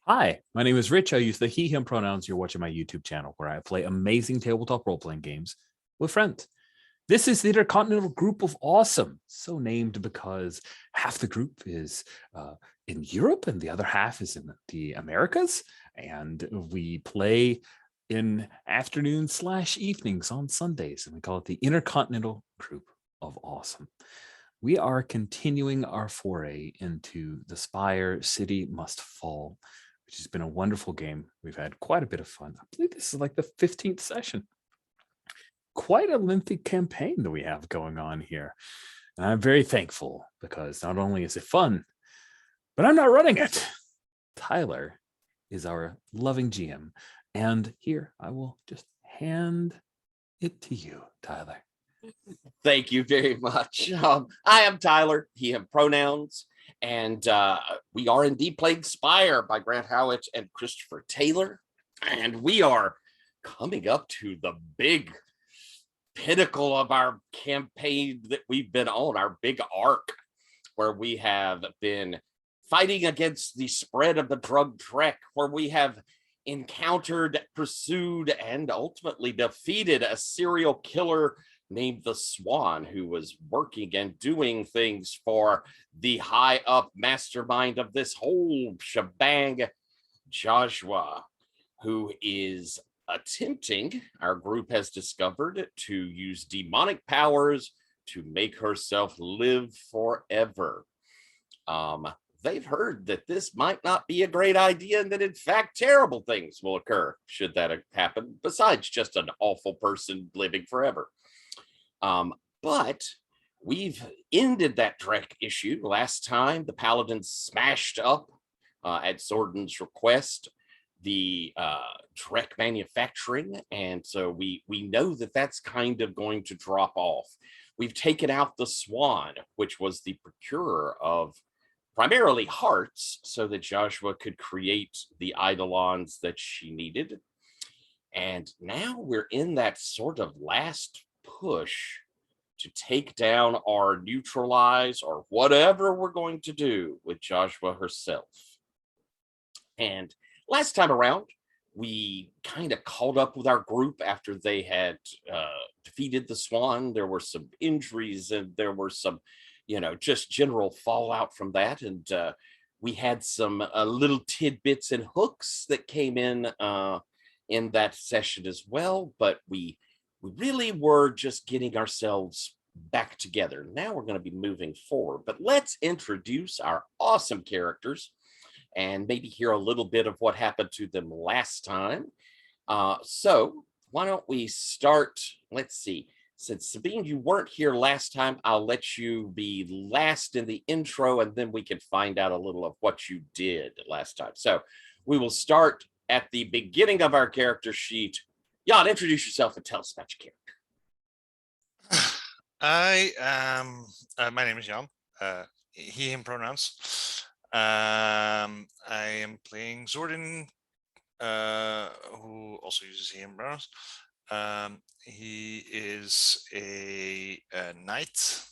Hi, my name is Rich. I use the he, him pronouns. You're watching my YouTube channel where I play amazing tabletop role playing games with friends. This is the Intercontinental Group of Awesome, so named because half the group is in Europe and the other half is in the Americas. And we play in afternoons slash evenings on Sundays, and we call it the Intercontinental Group of Awesome. We are continuing our foray into the Spire City Must Fall, which has been a wonderful game. We've had quite a bit of fun. I believe this is like the 15th session. Quite a lengthy campaign that we have going on here. And I'm very thankful because not only is it fun, but I'm not running it. Tyler is our loving GM. And here I will just hand it to you, Tyler. Thank you very much. I am Tyler, he, him pronouns, and we are indeed playing Spire by Grant Howitt and Christopher Taylor. And we are coming up to the big pinnacle of our campaign that we've been on, our big arc, where we have been fighting against the spread of the drug trek, where we have encountered, pursued, and ultimately defeated a serial killer named the Swan, who was working and doing things for the high up mastermind of this whole shebang, Joshua, who is attempting, our group has discovered, to use demonic powers to make herself live forever. They've heard that this might not be a great idea and that in fact terrible things will occur should that happen, besides just an awful person living forever. But we've ended that Drek issue. Last time, the Paladins smashed up at Zordan's request the Drek manufacturing, and so we know that that's kind of going to drop off. We've taken out the Swan, which was the procurer of primarily hearts, so that Joshua could create the eidolons that she needed. And now we're in that sort of last push to take down or neutralize or whatever we're going to do with Joshua herself. And last time around, we kind of caught up with our group after they had defeated the Swan. There were some injuries and there were some, just general fallout from that. And we had some little tidbits and hooks that came in that session as well. But we really were just getting ourselves back together. Now we're going to be moving forward. But let's introduce our awesome characters and maybe hear a little bit of what happened to them last time. So why don't we start? Let's see. Since Sabine, you weren't here last time, I'll let you be last in the intro, and then we can find out a little of what you did last time. So we will start at the beginning of our character sheet. Jan, introduce yourself and tell us about your character. I am. My name is Jan. He, him pronouns. I am playing Zordan, who also uses he, him pronouns. He is a knight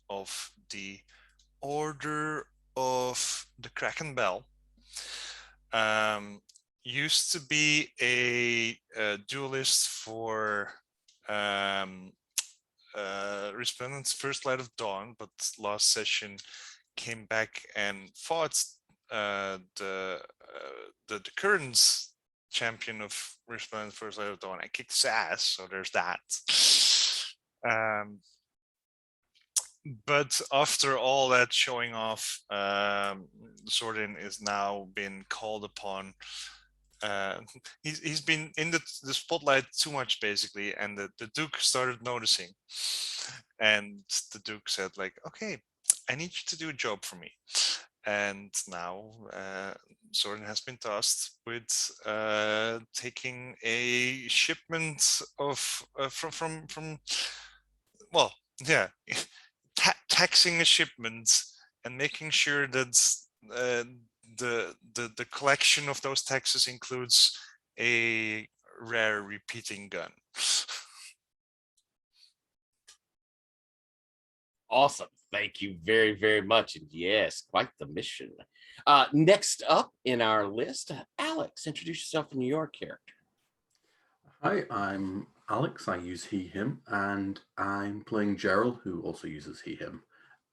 of the Order of the Kraken Bell. Used to be a duelist for Resplendent's First Light of Dawn, but last session came back and fought the current champion of Resplendent's First Light of Dawn. I kicked his ass, so there's that. But after all that showing off, Zordan is now been called upon. He's been in the spotlight too much, basically, and the Duke started noticing, and the Duke said, like, okay, I need you to do a job for me. And now Zordan has been tasked with taking a shipment of from taxing a shipment and making sure that the collection of those taxes includes a rare repeating gun. Awesome. Thank you very, very much. And yes, quite the mission. Next up in our list, Alex, introduce yourself and your character. Hi, I'm Alex. I use he, him, and I'm playing Gerald, who also uses he, him.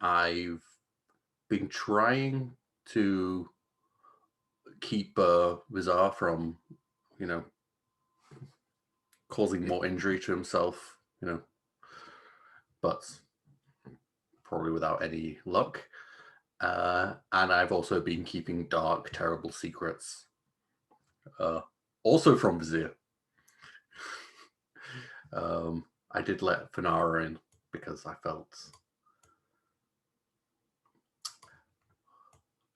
I've been trying to keep Vizar from, causing more injury to himself, but probably without any luck. And I've also been keeping dark, terrible secrets, also from Vizier. I did let Fanara in because I felt,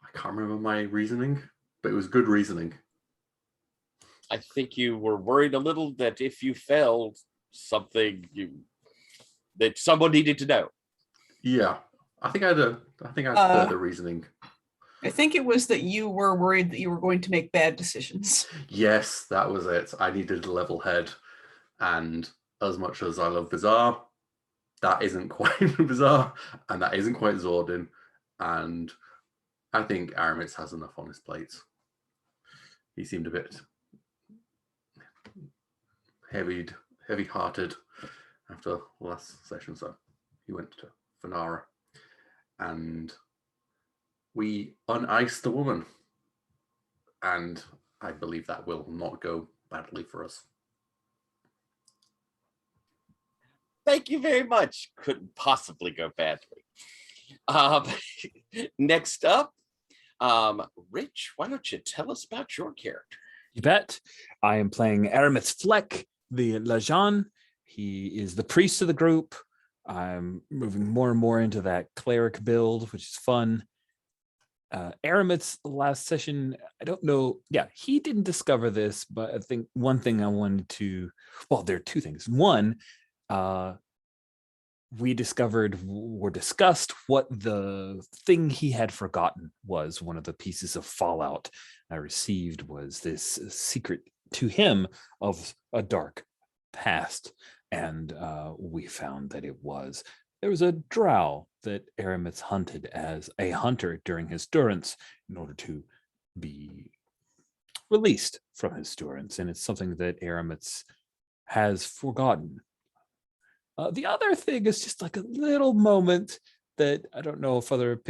I can't remember my reasoning, but it was good reasoning. I think you were worried a little that if you failed something, that someone needed to know. Yeah, I think I had the reasoning. I think it was that you were worried that you were going to make bad decisions. Yes, that was it. I needed a level head, and as much as I love Bizarre, that isn't quite Bizarre, and that isn't quite Zordon, and I think Aramis has enough on his plate. He seemed a bit heavy-hearted after the last session, so he went to Fanara, and we uniced the woman, and I believe that will not go badly for us. Thank you very much. Couldn't possibly go badly. Next up, Rich, why don't you tell us about your character? You bet. I am playing Aramis Fleck, the Lajan. He is the priest of the group. I'm moving more and more into that cleric build, which is fun. Aramis last session, I don't know. Yeah, he didn't discover this, but I think one thing I wanted to, well, there are two things. One, we discovered or discussed what the thing he had forgotten was. One of the pieces of fallout I received was this secret to him of a dark past. And we found that there was a drow that Aramis hunted as a hunter during his durance in order to be released from his durance. And it's something that Aramis has forgotten. The other thing is just like a little moment that I don't know if other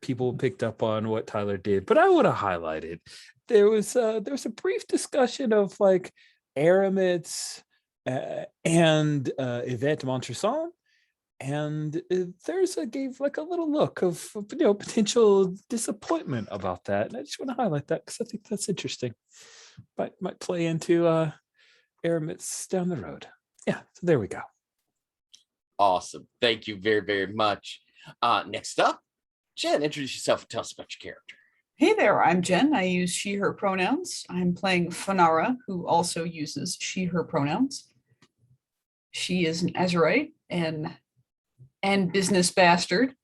people picked up on what Tyler did, but I would have highlighted. There was a brief discussion of like Aramis and Yvette Montresson, and gave like a little look of potential disappointment about that, and I just want to highlight that because I think that's interesting. But might play into Aramis down the road. Yeah, so there we go. Awesome. Thank you very, very much. Next up, Jen, introduce yourself and tell us about your character. Hey there, I'm Jen. I use she, her pronouns. I'm playing Fanara, who also uses she, her pronouns. She is an Azurite and business bastard.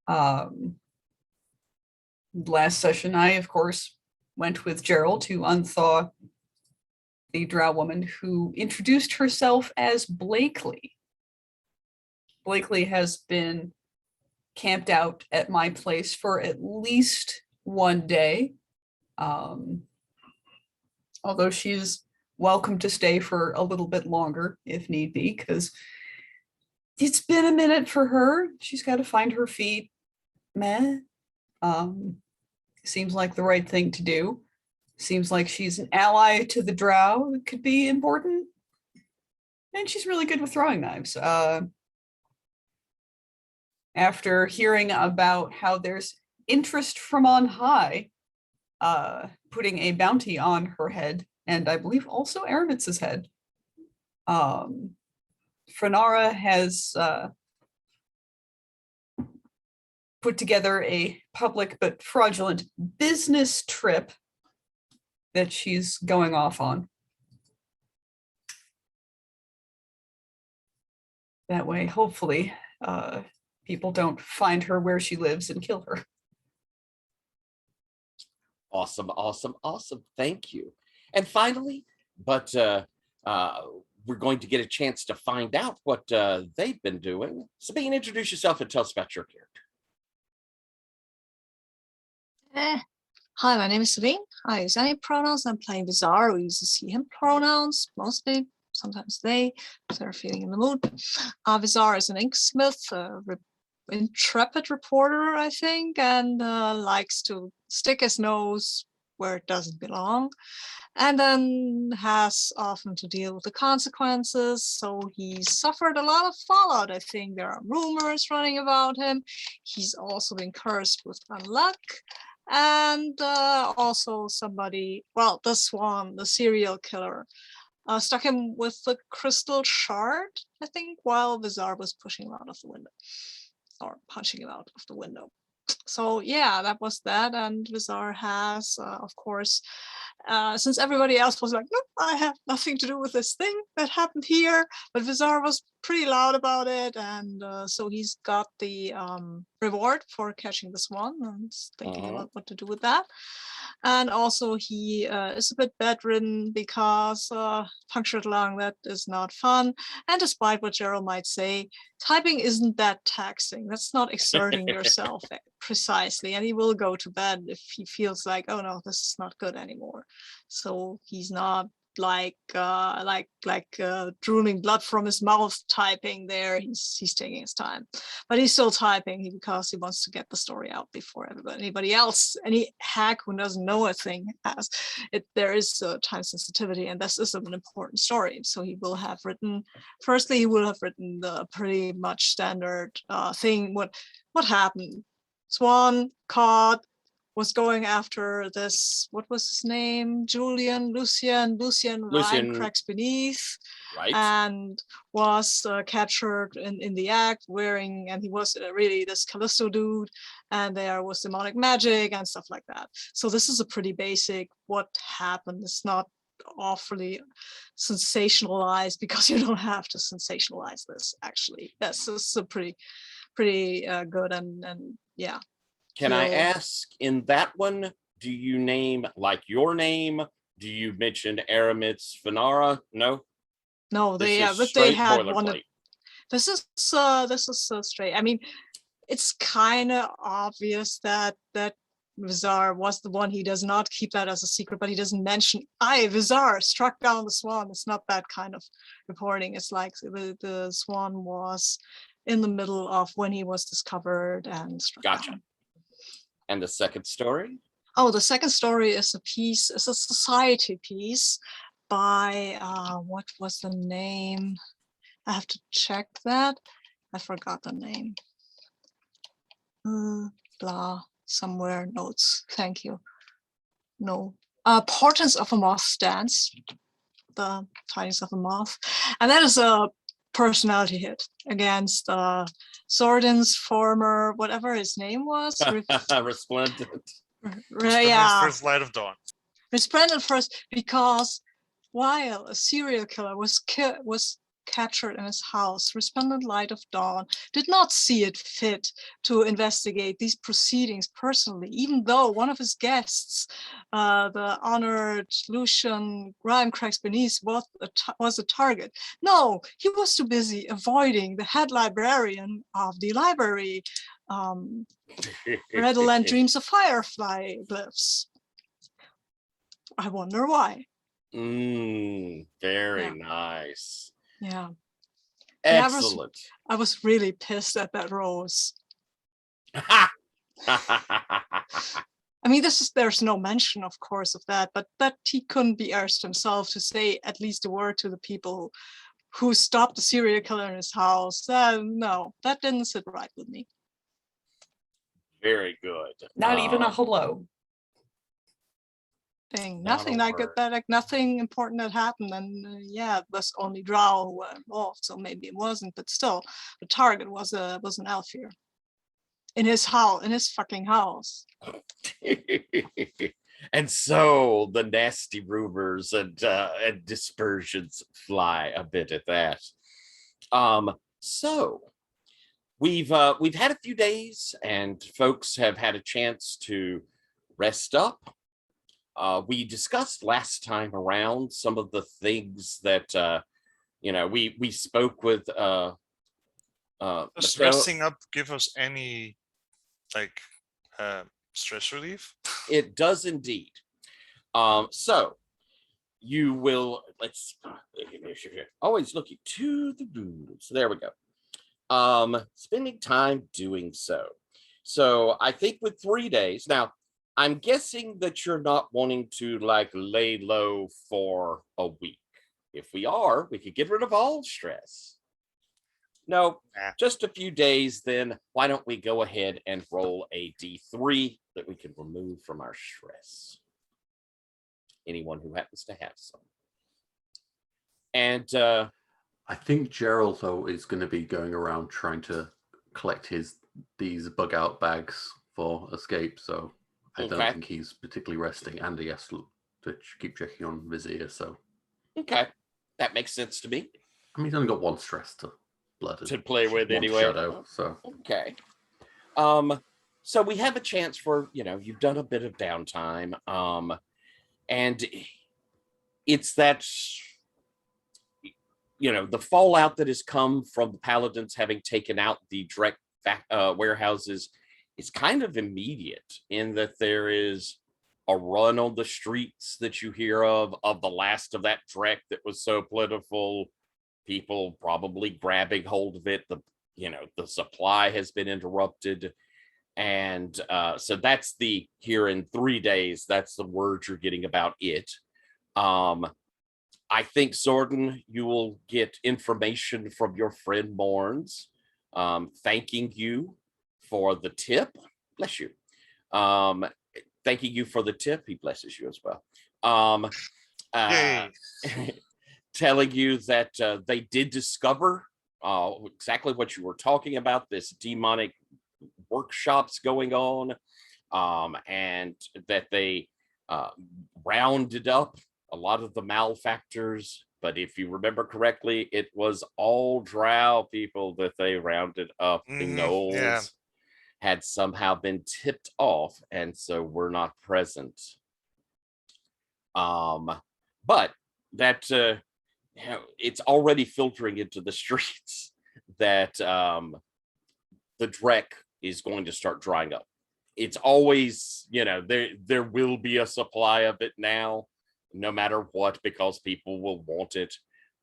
Last session, I, of course, went with Gerald to unthaw the drow woman who introduced herself as Blakely. Blakely has been camped out at my place for at least one day. Although she's welcome to stay for a little bit longer if need be, because it's been a minute for her. She's got to find her feet. Seems like the right thing to do. Seems like she's an ally to the drow. It could be important. And she's really good with throwing knives. After hearing about how there's interest from on high, putting a bounty on her head, and I believe also Aramitz's head, Fanara has put together a public but fraudulent business trip that she's going off on. That way, hopefully, people don't find her where she lives and kill her. Awesome, awesome, awesome. Thank you. And finally, but we're going to get a chance to find out what they've been doing. Sabine, introduce yourself and tell us about your character. Hi, my name is Sabine. I use any pronouns. I'm playing Bizarre, who uses he, him pronouns, mostly, sometimes they, if they're feeling in the mood. Bizarre is an inksmith, intrepid reporter, I think, and likes to stick his nose where it doesn't belong, and then has often to deal with the consequences. So he's suffered a lot of fallout, I think. There are rumors running about him. He's also been cursed with unluck. And also somebody, well, the Swan, the serial killer, stuck him with the crystal shard, I think, while Bizarre was pushing him out of the window, or punching him out of the window. So yeah, that was that. And Bizarre has, of course, since everybody else was like, nope, I have nothing to do with this thing that happened here, but Bizarre was pretty loud about it, and so he's got the reward for catching the swan and thinking about what to do with that. And also he is a bit bedridden because punctured lung, that is not fun. And despite what Gerald might say, typing isn't that taxing. That's not exerting yourself precisely. And he will go to bed if he feels like, oh no, this is not good anymore. So he's not like drooling blood from his mouth typing there. He's taking his time, but he's still typing because he wants to get the story out before anybody else. Any hack who doesn't know a thing has it. There is time sensitivity, and this is an important story. So he will have written. Firstly, he will have written the pretty much standard thing. What happened? Swan caught. Was going after this, what was his name? Lucian Ryan cracks beneath, right? And was captured in the act wearing, and he was really this Callisto dude, and there was demonic magic and stuff like that. So this is a pretty basic what happened. It's not awfully sensationalized because you don't have to sensationalize this actually. Yes, this is a pretty good and yeah. Can I ask, in that one, do you name like your name? Do you mention Aramit's Venara? No. No, they but they had one. This is straight. I mean, it's kind of obvious that Vizar was the one. He does not keep that as a secret, but he doesn't mention Vizar struck down the swan. It's not that kind of reporting. It's like the swan was in the middle of when he was discovered and struck down. And the second story? Oh, the second story is a society piece by, what was the name? I have to check that. I forgot the name. Blah, somewhere, notes, thank you. No, Portents of a Moth Dance, the Tidings of a Moth. And that is a personality hit against Zordon's former, whatever his name was. Resplendent. Yeah. First Light of Dawn. Resplendent first, because while a serial killer was captured in his house, Resplendent Light of Dawn did not see it fit to investigate these proceedings personally, even though one of his guests, the honored Lucian Grime Cracks Beneath, was a target. No, he was too busy avoiding the head librarian of the library, Redland Dreams of Firefly glyphs. I wonder why. Very nice. Yeah. Excellent. I was really pissed at that rose. I mean, there's no mention, of course, of that, but that he couldn't be arsed himself to say at least a word to the people who stopped the serial killer in his house. No, that didn't sit right with me. Very good. Not even a hello. Nothing like that, like nothing important that happened, and yeah, it was only Drow who were involved, so maybe it wasn't, but still, the target was an Alfir in his house, in his fucking house. And so the nasty rumors and dispersions fly a bit at that. So we've had a few days, and folks have had a chance to rest up. We discussed last time around some of the things that we spoke with. Does resting up give us any stress relief. It does indeed. So you will, let's always looking to the moon. So there we go. Spending time doing so. So I think with 3 days now, I'm guessing that you're not wanting to like lay low for a week. If we are, we could get rid of all stress. No, Nah. just a few days. Then why don't we go ahead and roll a D3 that we can remove from our stress? Anyone who happens to have some. And I think Gerald though is going to be going around trying to collect these bug out bags for escape. So I don't think he's particularly resting, and he has to keep checking on Vizier. So okay, that makes sense to me. I mean, he's only got one stress to play with one anyway. Shadow, so okay. So we have a chance for, you've done a bit of downtime. And it's that, the fallout that has come from the Paladins having taken out the direct warehouses is kind of immediate, in that there is a run on the streets that you hear of the last of that Drek that was so plentiful. People probably grabbing hold of it. The supply has been interrupted. And so that's here in 3 days, that's the word you're getting about it. I think, Zordon, you will get information from your friend Morns, thanking you for the tip. Bless you. Thanking you for the tip. He blesses you as well. Telling you that they did discover exactly what you were talking about, this demonic workshops going on, and that they rounded up a lot of the malefactors. But if you remember correctly, it was all drow people that they rounded up. The gnolls had somehow been tipped off, and so were not present. But that it's already filtering into the streets that the Drek is going to start drying up. It's always, there will be a supply of it now, no matter what, because people will want it.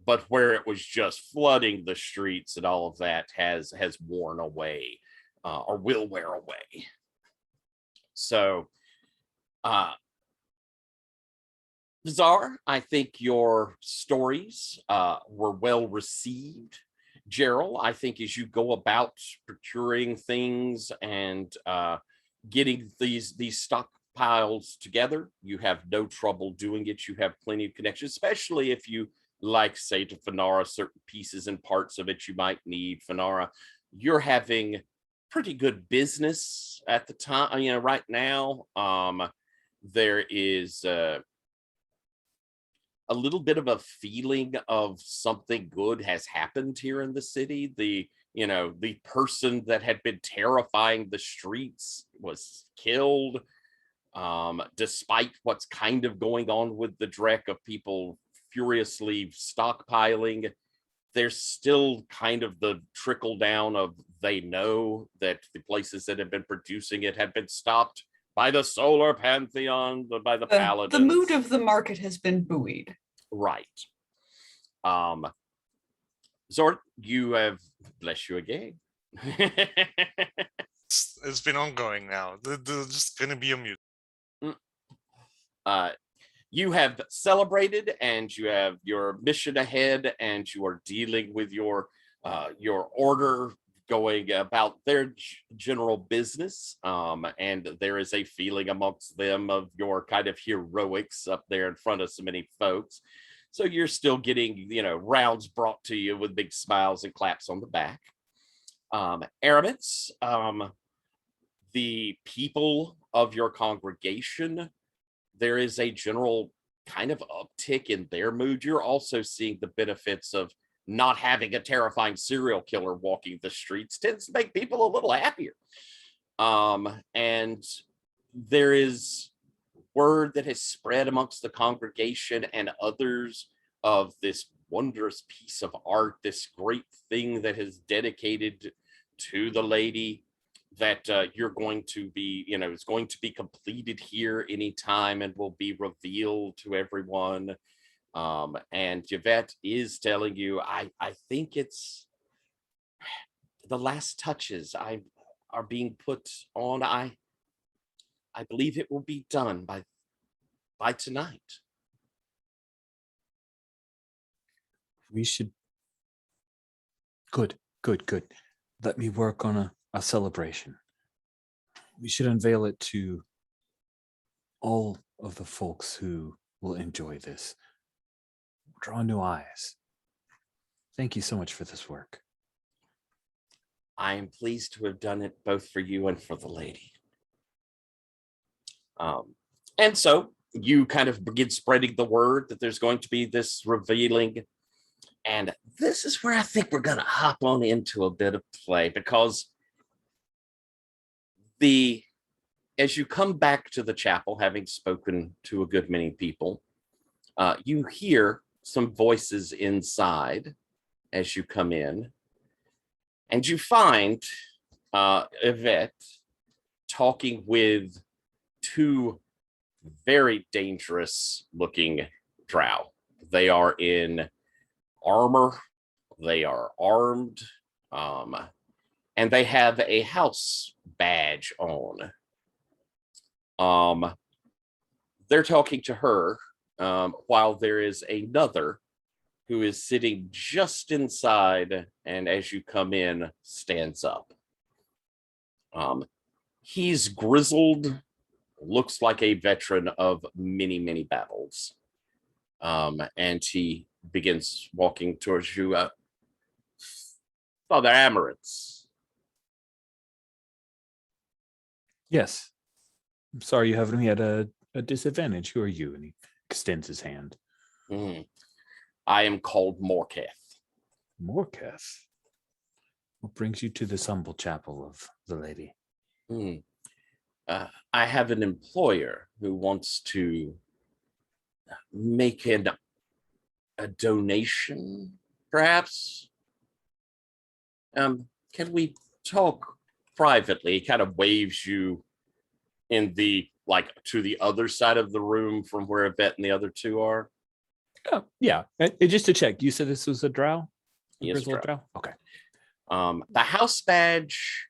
But where it was just flooding the streets and all of that has worn away, or will wear away. So, Bizarre, I think your stories were well received. Gerald, I think as you go about procuring things and getting these stockpiles together, you have no trouble doing it. You have plenty of connections, especially if you like, say, to Fenara, certain pieces and parts of it you might need. Fenara, you're having pretty good business at the time. Right now, there is a little bit of a feeling of something good has happened here in the city. The person that had been terrifying the streets was killed, despite what's kind of going on with the Drek of people furiously stockpiling. There's still kind of the trickle down of, they know that the places that have been producing it have been stopped by the Solar Pantheon, by the Paladins. The mood of the market has been buoyed. Right. Zord, you have, bless you again. It's been ongoing now. They're just going to be a mute. You have celebrated, and you have your mission ahead, and you are dealing with your order going about their general business, and there is a feeling amongst them of your kind of heroics up there in front of so many folks. So you're still getting, rounds brought to you with big smiles and claps on the back. Aramis, the people of your congregation, there is a general kind of uptick in their mood. You're also seeing the benefits of not having a terrifying serial killer walking the streets. Tends to make people a little happier. And there is word that has spread amongst the congregation and others of this wondrous piece of art, this great thing that is dedicated to the lady. that you're going to be, is going to be completed here anytime and will be revealed to everyone. And Yvette is telling you, I think it's the last touches are being put on. I believe it will be done by tonight. We should. Good. Let me work on a celebration. We should unveil it to all of the folks who will enjoy this. Draw new eyes. Thank you so much for this work. I am pleased to have done it both for you and for the lady. And so you kind of begin spreading the word that there's going to be this revealing. And this is where I think we're going to hop on into a bit of play, because as you come back to the chapel, having spoken to a good many people, you hear some voices inside as you come in, and you find Yvette talking with two very dangerous looking drow. They are in armor, they are armed, and they have a house badge on. They're talking to her while there is another who is sitting just inside, and as you come in, stands up. He's grizzled, looks like a veteran of many, many battles. And he begins walking towards you. Father Amaranth. Yes. I'm sorry you have me at a disadvantage. Who are you? And he extends his hand. I am called Morketh. Morketh? What brings you to this humble chapel of the lady? I have an employer who wants to make a donation, perhaps. Can we talk privately? He kind of waves you in to the other side of the room from where Yvette and the other two are. Oh, yeah. Just to check, you said this was a drow? Yes, drow. Okay. The house badge,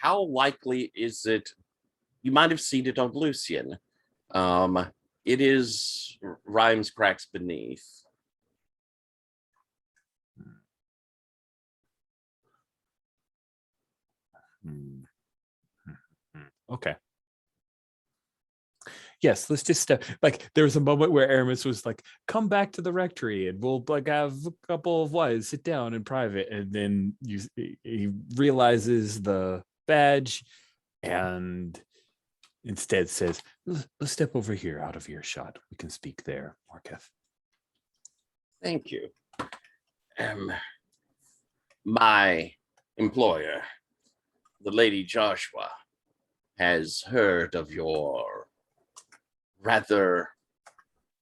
how likely is it? You might have seen it on Lucian. It is Rhymes Cracks Beneath. Okay. Yes, let's just step. There was a moment where Aramis was like, "Come back to the rectory, and we'll have a couple of wines, sit down in private." And then he realizes the badge, and instead says, "Let's step over here, out of earshot. We can speak there, Morketh." Thank you. My employer, the Lady Joshua, has heard of your rather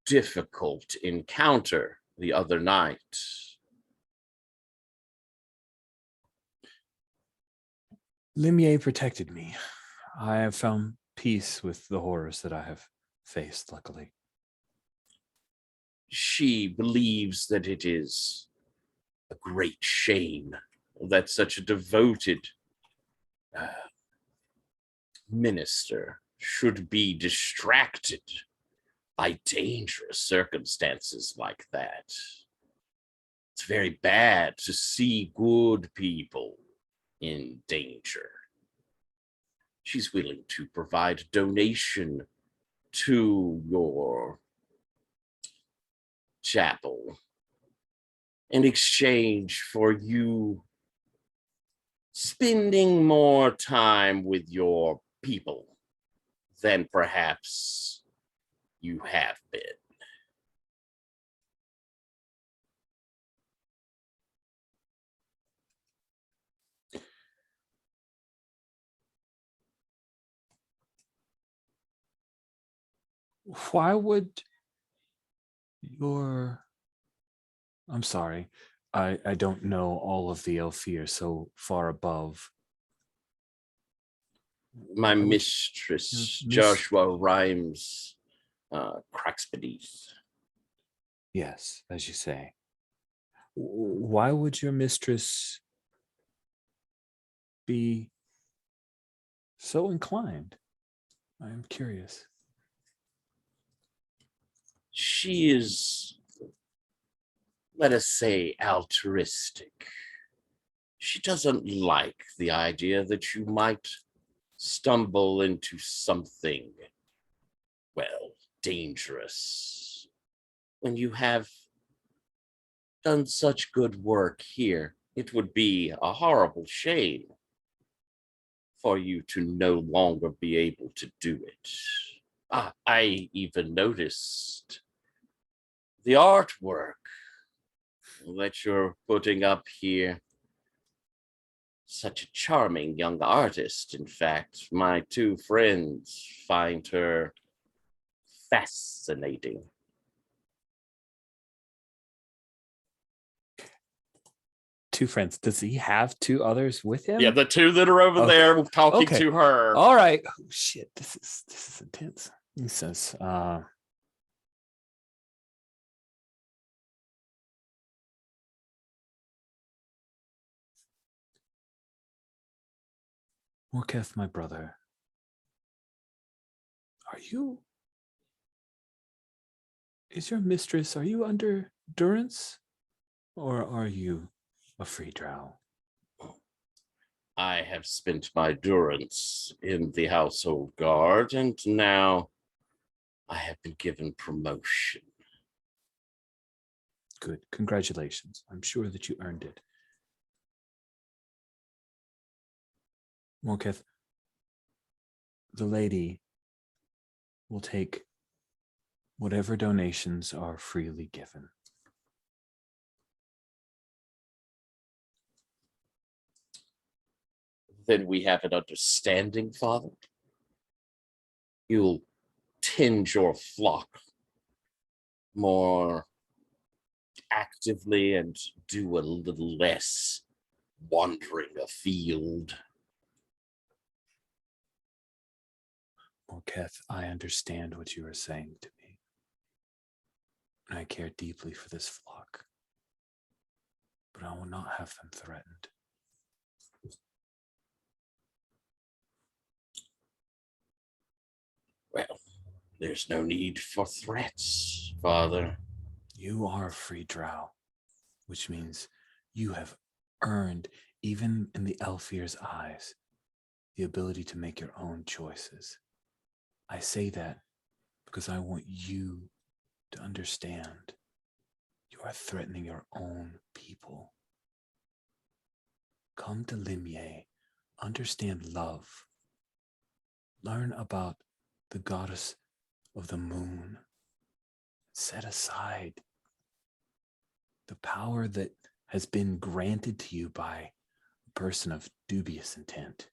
difficult encounter the other night. Limier protected me. I have found peace with the horrors that I have faced, luckily. She believes that it is a great shame that such a devoted minister should be distracted by dangerous circumstances like that. It's very bad to see good people in danger. She's willing to provide donation to your chapel in exchange for you spending more time with your people than perhaps you have been. Why would I'm sorry, I don't know all of the Elfir so far above My Why would you- mistress, Your mis- Joshua Rhymes, cracks beneath. Yes, as you say. Why would your mistress be so inclined? I am curious. She is, let us say, altruistic. She doesn't like the idea that you might stumble into something, well, dangerous. When you have done such good work here, it would be a horrible shame for you to no longer be able to do it. I even noticed the artwork that you're putting up here. Such a charming young artist. In fact, my two friends find her fascinating. Two friends. Does he have two others with him? Yeah, the two that are over Okay. there talking Okay. to her. All right. Oh, shit. This is intense. He says, Morketh, my brother, is your mistress, are you under durance or are you a free drow? I have spent my durance in the household guard, and now I have been given promotion. Good. Congratulations. I'm sure that you earned it. Morketh, the lady will take whatever donations are freely given. Then we have an understanding, Father. You'll tend your flock more actively and do a little less wandering afield. Morketh, I understand what you are saying to me. And I care deeply for this flock. But I will not have them threatened. Well, there's no need for threats, Father. You are a free drow, which means you have earned, even in the Elfir's eyes, the ability to make your own choices. I say that because I want you to understand you are threatening your own people. Come to Limier, understand love, learn about the goddess of the moon, set aside the power that has been granted to you by a person of dubious intent.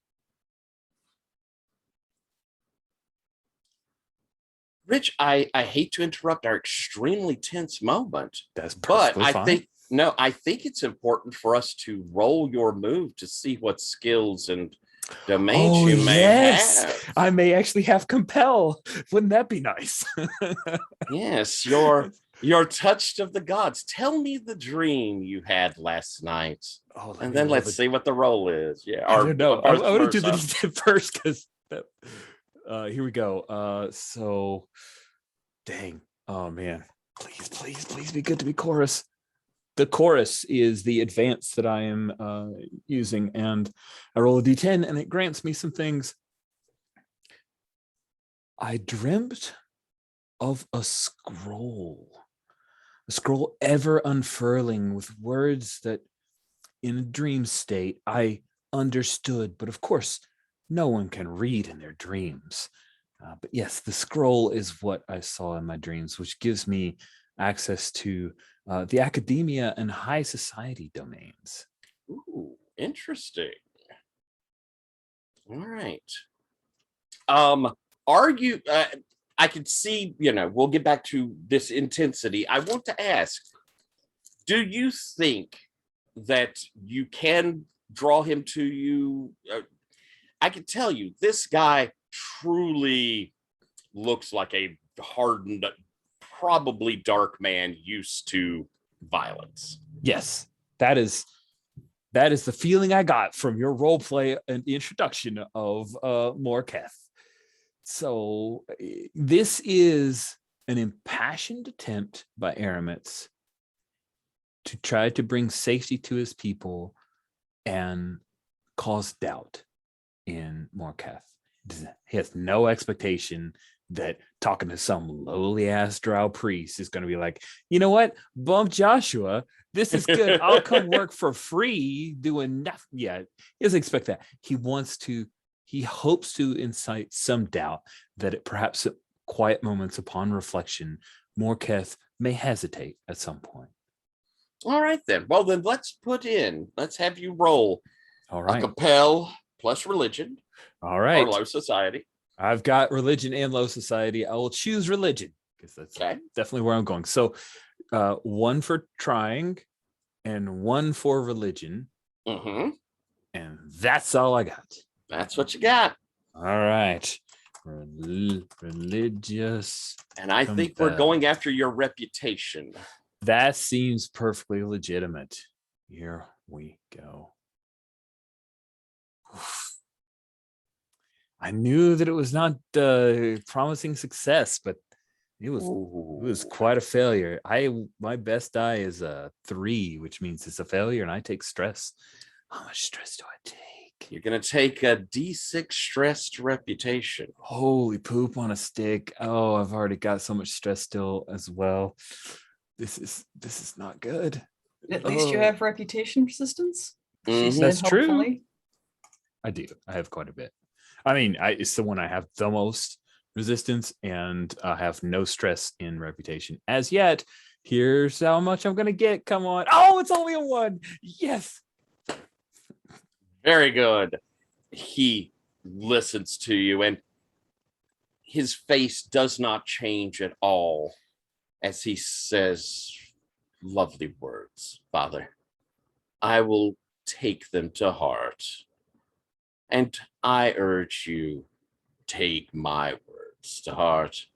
Rich, I hate to interrupt our extremely tense moment, That's but perfectly fine. I think it's important for us to roll your move to see what skills and domains Oh, you may have. I may actually have compel. Wouldn't that be nice? Yes, you're touched of the gods. Tell me the dream you had last night, Oh, let and me then roll let's the- see what the roll is. Yeah, I don't know. I'm going to do the versa. D10 first because here we go. So, dang. Oh man, please be good to be chorus. The chorus is the advance that I am using, and I roll a D10, and it grants me some things. I dreamt of a scroll ever unfurling with words that in a dream state I understood, but of course no one can read in their dreams. But yes, the scroll is what I saw in my dreams, which gives me access to the academia and high society domains. Ooh, interesting. All right. Are you? I can see. We'll get back to this intensity. I want to ask: do you think that you can draw him to you? I can tell you, this guy truly looks like a hardened, probably dark man used to violence. Yes, that is the feeling I got from your role play and the introduction of Morketh. So this is an impassioned attempt by Aramis to try to bring safety to his people and cause doubt in Morketh. He has no expectation that talking to some lowly ass drow priest is going to be like, you know what, bump Joshua, this is good, I'll come work for free doing nothing. Yeah, he doesn't expect that. He hopes to incite some doubt that it perhaps at quiet moments upon reflection, Morketh may hesitate at some point. All right, then. Well, then let's have you roll All a right. compel plus religion All right. or low society. I've got religion and low society. I will choose religion because that's definitely where I'm going. So 1 for trying and 1 for religion. Mm-hmm. And that's all I got. That's what you got. All right. Religious. And I think we're going after your reputation. That seems perfectly legitimate. Here we go. I knew that it was not promising success, but it was quite a failure. My best die is a 3, which means it's a failure, and I take stress. How much stress do I take? You're gonna take a D6 stressed reputation. Holy poop on a stick! Oh, I've already got so much stress still as well. This is not good. At least you have reputation persistence. Mhm. That's true. Hopefully. I do. I have quite a bit. I mean, it's the one I have the most resistance, and I have no stress in reputation as yet. Here's how much I'm gonna get. Come on! Oh, it's only a 1. Yes. Very good. He listens to you, and his face does not change at all as he says, lovely words, Father. I will take them to heart. And I urge you, take my words to heart.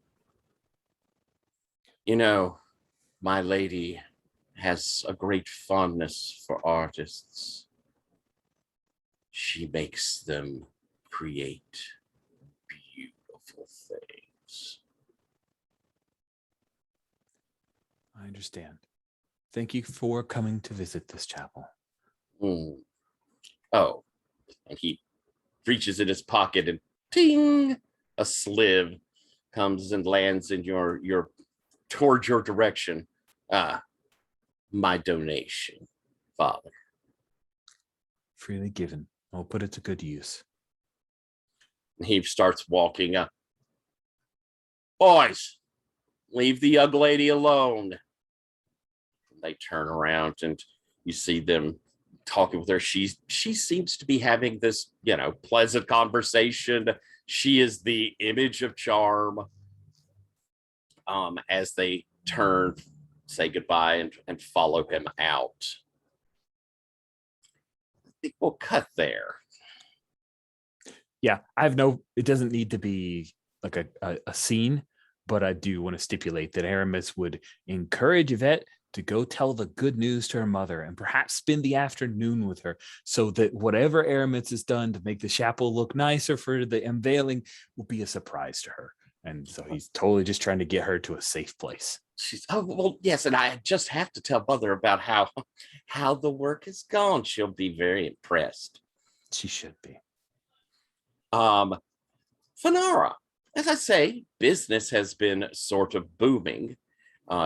You know, my lady has a great fondness for artists. She makes them create beautiful things. I understand. Thank you for coming to visit this chapel. Oh, and he reaches in his pocket and ting, a sliv comes and lands in your towards your direction. My donation, Father. Freely given. I'll put it to good use. He starts walking up. Boys, leave the young lady alone. They turn around and you see them talking with her. She seems to be having this, pleasant conversation. She is the image of charm. As they turn, say goodbye, and follow him out. I think we'll cut there. Yeah, it doesn't need to be like a scene, but I do want to stipulate that Aramis would encourage Yvette to go tell the good news to her mother and perhaps spend the afternoon with her so that whatever Aramis has done to make the chapel look nicer for the unveiling will be a surprise to her. And so he's totally just trying to get her to a safe place. She's, oh, well, yes, and I just have to tell Mother about how the work has gone. She'll be very impressed. She should be. Fanara, as I say, business has been sort of booming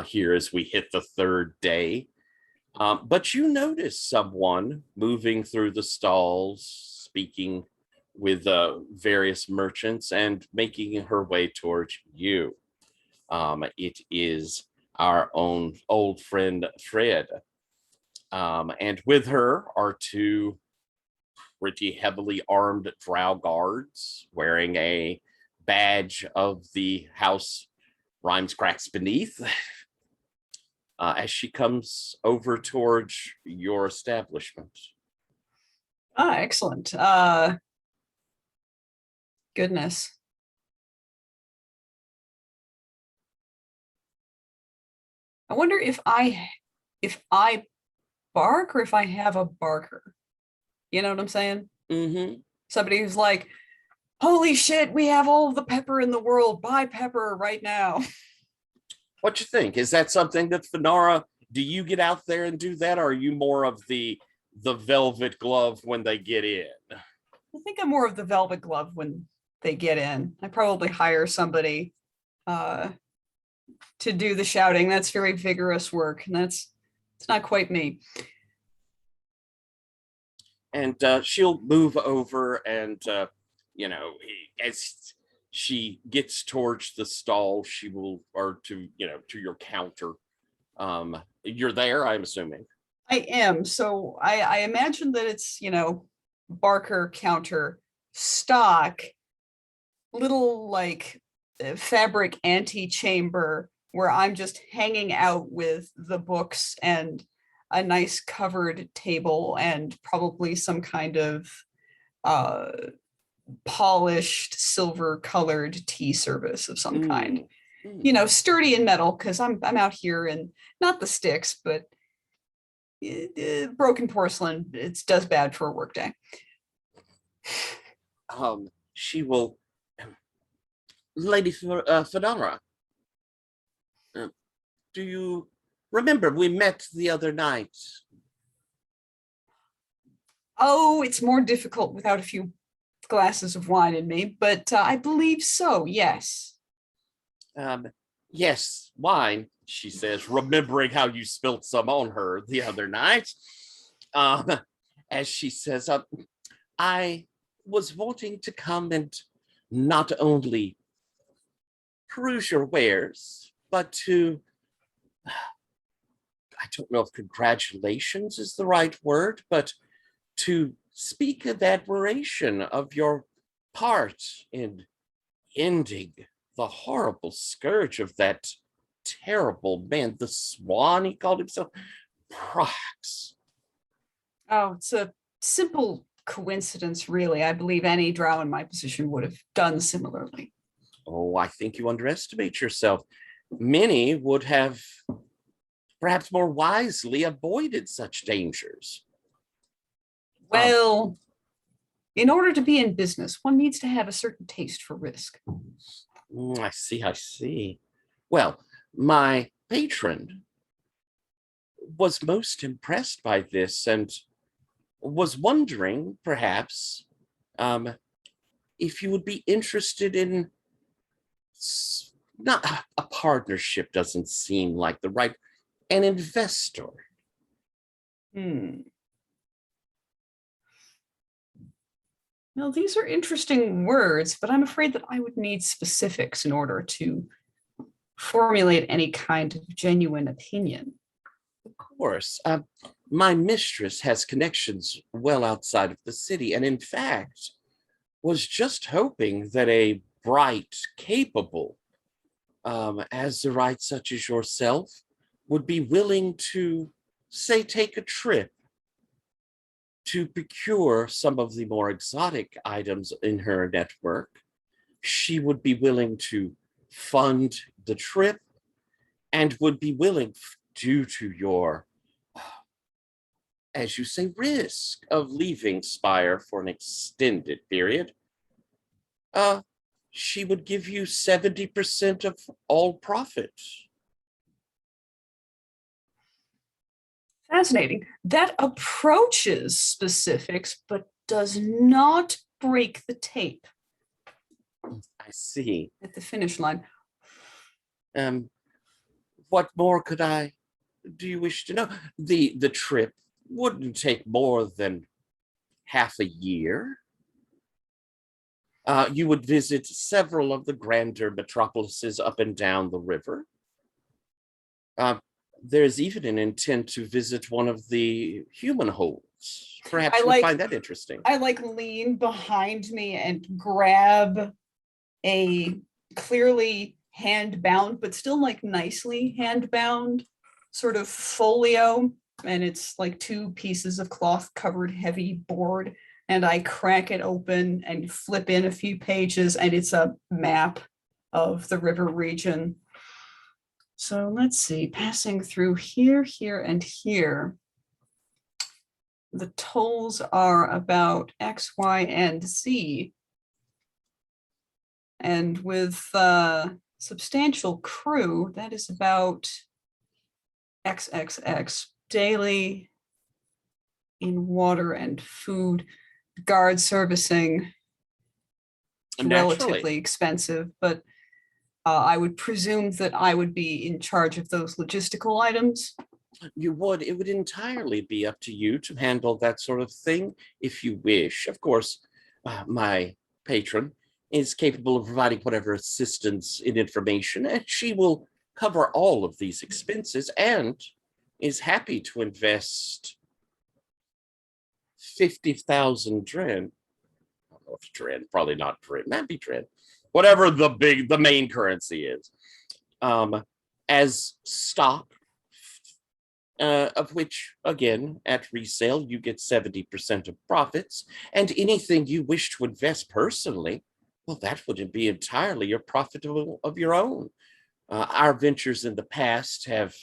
here as we hit the 3rd day. But you notice someone moving through the stalls, speaking with various merchants and making her way towards you. It is our own old friend, Fred. And with her are 2 pretty heavily armed drow guards wearing a badge of the house Rhymes Cracks Beneath as she comes over towards your establishment. Excellent. Goodness. I wonder if I bark or if I have a barker. You know what I'm saying? Mm-hmm. Somebody who's like, holy shit, we have all the pepper in the world. Buy pepper right now. What you think? Is that something that Fenara, do you get out there and do that? Or are you more of the velvet glove when they get in? I think I'm more of the velvet glove when they get in. I probably hire somebody to do the shouting. That's very vigorous work, and it's not quite me. And she'll move over and, as she gets towards the stall, she will, or to your counter. You're there, I'm assuming. I am. So I imagine that it's, Barker counter stock, little like fabric antechamber where I'm just hanging out with the books and a nice covered table and probably some kind of polished silver colored tea service of some kind. Sturdy and metal, because I'm out here in not the sticks, but broken porcelain. It does bad for a workday. She will, Lady Fedora, do you remember we met the other night? Oh, it's more difficult without a few glasses of wine in me, but I believe so, yes. Yes, wine, she says, remembering how you spilt some on her the other night. As she says, I was wanting to come and not only peruse your wares, but to, I don't know if congratulations is the right word, but to speak of admiration of your part in ending the horrible scourge of that terrible man, the Swan, he called himself, Prox. Oh, it's a simple coincidence, really. I believe any drow in my position would have done similarly. Oh, I think you underestimate yourself. Many would have perhaps more wisely avoided such dangers. Well, in order to be in business, one needs to have a certain taste for risk. I see. Well, my patron was most impressed by this and was wondering, perhaps, if you would be interested in not a partnership. Doesn't seem like the right, an investor. Now, these are interesting words, but I'm afraid that I would need specifics in order to formulate any kind of genuine opinion. Of course. My mistress has connections well outside of the city, and in fact, was just hoping that a bright, capable Azurite such as yourself would be willing to, say, take a trip to procure some of the more exotic items in her network. She would be willing to fund the trip and would be willing, due to your, as you say, risk of leaving Spire for an extended period, she would give you 70% of all profit. Fascinating. That approaches specifics, but does not break the tape. I see. At the finish line. What more do you wish to know? The trip wouldn't take more than half a year. You would visit several of the grander metropolises up and down the river. There's even an intent to visit one of the human holds. Perhaps you'll find that interesting. I lean behind me and grab a clearly hand-bound, but still nicely hand-bound sort of folio. And it's 2 pieces of cloth covered heavy board And I crack it open and flip in a few pages, and it's a map of the river region. So let's see, passing through here, here, and here. The tolls are about X, Y, and Z. And with substantial crew, that is about XXX daily in water and food. Guard servicing, relatively expensive, but I would presume that I would be in charge of those logistical items. You would. It would entirely be up to you to handle that sort of thing if you wish. Of course, my patron is capable of providing whatever assistance in information, and she will cover all of these expenses and is happy to invest 50,000 dren. I don't know if dren, probably not dren, might be dren, whatever the main currency is, as stock, of which, again, at resale, you get 70% of profits, and anything you wish to invest personally, well, that would be entirely your profit of your own. Our ventures in the past have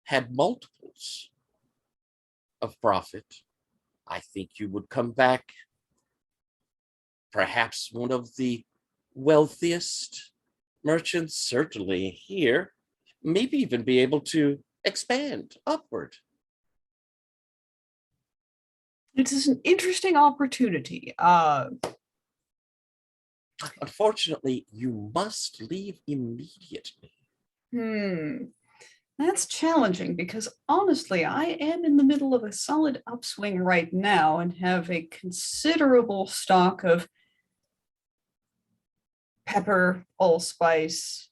had multiples of profit. I think you would come back perhaps one of the wealthiest merchants, certainly here, maybe even be able to expand upward. It is an interesting opportunity. Unfortunately, you must leave immediately. That's challenging because honestly, I am in the middle of a solid upswing right now and have a considerable stock of pepper, allspice,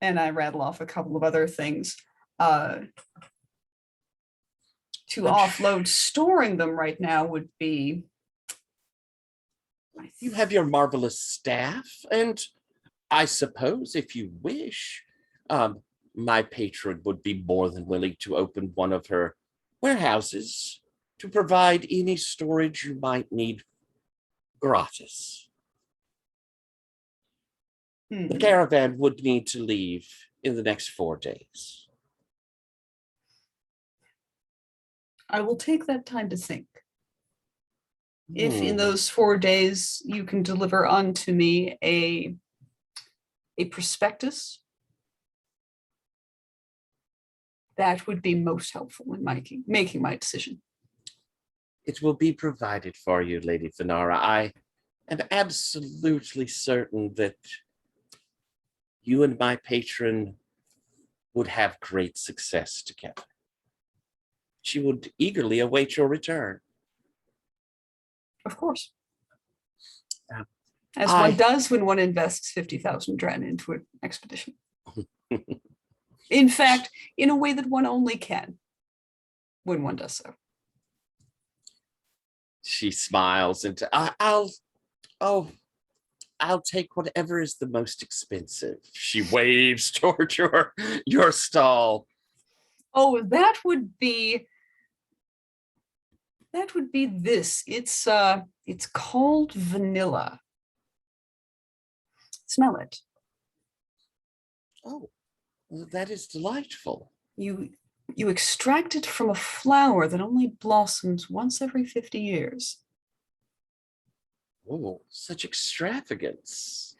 and I rattle off a couple of other things. To offload storing them right now would be... You have your marvelous staff, and I suppose if you wish, my patron would be more than willing to open one of her warehouses to provide any storage you might need gratis. The caravan would need to leave in the next 4 days. I will take that time to think. If in those 4 days you can deliver unto me a prospectus, that would be most helpful in making my decision. It will be provided for you, Lady Thanara. I am absolutely certain that you and my patron would have great success together. She would eagerly await your return. Of course. As one does when one invests 50,000 dren into an expedition. In fact, in a way that one only can when one does so. She smiles and I'll take whatever is the most expensive. She waves toward your stall. Oh, that would be this. It's called vanilla. Smell it. Oh, well, that is delightful. You extract it from a flower that only blossoms once every 50 years. Oh, such extravagance.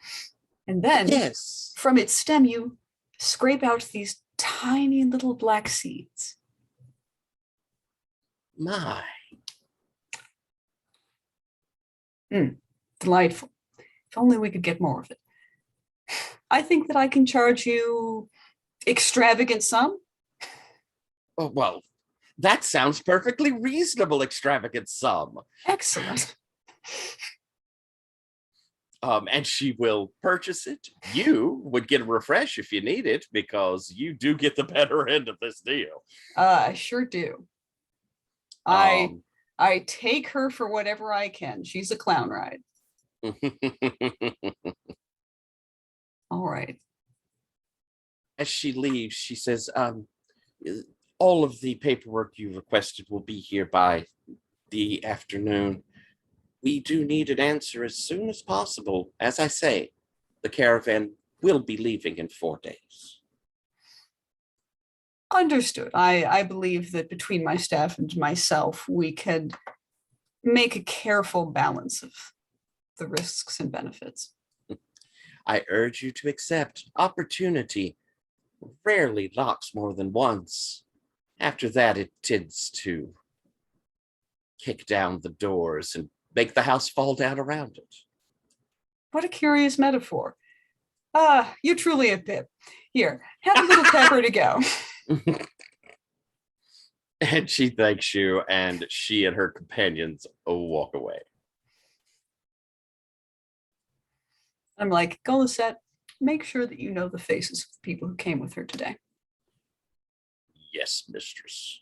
And then yes, from its stem, you scrape out these tiny little black seeds. My. Delightful. If only we could get more of it. I think that I can charge you extravagant sum. Oh, well, that sounds perfectly reasonable, extravagant sum. Excellent. And she will purchase it. You would get a refresh if you need it, because you do get the better end of this deal. I sure do. I take her for whatever I can. She's a clown ride. All right. As she leaves, she says, all of the paperwork you requested will be here by the afternoon. We do need an answer as soon as possible. As I say, the caravan will be leaving in 4 days. Understood. I believe that between my staff and myself, we could make a careful balance of the risks and benefits. I urge you to accept. Opportunity rarely knocks more than once. After that, it tends to kick down the doors and make the house fall down around it. What a curious metaphor. Ah, you're truly a pip. Here, have a little pepper to go. And she thanks you, and she and her companions walk away. I'm like, Golisette, make sure that you know the faces of the people who came with her today. Yes, mistress.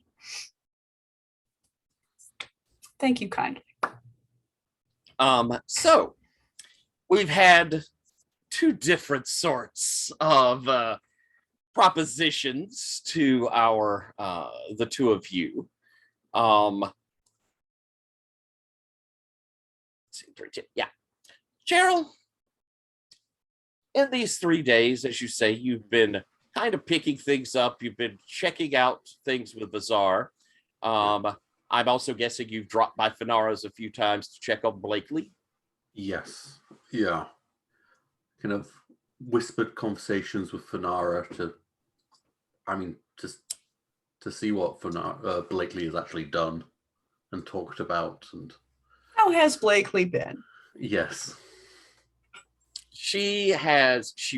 Thank you kindly. So we've had two different sorts of propositions to our the two of you. Yeah, Gerald, in these 3 days, as you say, you've been kind of picking things up. You've been checking out things with Bazaar. I'm also guessing you've dropped by Fenara's a few times to check on Blakely. Yes. Yeah. Kind of whispered conversations with Fenara just to see what Blakely has actually done and talked about. And How has Blakely been? yes. She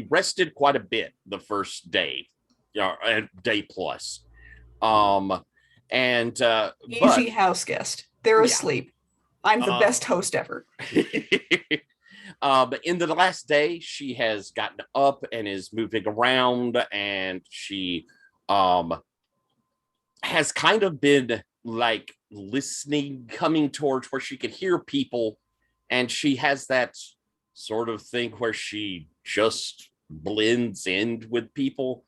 rested quite a bit the first day, a day plus. Easy house guest. They're Yeah. asleep. I'm the best host ever. In the last day, she has gotten up and is moving around, and she has kind of been like listening, coming towards where she could hear people, and she has that sort of thing where she just blends in with people.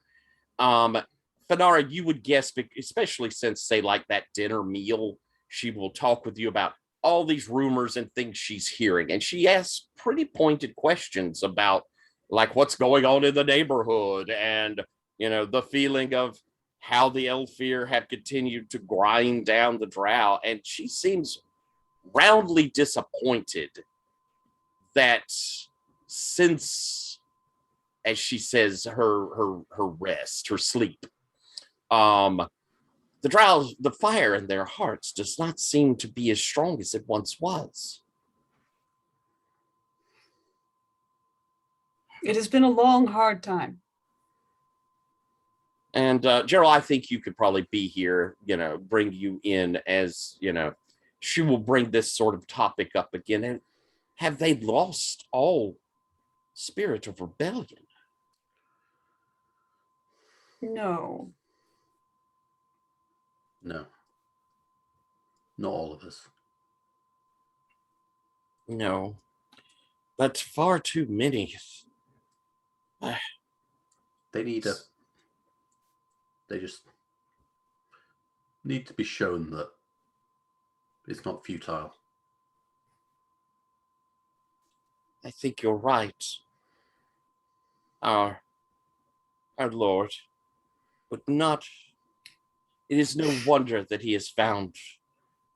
Fenara, you would guess, especially since, say, like that dinner meal, she will talk with you about all these rumors and things she's hearing. And she asks pretty pointed questions about like what's going on in the neighborhood and, the feeling of how the Elfir have continued to grind down the drow. And she seems roundly disappointed that since, as she says, her rest, her sleep, the fire in their hearts does not seem to be as strong as it once was. It has been a long, hard time. And Gerald, I think you could probably be here, bring you in as, she will bring this sort of topic up again. And have they lost all spirit of rebellion? No. No. Not all of us. No. But far too many. They just need to be shown that it's not futile. I think you're right. Our Lord would not. It is no wonder that he has found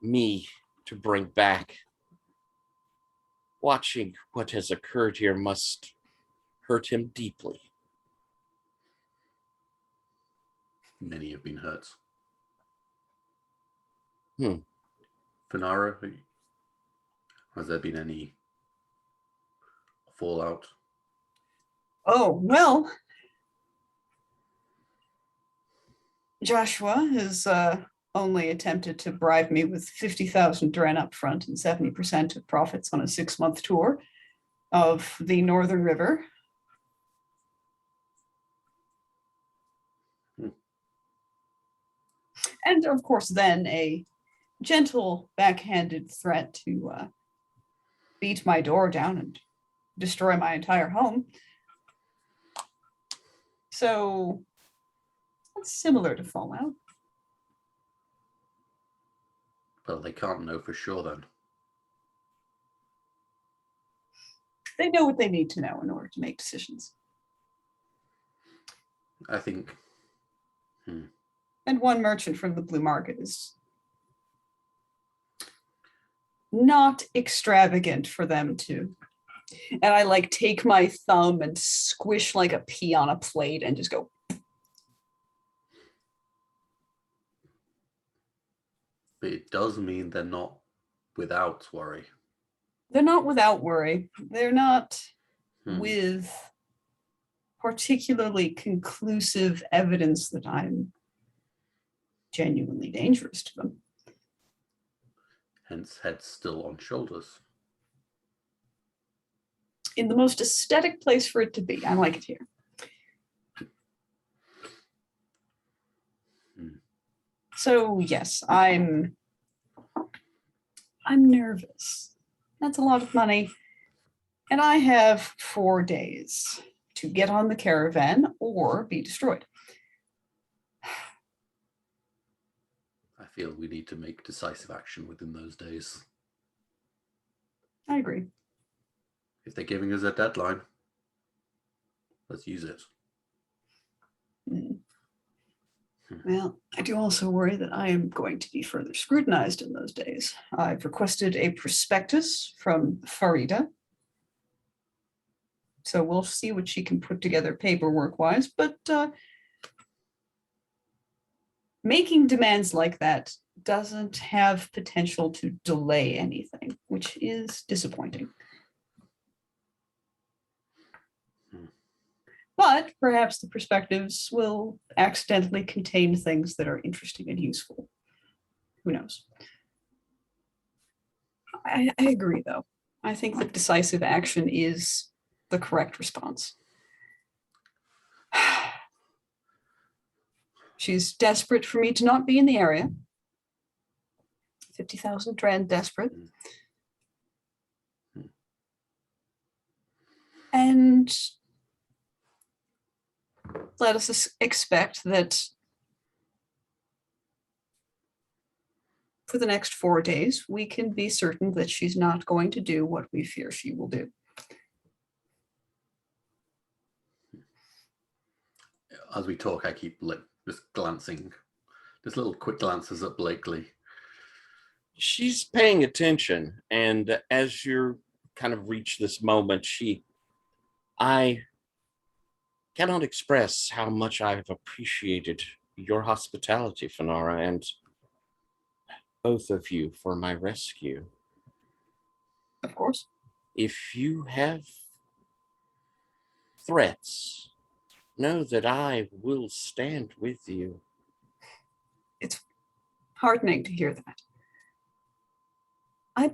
me to bring back. Watching what has occurred here must hurt him deeply. Many have been hurt. Fenara, has there been any fallout? Oh, well, Joshua has only attempted to bribe me with 50,000 Dren up front and 70% of profits on a 6-month tour of the Northern River. And of course, then a gentle backhanded threat to beat my door down and destroy my entire home. So that's similar to Fallout. Well, they can't know for sure then. They know what they need to know in order to make decisions. I think. And one merchant from the blue market is not extravagant for them to. And I like take my thumb and squish like a pea on a plate and just go. But it does mean they're not without worry. They're not without worry. They're not Hmm. with particularly conclusive evidence that I'm genuinely dangerous to them. Hence, heads still on shoulders. In the most aesthetic place for it to be. I like it here. So yes, I'm nervous. That's a lot of money. And I have 4 days to get on the caravan or be destroyed. I feel we need to make decisive action within those days. I agree. If they're giving us a deadline, let's use it. Well, I do also worry that I am going to be further scrutinized in those days. I've requested a prospectus from Farida. So we'll see what she can put together paperwork-wise, but making demands like that doesn't have potential to delay anything, which is disappointing. But perhaps the perspectives will accidentally contain things that are interesting and useful. Who knows? I agree, though. I think that decisive action is the correct response. She's desperate for me to not be in the area. 50,000 Dren desperate. And let us expect that for the next 4 days, we can be certain that she's not going to do what we fear she will do. As we talk, I keep just glancing, just little quick glances at Blakely. She's paying attention, and as you're kind of reach this moment, I cannot express how much I've appreciated your hospitality, Fanara, and both of you for my rescue. Of course. If you have threats, know that I will stand with you. It's heartening to hear that. I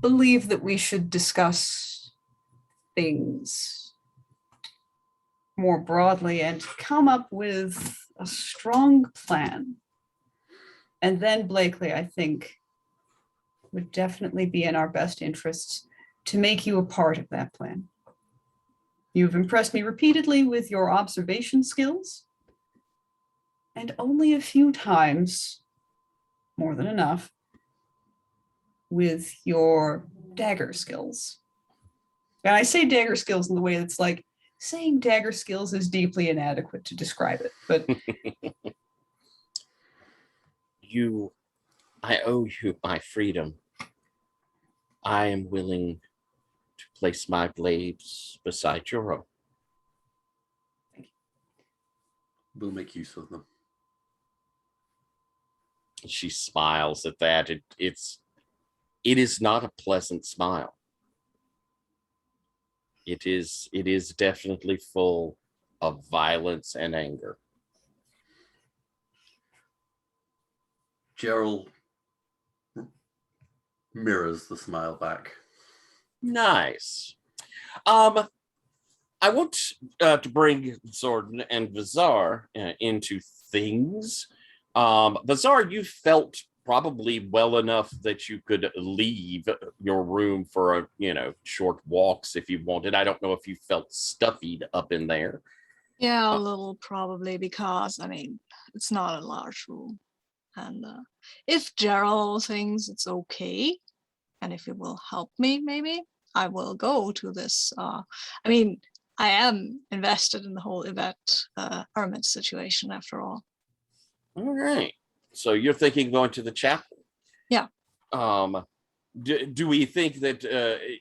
believe that we should discuss things more broadly and come up with a strong plan. And then Blakely, I think, would definitely be in our best interests to make you a part of that plan. You've impressed me repeatedly with your observation skills, and only a few times, more than enough, with your dagger skills. And I say dagger skills in the way that's like, saying dagger skills is deeply inadequate to describe it, but I owe you my freedom. I am willing to place my blades beside your own. We'll make use of them. She smiles at that. It is not a pleasant smile. It is definitely full of violence and anger. Gerald mirrors the smile back. Nice. I want to bring Zordon and Vizar into things. Vizar, you felt probably well enough that you could leave your room for short walks if you wanted. I don't know if you felt stuffied up in there. Yeah, a little probably, because I mean, it's not a large room. And if Gerald thinks it's okay, and if it will help me, maybe I will go to this. I mean, I am invested in the whole Yvette Hermit situation after all. All right. So you're thinking going to the chapel? Yeah. Do we think that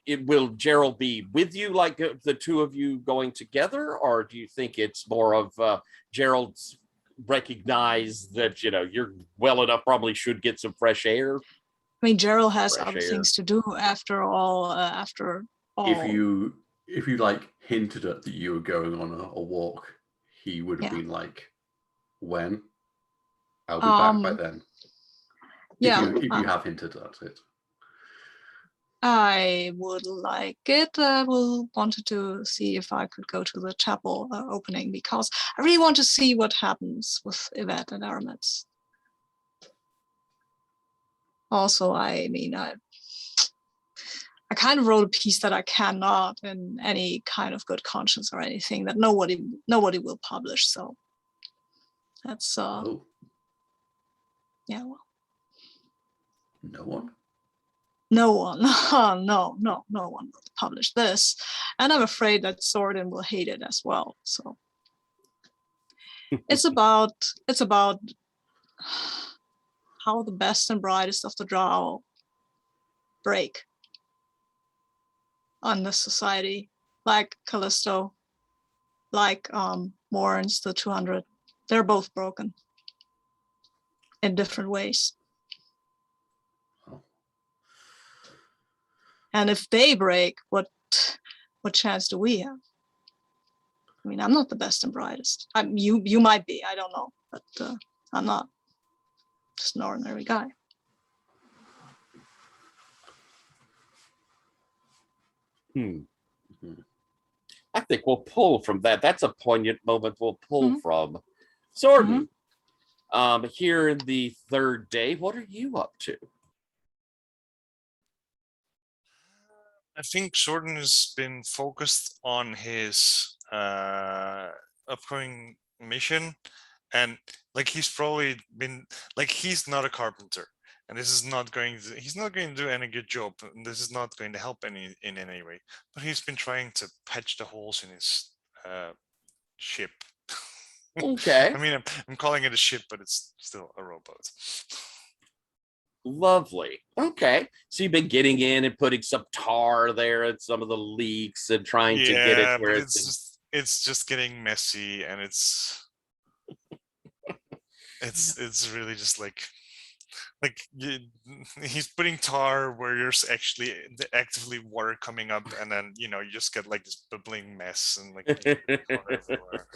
it will Gerald be with you, like the two of you going together, or do you think it's more of Gerald's recognize that you're well enough, probably should get some fresh air? I mean, Gerald has Fresh other air. things to do after all. After all, If you like hinted at that you were going on a walk, he would have been like, "When? I'll be back by then." Yeah, if you have hinted at it. I would like it. I will wanted to see if I could go to the chapel opening, because I really want to see what happens with Yvette and Aramis. Also, I mean, I kind of wrote a piece that I cannot, in any kind of good conscience or anything, that nobody will publish. So that's yeah. Well, no one. No one, no one will publish this, and I'm afraid that Sordin will hate it as well. So it's about how the best and brightest of the Drow break on this society, like Callisto, like Morans, the 200. They're both broken in different ways. And if they break, what chance do we have? I mean, I'm not the best and brightest. You might be, I don't know, but I'm not. Just an ordinary guy. I think we'll pull from that. That's a poignant moment we'll pull from. Sordin, here in the third day, what are you up to? I think Sordin has been focused on his upcoming mission, and like he's probably been like, he's not a carpenter, and this is not going to, he's not going to do any good job, and this is not going to help in any way. But he's been trying to patch the holes in his ship. Okay. I mean, I'm calling it a ship, but it's still a rowboat. Lovely. Okay. So you've been getting in and putting some tar there at some of the leaks and trying to get it where it's just getting messy, and it's really just like he's putting tar where there's actually actively water coming up, and then you just get like this bubbling mess and like everywhere.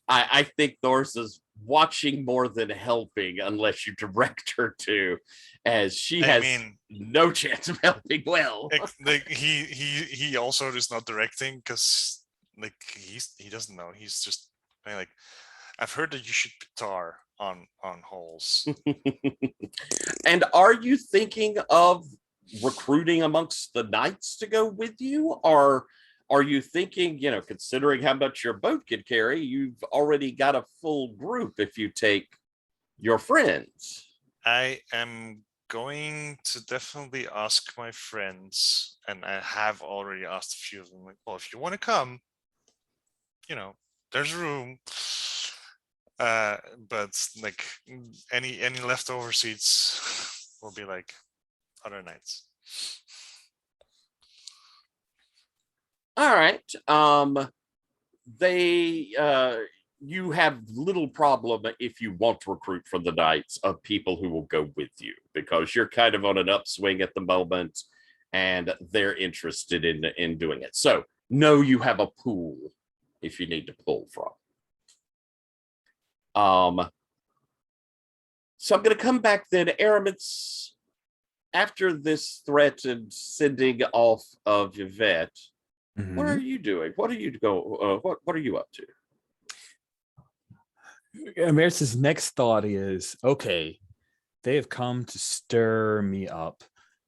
I think Thors is watching more than helping, unless you direct her to, as she has no chance of helping well. Like he also is not directing, because like he doesn't know. He's just like, I've heard that you should put tar on holes. And are you thinking of recruiting amongst the knights to go with you, or are you thinking, considering how much your boat can carry, you've already got a full group if you take your friends? I am going to definitely ask my friends, and I have already asked a few of them, like, well, if you want to come, there's room. But like any leftover seats will be like other nights. All right. You have little problem if you want to recruit from the knights of people who will go with you, because you're kind of on an upswing at the moment and they're interested in doing it. So no, you have a pool if you need to pull from. So I'm going to come back then. Aramis, after this threat and sending off of Yvette, what are you doing? What are you what are you up to? Amaris's next thought is, okay, they have come to stir me up,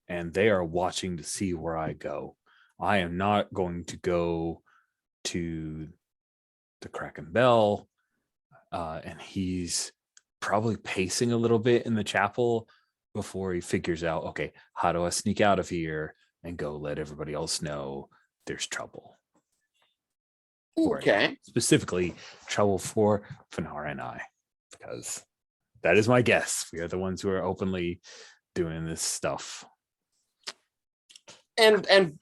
and they are watching to see where I go. I am not going to go to the Kraken Bell, and he's probably pacing a little bit in the chapel before he figures out, okay, how do I sneak out of here and go let everybody else know there's trouble? Or Okay. specifically trouble for Finara and I, because that is my guess. We are the ones who are openly doing this stuff. And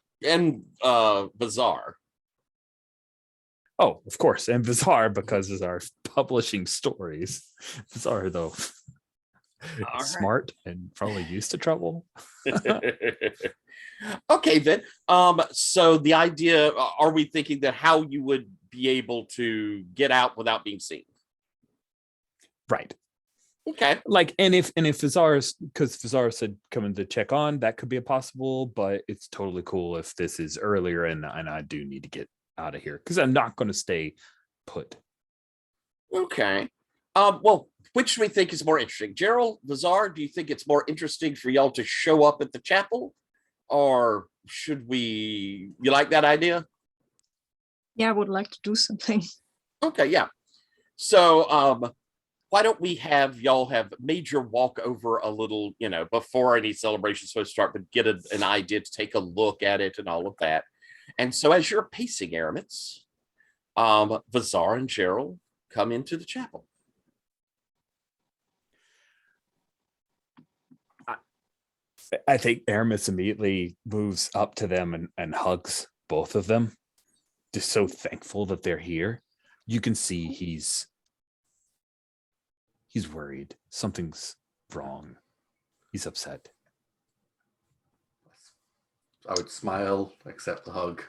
Bizarre. Oh, of course, and Bizarre, because Bizarre publishing stories. Bizarre, though, All right. smart and probably used to trouble. Okay, then. So the idea, are we thinking that how you would be able to get out without being seen? Right. Okay. Like, and if Vizar's, because Vizar said coming to check on, that could be a possible, but it's totally cool if this is earlier and I do need to get out of here because I'm not going to stay put. Okay. Well, which do we think is more interesting? Gerald, Vizar, do you think it's more interesting for y'all to show up at the chapel? Or should we, you like that idea? Yeah, I would like to do something. Okay, yeah. So why don't we have y'all have Major walk over a little, before any celebrations supposed to start, but get an idea to take a look at it and all of that. And so as you're pacing, Aramitz, Vizar and Gerald come into the chapel. I think Aramis immediately moves up to them and hugs both of them. Just so thankful that they're here. You can see he's worried. Something's wrong. He's upset. I would smile, accept the hug.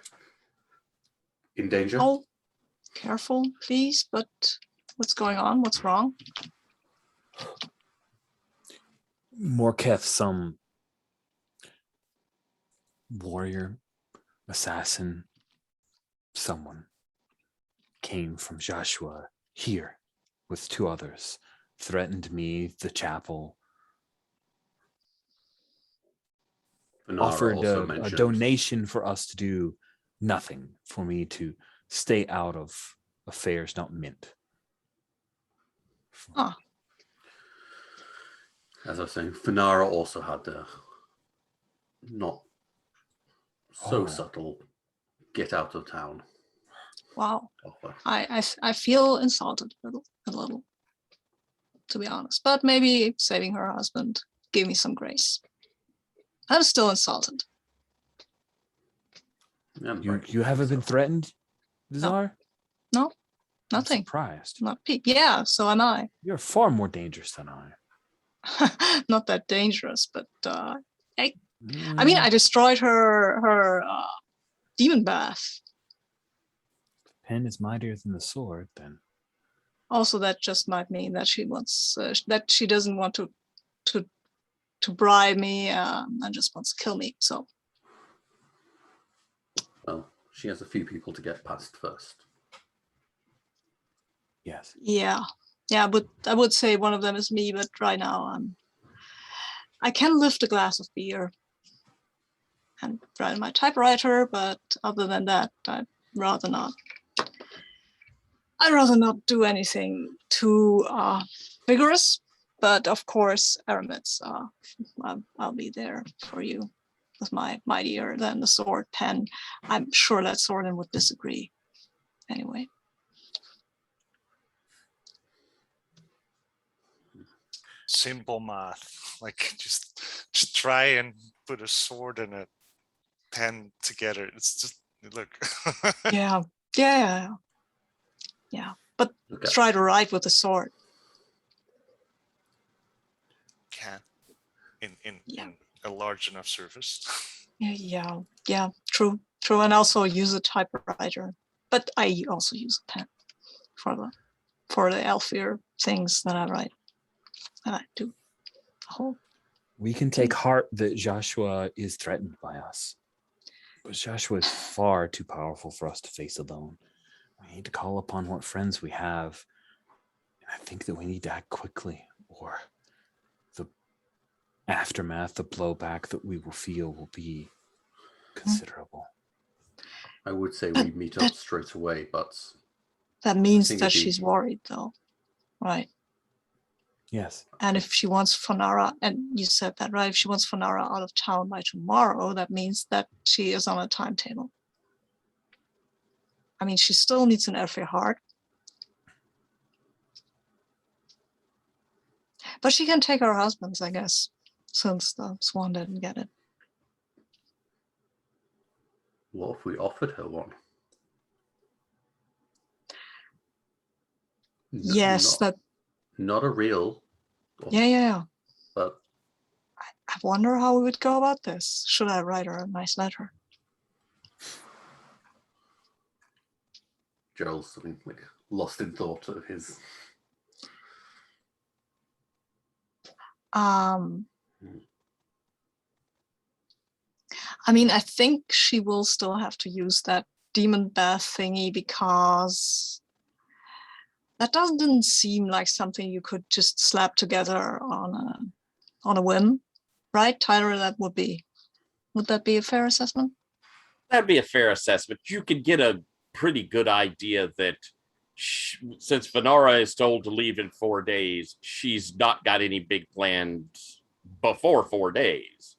In danger? Oh, careful, please. But what's going on? What's wrong? Morketh, some warrior, assassin, someone came from Joshua here with 2 others, threatened me, the chapel, Finara offered also a mentioned- donation for us to do nothing, for me to stay out of affairs not meant. Ah, As I was saying, Finara also had the not so subtle get out of town wow. offer. I feel insulted a little, to be honest. But maybe saving her husband gave me some grace. I'm still insulted. Yeah, You haven't been threatened, Bizarre? No, I'm nothing. surprised. Not yeah, so am I. You're far more dangerous than I. Not that dangerous, but I mean, I destroyed her demon bath. Pen is mightier than the sword, then. Also, that just might mean that she wants that she doesn't want to bribe me and just wants to kill me. So, well, she has a few people to get past first. Yes. yeah, but I would say one of them is me. But right now, I can lift a glass of beer and write on my typewriter. But other than that, I'd rather not do anything too vigorous. But of course, Aramitz, I'll be there for you with my mightier than the sword pen. I'm sure that Sordin would disagree. Anyway. Simple math. Like just try and put a sword and a pen together. It's just look. Yeah. But Okay. try to write with a sword. Can in Yeah. a large enough surface. Yeah. True. And also use a typewriter. But I also use a pen for the Elfir things that I write. And I do the whole. We can take heart that Joshua is threatened by us. But Joshua is far too powerful for us to face alone. We need to call upon what friends we have. And I think that we need to act quickly, or the aftermath, the blowback that we will feel will be considerable. I would say we meet up straight away, but That means think that it'd be- she's worried, though, right? Yes. And if she wants Fonara, and you said that, right? If she wants Fonara out of town by tomorrow, that means that she is on a timetable. I mean, she still needs an Elfie heart. But she can take her husband's, I guess, since the Swan didn't get it. What if we offered her one? Yes, not a real. Yeah. But I wonder how we would go about this. Should I write her a nice letter? Gerald's something like lost in thought of his. I mean, I think she will still have to use that demon bath thingy because that didn't seem like something you could just slap together on a whim, right, Tyler? Would that be a fair assessment? That'd be a fair assessment. You could get a pretty good idea that since Venara is told to leave in 4 days, she's not got any big plans before 4 days.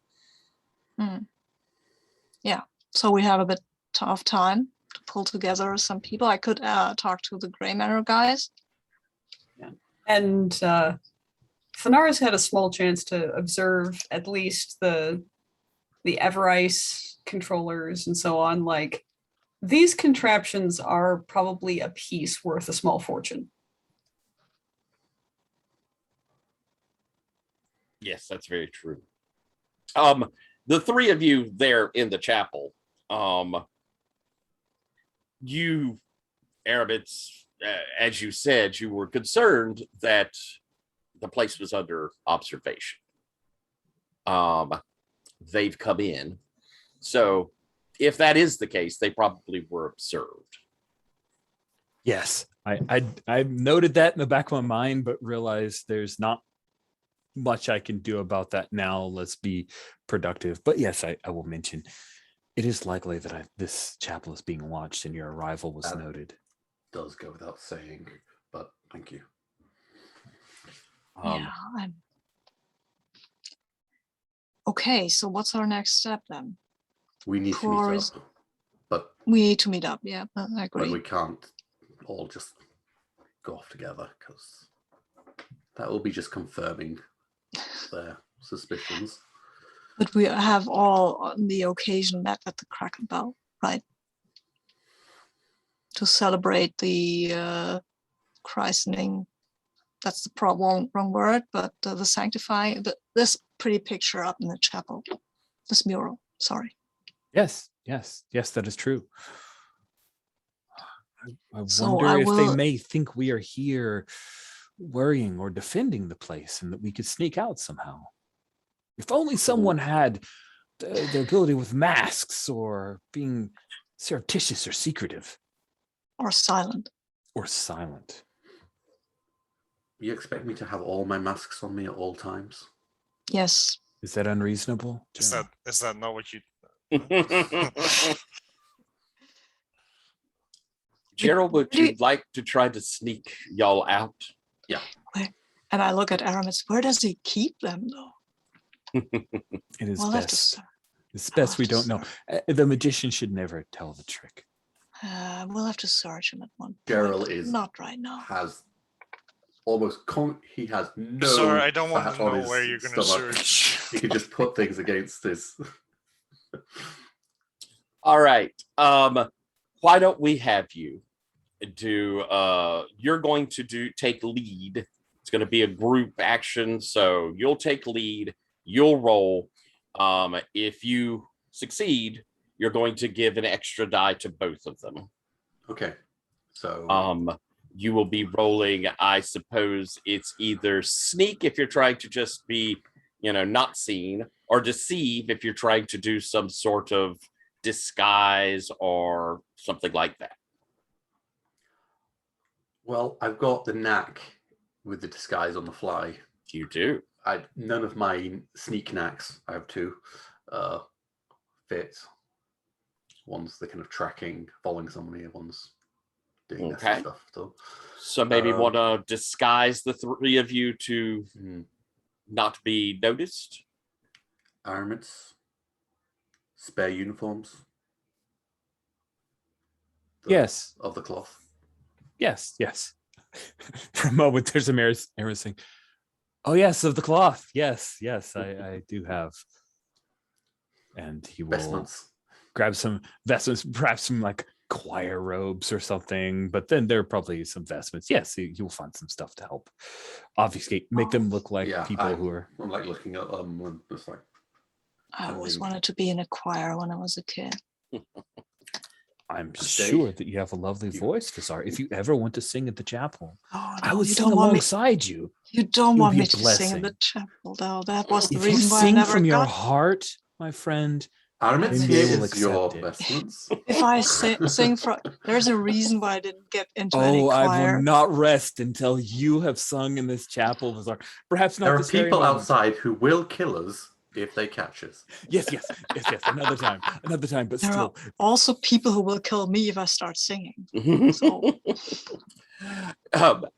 Yeah, so we have a bit of time to pull together some people. I could talk to the Grey Manor guys. Yeah. And Fenara's had a small chance to observe at least the Everice controllers and so on. Like, these contraptions are probably a piece worth a small fortune. Yes, that's very true. The three of you there in the chapel, you Arabits, as you said, you were concerned that the place was under observation. They've come in. So if that is the case, they probably were observed. Yes, I noted that in the back of my mind, but realized there's not much I can do about that now. Let's be productive. But yes, I will mention it is likely that this chapel is being watched and your arrival was noted. Does go without saying, but thank you. Yeah. Okay, so what's our next step then? We need to meet up, but we need to meet up. Yeah, I agree. But we can't all just go off together because that will be just confirming their suspicions. But we have all on the occasion met at the Kraken Bell, right? To celebrate the christening. That's the wrong word, but the sanctifying, this pretty picture up in the chapel, this mural, sorry. Yes, that is true. I wonder if they may think we are here worrying or defending the place and that we could sneak out somehow. If only someone had the ability with masks or being surreptitious or secretive. Or silent. You expect me to have all my masks on me at all times? Yes. Is that unreasonable? Is that not what you... Gerald, would you like to try to sneak y'all out? Yeah. And I look at Aramis. Where does he keep them, though? It is best. It's best we don't know. The magician should never tell the trick. We'll have to search him at one point. Gerald is not right now. Has almost he has no. Sorry, I don't want to know his where you're going to search. He can just put things against his. All right. Why don't we have you do? You're going to take lead. It's going to be a group action, so you'll take lead. You'll roll. If you succeed, you're going to give an extra die to both of them. Okay. So you will be rolling, I suppose it's either sneak if you're trying to just be, not seen, or deceive if you're trying to do some sort of disguise or something like that. Well, I've got the knack with the disguise on the fly. You do. None of my sneak knacks, I have two, fit. One's the kind of tracking, following somebody, one's doing this Okay. stuff. So, So maybe Um, want to disguise the three of you to not be noticed. armaments, spare uniforms. Yes. Of the cloth. Yes. For a moment, there's a Aaron saying, "Oh yes, of the cloth. Yes, I do have." And he will Vestments. grab some vestments, perhaps some like choir robes or something. But then there are probably some vestments. Yes, you'll find some stuff to help obfuscate, make them look like people who are. I'm like looking at them and just like. I always think- wanted to be in a choir when I was a kid. I'm Stay. sure that you have a lovely voice, Visar. If you ever want to sing at the chapel, Oh, I no, would you sing don't want me. alongside you. You don't It would want be a me to sing in the blessing. chapel, though. That was the If you reason why I sing never from your got. heart, my friend, Armaments then here they will is your accept it. vestments. If I sing from, there's a reason why I didn't get into any Oh, I choir. will not rest until you have sung in this chapel, Visar. Perhaps not There are this very people moment. outside who will kill us if they catch us. Yes. Another time, but There are still. also people who will kill me if I start singing. So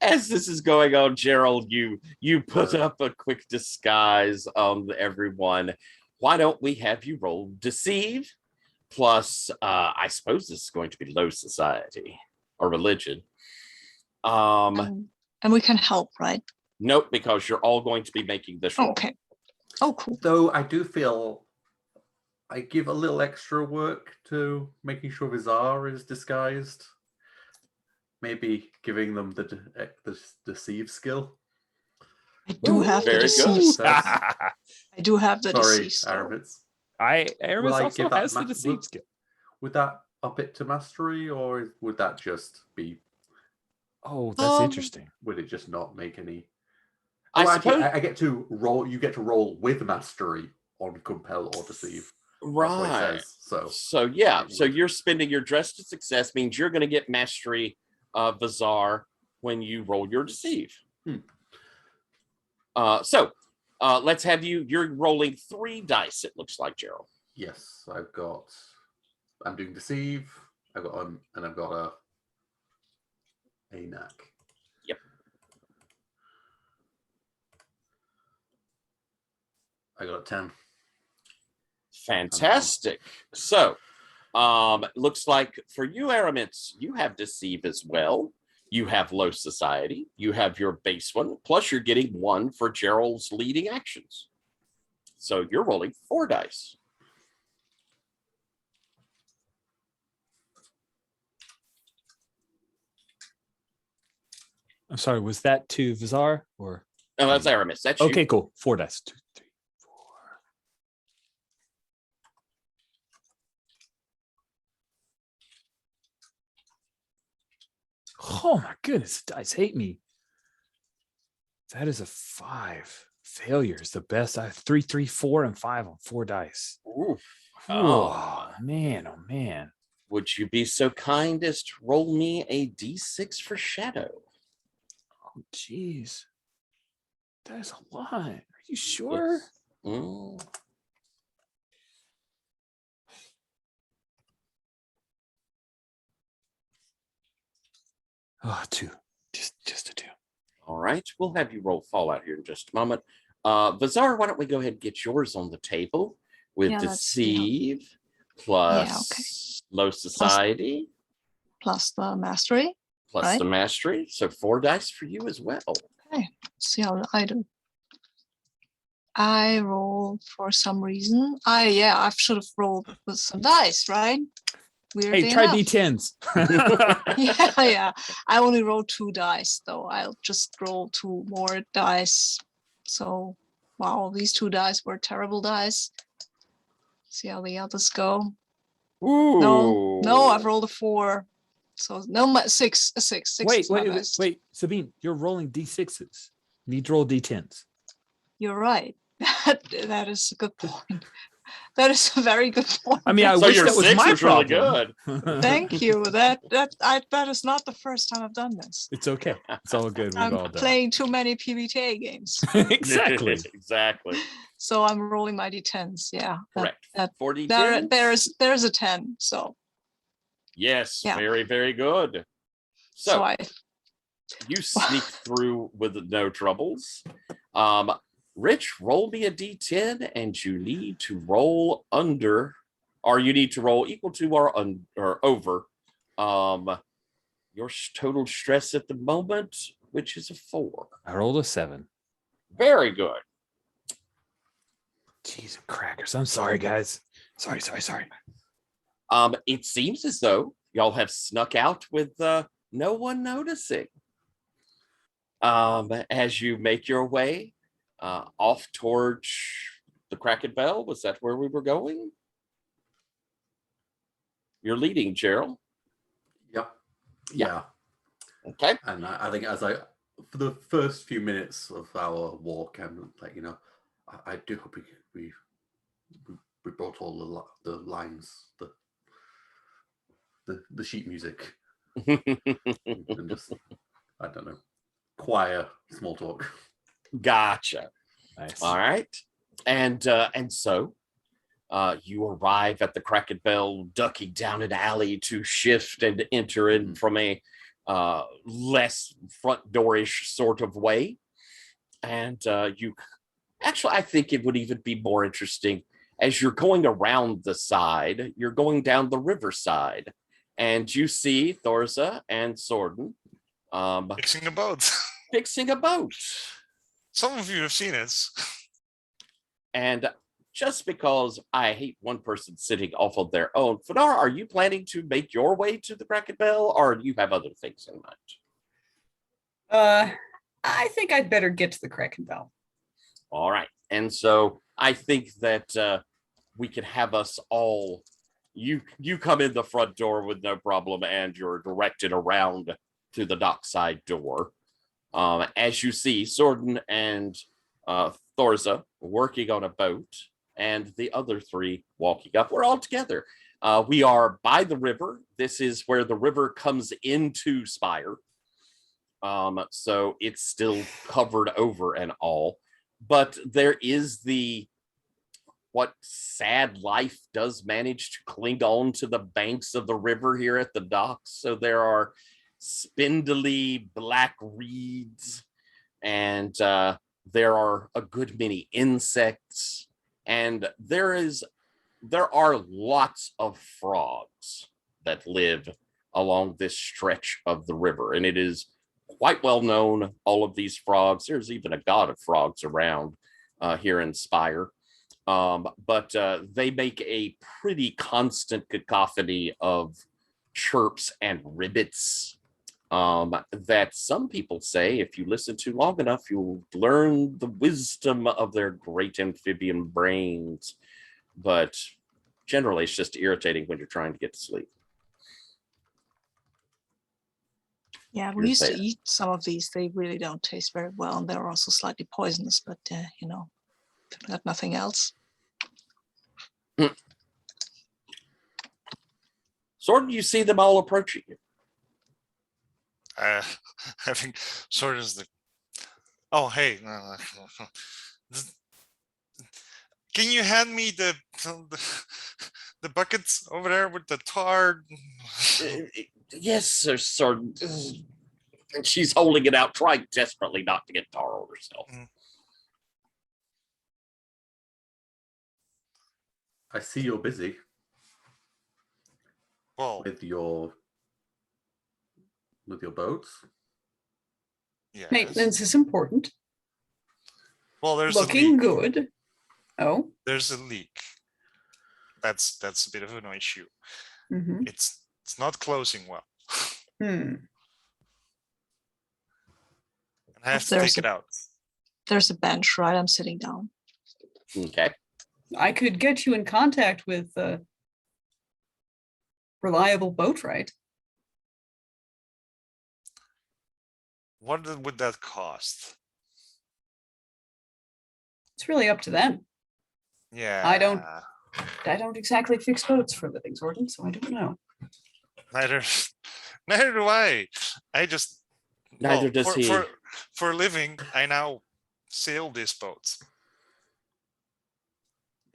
As this is going on, Gerald, you put up a quick disguise on everyone. Why don't we have you roll deceive? Plus, I suppose this is going to be low society or religion. and we can help, right? Nope, because you're all going to be making this roll. Okay. Oh, cool. Though I do feel I give a little extra work to making sure Vizar is disguised. Maybe giving them the deceive skill. I do have the very good. deceive. That's- I do have the Sorry, deceive. skill. Aramis. Aramis I also give that has the ma- deceive will- skill. Would that up it to mastery, or would that just be? Oh, that's Um, interesting. Would it just not make any? I Oh, actually, suppose- I get to roll. You get to roll with mastery on compel or deceive. That's what it Right. says. So yeah, so you're spending your dress to success means you're going to get mastery Vizar when you roll your deceive. So let's have you're rolling 3 dice, it looks like, Gerald. Yes, I'm doing deceive. I've got and I've got a knack. Yep. I got a 10. Fantastic. So looks like for you, Aramis, you have deceive as well. You have low society. You have your base one, plus you're getting 1 for Gerald's leading actions. So you're rolling 4 dice. I'm sorry, was that to Vizar or? No, that's Aramis. That's Okay, you. cool. 4 dice. 2, 3, 4. Oh my goodness, dice hate me. That is a 5. Failure is the best. I have 3, 3, 4, and 5 on 4 dice. Oof. Oh man, oh man. Would you be so kind as to roll me a d6 for shadow? Oh jeez. That is a lot. Are you sure? Mm. Oh, 2. Just a 2. All right, we'll have you roll Fallout here in just a moment. Vizar, why don't we go ahead and get yours on the table with Yeah, let's see. deceive plus low society Plus the mastery. plus right? the mastery. So 4 dice for you as well. See how I do. I roll for some reason. I should have rolled with some dice, right? Weirdly Hey, try enough. D10s. yeah. I only rolled 2 dice, though. I'll just roll 2 more dice. So, wow, these 2 dice were terrible dice. See how the others go. Ooh. No, I've rolled a 4. So no, 6, a 6. 6 Wait, is my wait, best. wait, Sabine, you're rolling D6s. You need to roll D10s. You're right. That is a good point. That is a very good point. I mean, I So wish your that was 6 my was really problem. good. Thank you. That is not the first time I've done this. It's okay. It's all good. We've I'm all done. playing too many PBTA games, Exactly. Exactly. so I'm rolling my d10s. Yeah, Correct. that- 40 there's a 10. So Yes, Yeah. very, very good. So I you sneak through with no troubles. Rich, roll me a d10, and you need to roll under, or you need to roll equal to or over your total stress at the moment, which is a 4. I rolled a 7. Very good. Jeez, crackers. I'm sorry, guys. Sorry. It seems as though y'all have snuck out with no one noticing. As you make your way off towards the Cracked Bell, was that where we were going? You're leading, Gerald. Yep. Yeah. Yeah. Okay. And I think for the first few minutes of our walk, I'm like, I do hope we brought all the lines, the sheet music, and just, I don't know, choir small talk. Gotcha. Nice. All right. And so you arrive at the Cracked Bell, ducking down an alley to shift and enter in from a less front door-ish sort of way. And you actually, I think it would even be more interesting as you're going around the side, you're going down the riverside, and you see Thorza and Sorden Fixing a boat. fixing a boat. Some of you have seen it. And just because I hate one person sitting off on their own, Fedar, are you planning to make your way to the Cracked Bell, or do you have other things in mind? I think I'd better get to the Kraken Bell. All right. And so I think that we can have us all, you come in the front door with no problem, and you're directed around to the dockside door. As you see, Sorden and Thorza working on a boat, and the other 3 walking up. We're all together. We are by the river. This is where the river comes into Spire. So it's still covered over and all. But there is what sad life does manage to cling on to the banks of the river here at the docks. So there are spindly black reeds, and there are a good many insects, and there are lots of frogs that live along this stretch of the river, and it is quite well known, all of these frogs. There's even a god of frogs around here in Spire. But they make a pretty constant cacophony of chirps and ribbits that some people say, if you listen to long enough, you'll learn the wisdom of their great amphibian brains. But generally, it's just irritating when you're trying to get to sleep. Yeah, we Here's used to that. eat some of these. They really don't taste very well, and they're also slightly poisonous. But if you got nothing else. Sorden, you see them all approaching you. I think sort of the. Oh, hey. Can you hand me the buckets over there with the tar? Yes, sir, Sorden. And she's holding it out, trying desperately not to get tar on herself. I see you're busy Well, with your boats. yes. Maintenance is important. Well, there's Looking a leak. good. Oh. There's a leak. That's a bit of an issue. Mm-hmm. It's not closing well. I have to take it out. There's a bench, right? I'm sitting down. Okay. I could get you in contact with a reliable boatwright. What would that cost? It's really up to them. Yeah. I don't exactly fix boats for a living, Sorden, so I don't know. Neither do I. Neither does he. For a living, I now sail these boats.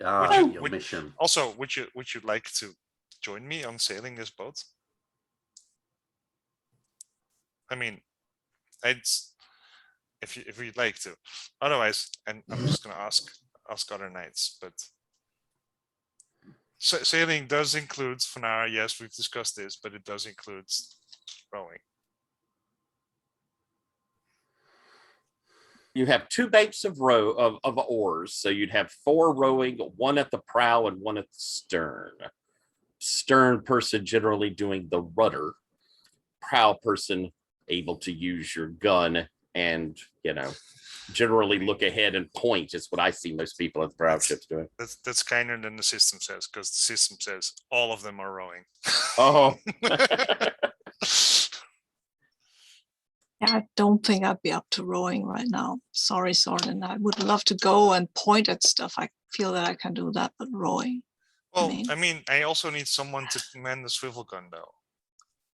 Your mission. Also, would you like to join me on sailing this boat? I mean, it's if you'd like to. Otherwise, and I'm just gonna ask other knights, but sailing does include Fanara. Yes, we've discussed this, but it does include rowing. You have 2 banks of oars, so you'd have 4 rowing, 1 at the prow and 1 at the stern. Stern person generally doing the rudder, prow person able to use your gun and, generally look ahead and point is what I see most people at the prow ships doing. That's kinder than the system says, because the system says all of them are rowing. Oh. I don't think I'd be up to rowing right now. Sorry, Sorden. I would love to go and point at stuff. I feel that I can do that, but rowing. Well, I also need someone to command the swivel gun, though.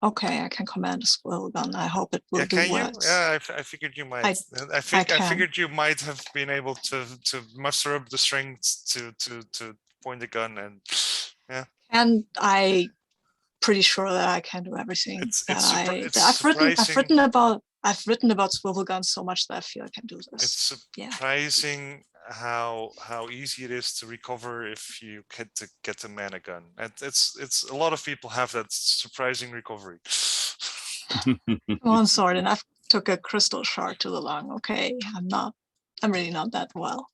Okay, I can command a swivel gun. I hope it will do can well. you? Yeah, I figured you might. I figured you might have been able to muster up the strength to point the gun, and yeah. And I pretty sure that I can do everything. I've written about swivel guns so much that I feel I can do this. It's surprising how easy it is to recover if you get to man a gun. It's a lot of people have that surprising recovery. Come on, Sorden. I've took a crystal shard to the lung. Okay, I'm really not that well.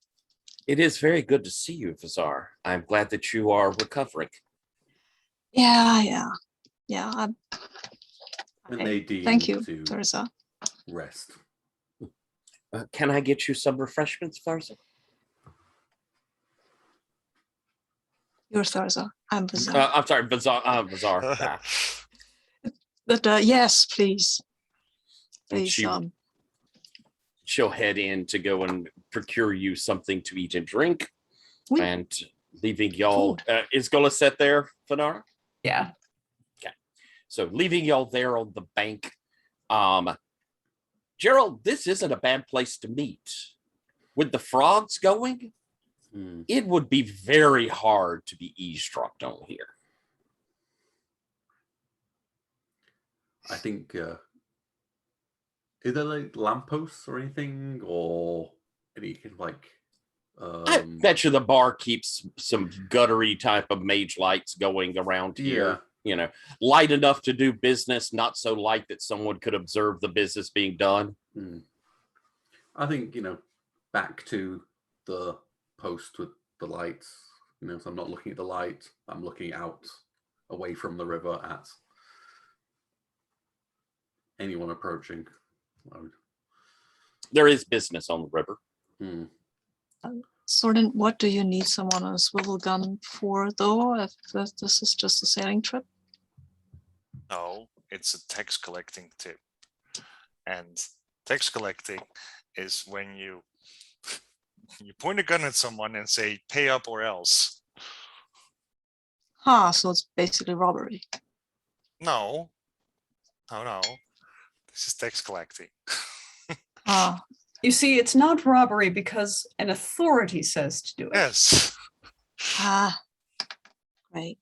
It is very good to see you, Vazar. I'm glad that you are recovering. Yeah. Thank you, Thurza. Rest. Can I get you some refreshments, Thurza? You're Thurza. I'm Vazar. I'm sorry, Vazar. But yes, please. Please. She'll head in to go and procure you something to eat and drink, and leaving y'all. Is Gola set there, Fanara? Yeah. Okay. So leaving y'all there on the bank. Gerald, this isn't a bad place to meet. With the frogs going, it would be very hard to be eavesdropped on here. I think, is there like lampposts or anything, or any kind of like? I bet you the bar keeps some guttery type of mage lights going around here. Light enough to do business, not so light that someone could observe the business being done. I think, back to the post with the lights, so I'm not looking at the light, I'm looking out away from the river at anyone approaching. There is business on the river. Sorden, what do you need someone on a swivel gun for, though, if this is just a sailing trip? No, it's a tax collecting tip. And tax collecting is when you point a gun at someone and say, pay up or else. So it's basically robbery. No. This is tax collecting. You see, it's not robbery because an authority says to do it. Yes. Great.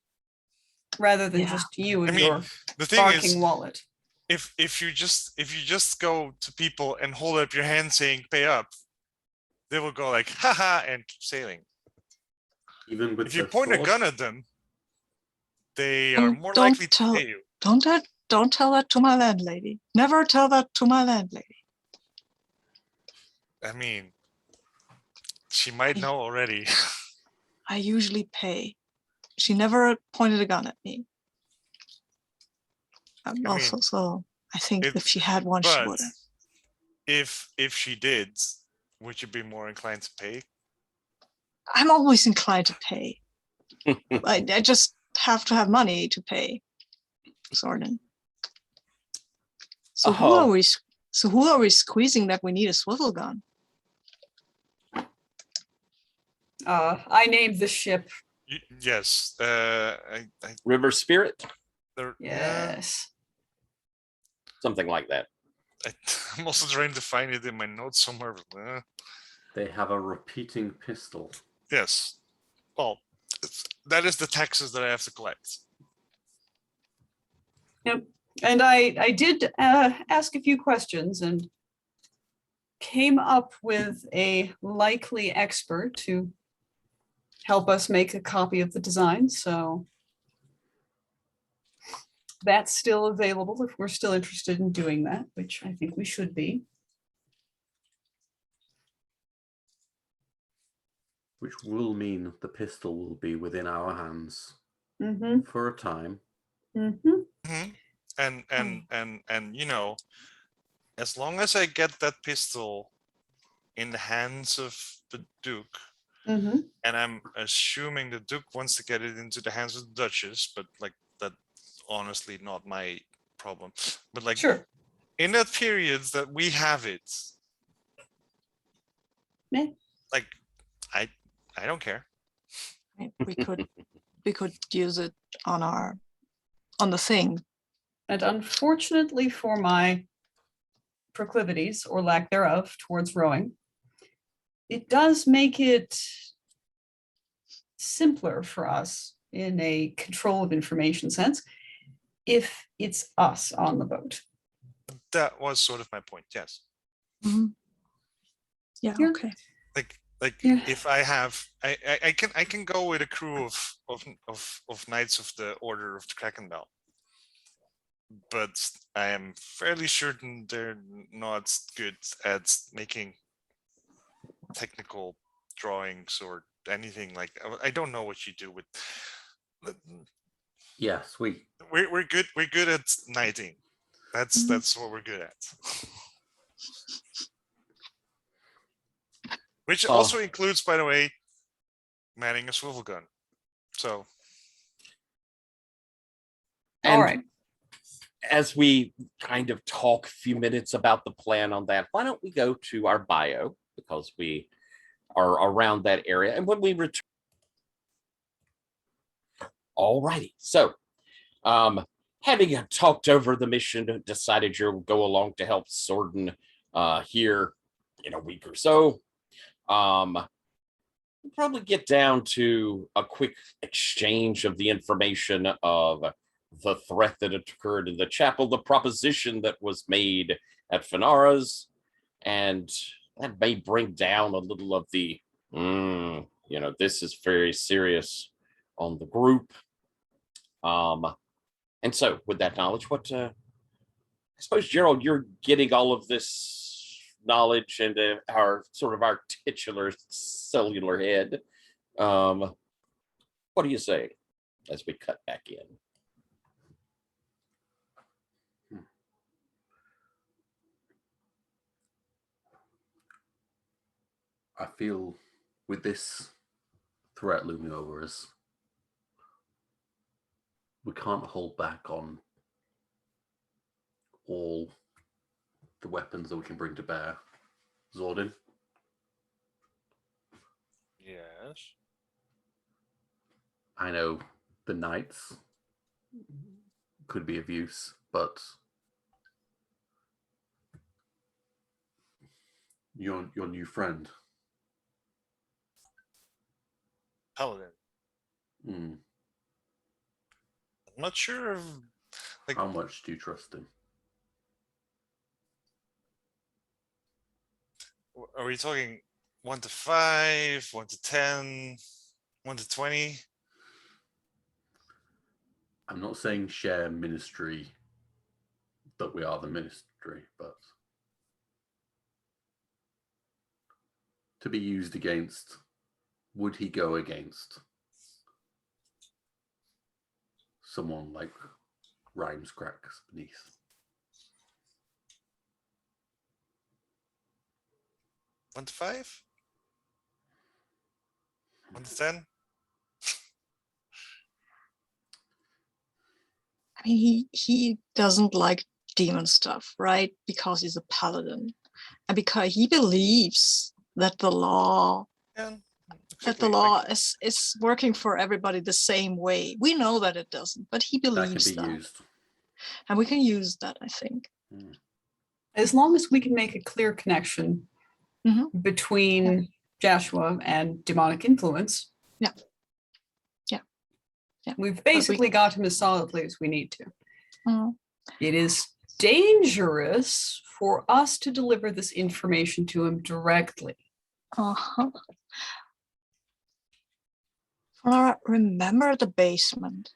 Rather than just you and your the thing barking is, wallet. If you just go to people and hold up your hand saying pay up, they will go like haha and keep sailing. Even with if you point a gun at them, they are more Don't likely to pay you. Don't tell that to my landlady. Never tell that to my landlady. I mean, she might know already. I usually pay. She never pointed a gun at me. So I think if she had one, she would have. If she did, would you be more inclined to pay? I'm always inclined to pay. I just have to have money to pay. Sorden. So who are we squeezing that we need a swivel gun? I named the ship. Yes. River Spirit? Yes. Something like that. I'm also trying to find it in my notes somewhere. They have a repeating pistol. Yes. Well, that is the taxes that I have to collect. Yep. And I did ask a few questions and came up with a likely expert to help us make a copy of the design. So that's still available if we're still interested in doing that, which I think we should be. Which will mean the pistol will be within our hands for a time. And you know, as long as I get that pistol in the hands of the Duke, and I'm assuming the Duke wants to get it into the hands of the Duchess, but like that, honestly, not my problem. But like, Sure. In that period that we have it, like, I don't care. We could use it on the thing. And unfortunately for my proclivities or lack thereof towards rowing, it does make it simpler for us in a control of information sense if it's us on the boat. That was sort of my point. Yes. Yeah. Yeah. Okay. Like Yeah. if I have, I can go with a crew of Knights of the Order of the Kraken Bell, but I am fairly certain they're not good at making technical drawings or anything like. I don't know what you do with. Yes, we're good. We're good at knighting. That's what we're good at. Which also includes, by the way, manning a swivel gun. So, and all right. As we kind of talk a few minutes about the plan on that, why don't we go to our bio, because we are around that area, and when we return. All righty. So, having talked over the mission, decided you'll go along to help Sorden here in a week or so. We'll probably get down to a quick exchange of the information of the threat that occurred in the chapel, the proposition that was made at Fenara's, and that may bring down a little of the, this is very serious on the group. And so with that knowledge, I suppose, Gerald, you're getting all of this knowledge into our titular cellular head. What do you say as we cut back in? I feel with this threat looming over us, we can't hold back on all the weapons that we can bring to bear. Zordin? yes. I know the knights could be of use, but your new friend. Paladin. Mm. I'm not sure if, How much do you trust him? Are we talking 1 to 5, 1 to 10, 1 to 20? I'm not saying share ministry, that we are the ministry, but to be used against, would he go against someone like Rhymes Cracks beneath? One to 5? 1 to 10? I mean, he doesn't like demon stuff, right? Because he's a paladin, and because he believes that the law is working for everybody the same way. We know that it doesn't, but he believes that can be used, and we can use that, I think. As long as we can make a clear connection between Joshua and demonic influence. Yeah. We've basically got him as solidly as we need to. It is dangerous for us to deliver this information to him directly. Uh-huh. Remember the basement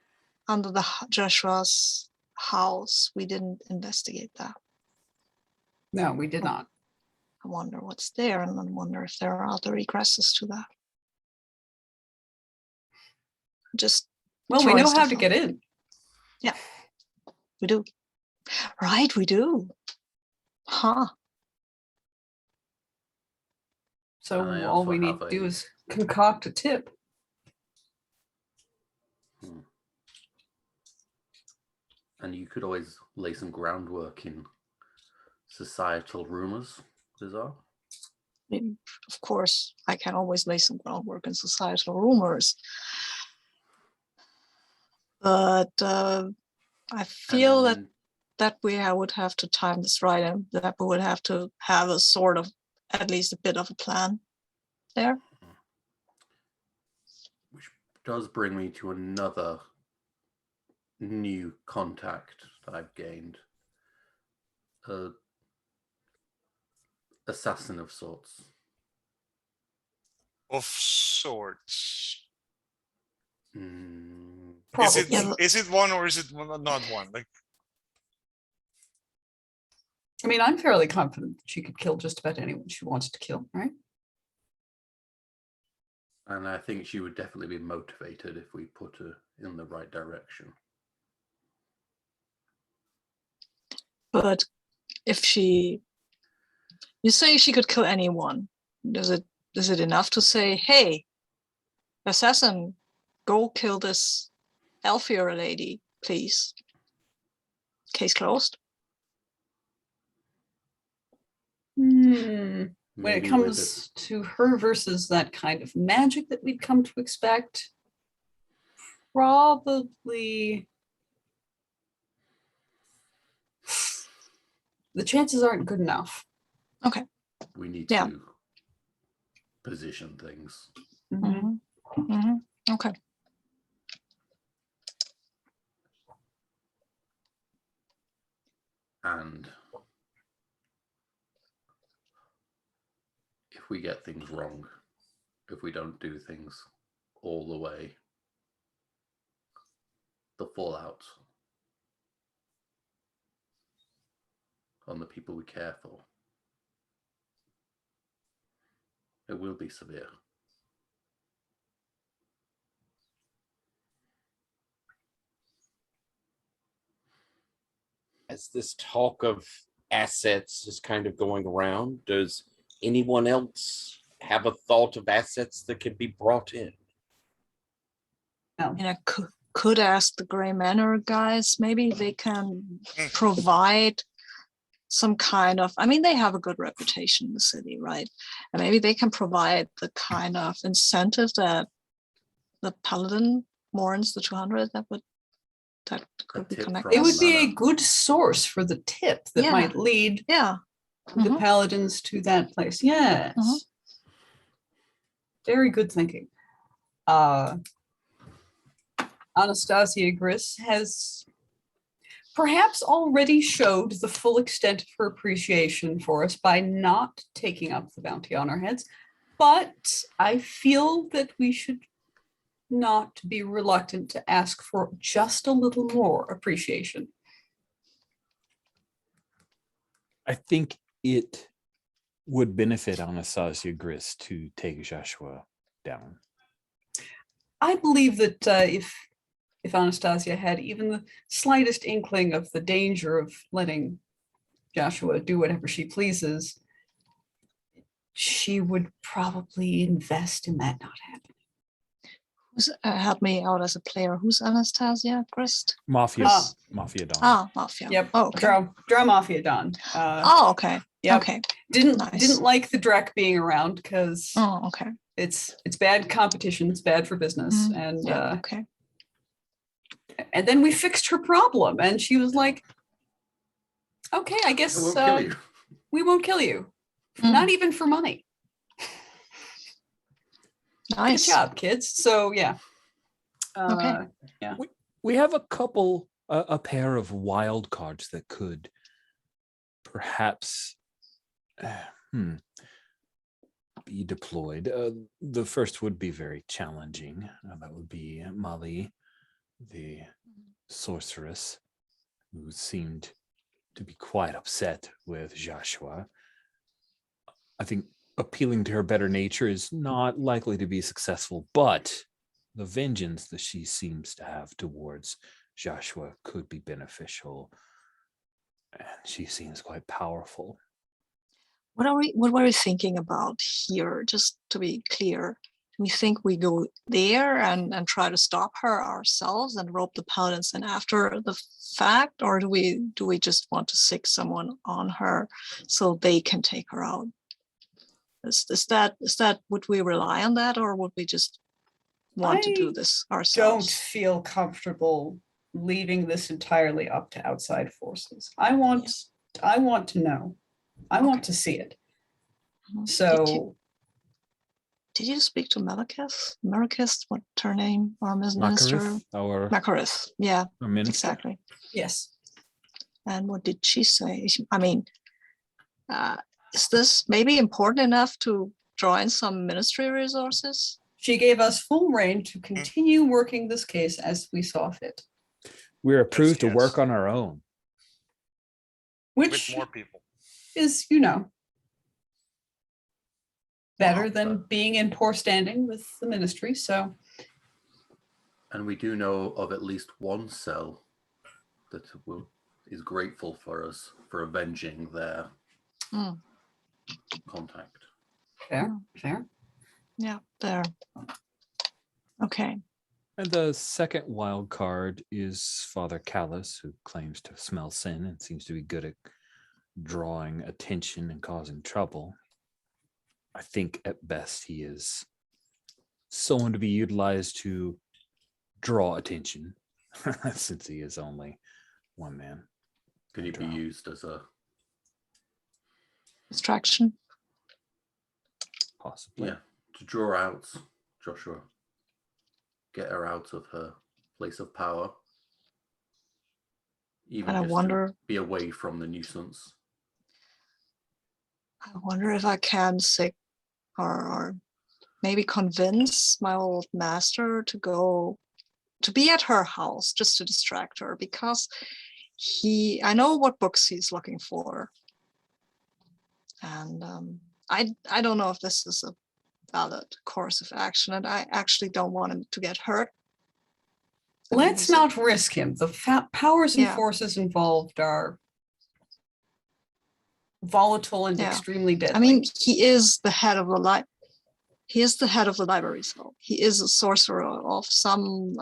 under the Joshua's house? We didn't investigate that. No, we did not. I wonder what's there, and I wonder if there are other egresses to that. Just Well, we throwing know how stuff to out. get in. Yeah, we do. Right, we do. Huh. So And I all also we need have to do a- is concoct a tip. And you could always lay some groundwork in societal rumors, Bizarre. Of course, I can always lay some groundwork in societal rumors. But I feel that we would have to time this right, and that we would have to have a sort of, at least a bit of a plan there. Which does bring me to another new contact that I've gained. Assassin of sorts. Of sorts. Probably. Is it one or is it not one? Like, I mean, I'm fairly confident that she could kill just about anyone she wants to kill, right? And I think she would definitely be motivated if we put her in the right direction. But if you say she could kill anyone, is it enough to say, hey, assassin, go kill this Elfier lady, please? Case closed. When Maybe it with comes to her versus that kind of magic that we'd come to expect, probably the chances aren't good enough. Okay. we need Yeah. to position things. Okay. And if we get things wrong, if we don't do things all the way, the fallout on the people we care for, it will be severe. As this talk of assets is kind of going around, does anyone else have a thought of assets that could be brought in? No. And I could ask the Grey Manor guys, maybe they can provide some kind of, I mean, they have a good reputation in the city, right? And maybe they can provide the kind of incentive that the Paladin warrants the 200 that could be tip connected. It would be a Manor. good source for the tip that Yeah. might lead Yeah. the paladins to that place. Yes. Very good thinking. Anastasia Gris has perhaps already showed the full extent of her appreciation for us by not taking up the bounty on our heads, but I feel that we should not be reluctant to ask for just a little more appreciation. I think it would benefit Anastasia Gris to take Joshua down. I believe that if Anastasia had even the slightest inkling of the danger of letting Joshua do whatever she pleases, she would probably invest in that not happening. Help me out as a player. Who's Anastasia Grist? Mafia Don. Ah, Mafia. Yep. Oh, okay. Draw Mafia Don. Oh, okay. Yep. Okay. Didn't Nice. like the Drek being around because Oh, okay. it's bad competition. It's bad for business. And Yeah, okay. and then we fixed her problem, and she was like, "Okay, I guess I won't kill you. we won't kill you, not even for money." Nice. Good job, kids. So yeah. Okay. Yeah. We have a couple a pair of wild cards that could perhaps be deployed. The first would be very challenging. That would be Mali, the sorceress, who seemed to be quite upset with Joshua. I think appealing to her better nature is not likely to be successful, but the vengeance that she seems to have towards Joshua could be beneficial. And she seems quite powerful. What were we thinking about here? Just to be clear, we think we go there and try to stop her ourselves and rope the paladins in after the fact, or do we just want to sick someone on her so they can take her out? Is that would we rely on that, or would we just want to do this Don't ourselves? feel comfortable leaving this entirely up to outside forces. I want to know. I want to see it. Mhm. So Did you speak to Malakith? Marikith, what's her name? Our minister? Makarith, our Makarith, yeah, minister. exactly. yes, And what did she say? I mean, is this maybe important enough to draw in some ministry resources? she gave us full reign to continue working this case as we saw fit, We're approved to yes. work on our own. With which more people. is, better Wow, than being in poor standing with the ministry. So And we do know of at least one cell that is grateful for us for avenging their Mm. contact. fair. Yeah, there. Okay. And the second wild card is Father Callus, who claims to smell sin and seems to be good at drawing attention and causing trouble. I think at best he is someone to be utilized to draw attention, since he is only one man. Can it be used as a Distraction. Possibly. to draw out Joshua, get her out of her place of power, even And I just wonder- to be away from the nuisance. I wonder if I can sick or maybe convince my old master to go to be at her house just to distract her, because I know what books he's looking for. And I don't know if this is a valid course of action, and I actually don't want him to get hurt. I mean, Let's he's a- not risk him. The powers and Yeah. forces involved are volatile and Yeah. extremely deadly. I mean, he is the head of the He is the head of the library, so he is a sorcerer of some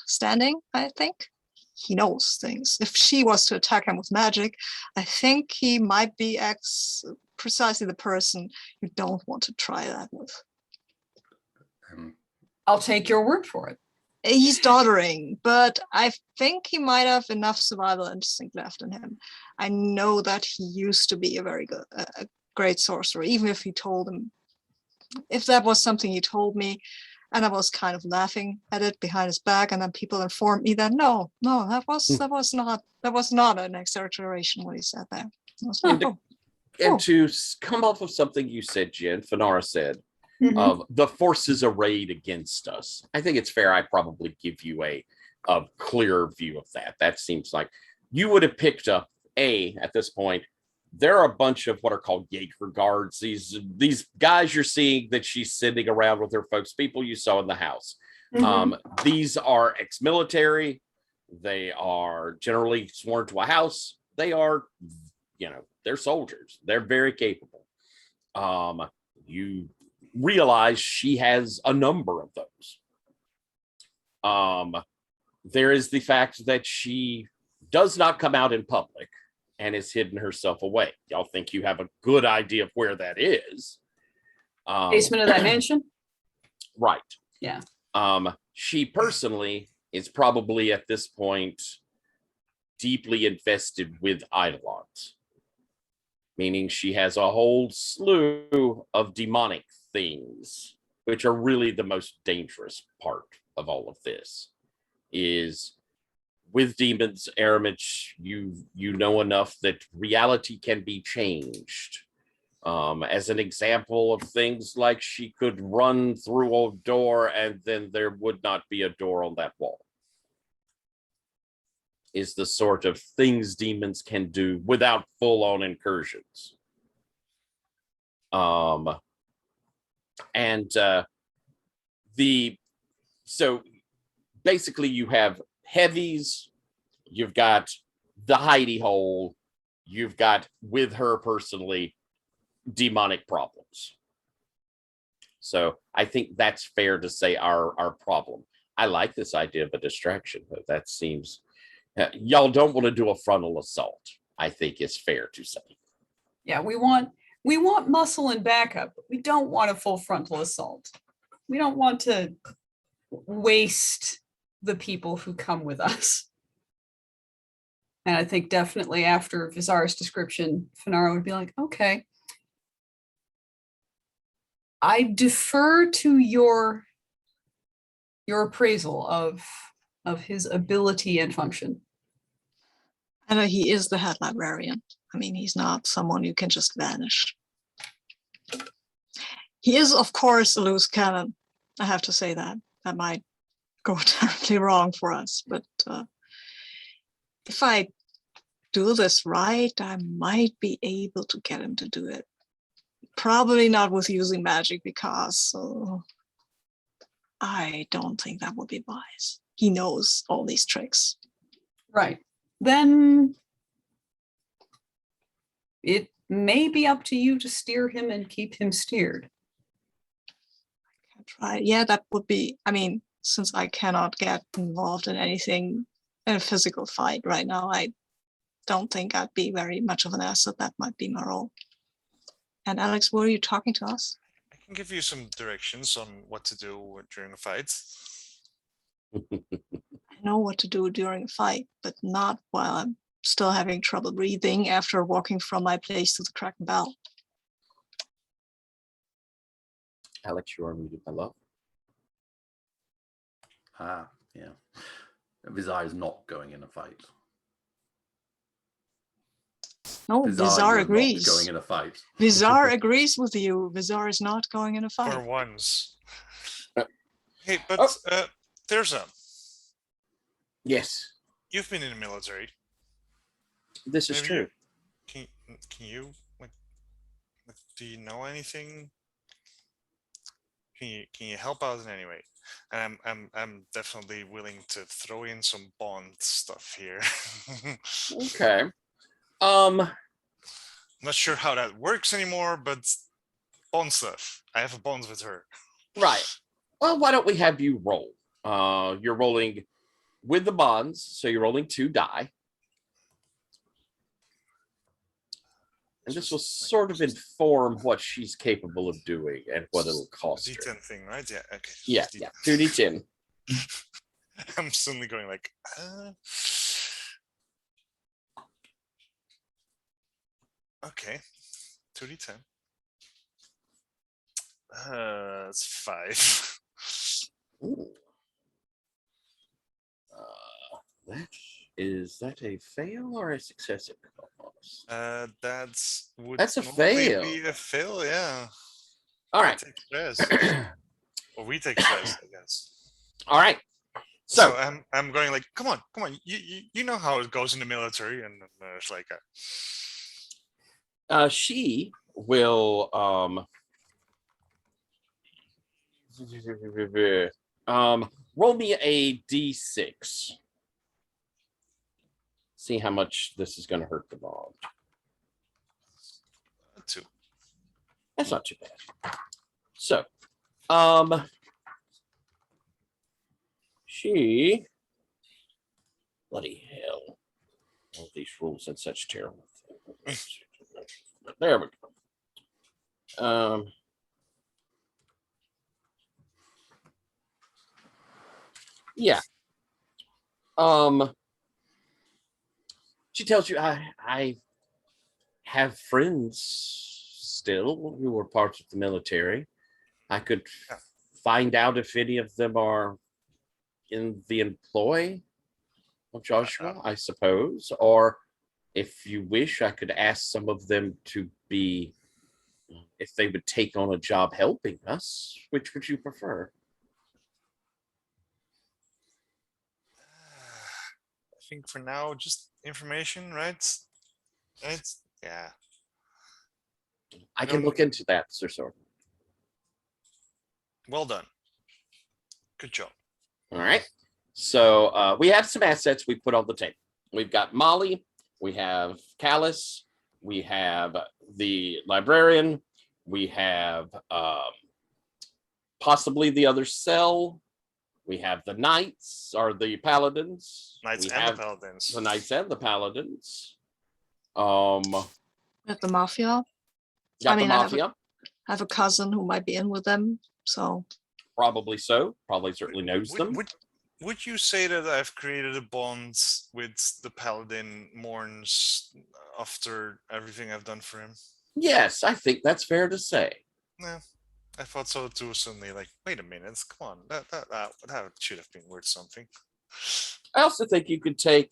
standing, I think. He knows things. If she was to attack him with magic, I think he might be precisely the person you don't want to try that with. I'll take your word for it. He's doddering, but I think he might have enough survival instinct left in him. I know that he used to be a great sorcerer, even if if that was something he told me, and I was kind of laughing at it behind his back, and then people informed me that no, that was not an exaggeration what he said there. And to come off of something you said, Jen, Fanara said, of the forces arrayed against us. I think it's fair I probably give you a clearer view of that. That seems like you would have picked up at this point. There are a bunch of what are called Jaeger guards. These guys you're seeing that she's sending around with her folks, people you saw in the house. These are ex-military. They are generally sworn to a house. They are, they're soldiers. They're very capable. You realize she has a number of those. There is the fact that she does not come out in public and has hidden herself away. Y'all think you have a good idea of where that is. Basement of that mansion? Right. Yeah. She personally is probably at this point deeply infested with eidolons, meaning she has a whole slew of demonic things, which are really the most dangerous part of all of this, is with demons, Aramich, you know enough that reality can be changed. As an example of things like she could run through a door and then there would not be a door on that wall. Is the sort of things demons can do without full-on incursions. So basically you have heavies, you've got the hidey hole, you've got with her personally demonic problems. So I think that's fair to say our problem. I like this idea of a distraction, but that seems y'all don't want to do a frontal assault, I think is fair to say. Yeah, we want muscle and backup, but we don't want a full frontal assault. We don't want to waste the people who come with us. And I think definitely after Vizar's description, Finara would be like, okay, I defer to your appraisal of his ability and function. And he is the head librarian. I mean, he's not someone you can just vanish. He is, of course, a loose cannon. I have to say that. That might go terribly wrong for us. But if I do this right, I might be able to get him to do it. Probably not with using magic, because I don't think that would be wise. He knows all these tricks. Right. Then it may be up to you to steer him and keep him steered. I can try. Yeah, that would be, I mean, since I cannot get involved in anything in a physical fight right now, I don't think I'd be very much of an asset. That might be my role. And Alex, were you talking to us? I can give you some directions on what to do during a fight. I know what to do during a fight, but not while I'm still having trouble breathing after walking from my place to the Kraken Bell. Alex, you are muted, my love. Yeah. Vizar is not going in a fight. No, Vizar is agrees. not going in a fight. Vizar agrees with you. Vizar is not going in a fight. For once. Hey, but there's a. Yes, You've been in the military. this is Maybe true. Can you like do you know anything? Can you help out in any way? And I'm definitely willing to throw in some bond stuff here. Okay. Not sure how that works anymore, but bond stuff. I have a bond with her. Right. Well, why don't we have you roll? You're rolling with the bonds, so you're rolling 2 die. And this will sort of inform what she's capable of doing and what it'll cost her. D10 thing, right? Yeah. Okay. Yeah, 2d10. I'm suddenly going like, okay, 2d10. It's 5. Ooh. Is that a fail or a successive cost? That's a fail. Be a fail, yeah. All right. Take stress. Or we take stress, I guess. All right. So I'm going like, come on. You know how it goes in the military, and it's like she will roll me a d6. See how much this is going to hurt the bond. 2. That's not too bad. So, she, bloody hell, all these rules and such terrible things. There we go. Yeah. She tells you, I have friends still who are parts of the military. I could find out if any of them are in the employ Joshua, I suppose. Or if you wish, I could ask some of them to be, if they would take on a job helping us. Which would you prefer? I think for now, just information, right? It's yeah. I can look into that, Sir Sword. Well done. Good job. All right. So we have some assets we put on the table. We've got Molly, we have Callus, we have the librarian, we have possibly the other cell, we have the knights or the paladins. Knights we and have the paladins. the knights and the paladins. With the mafia. Got I mean, the I have mafia. I have a cousin who might be in with them, so Probably so. Probably certainly knows them. Would you say that I've created a bond with the paladin Mourns after everything I've done for him? Yes, I think that's fair to say. Yeah, I thought so too. Suddenly, like, wait a minute, come on, that should have been worth something. I also think you could take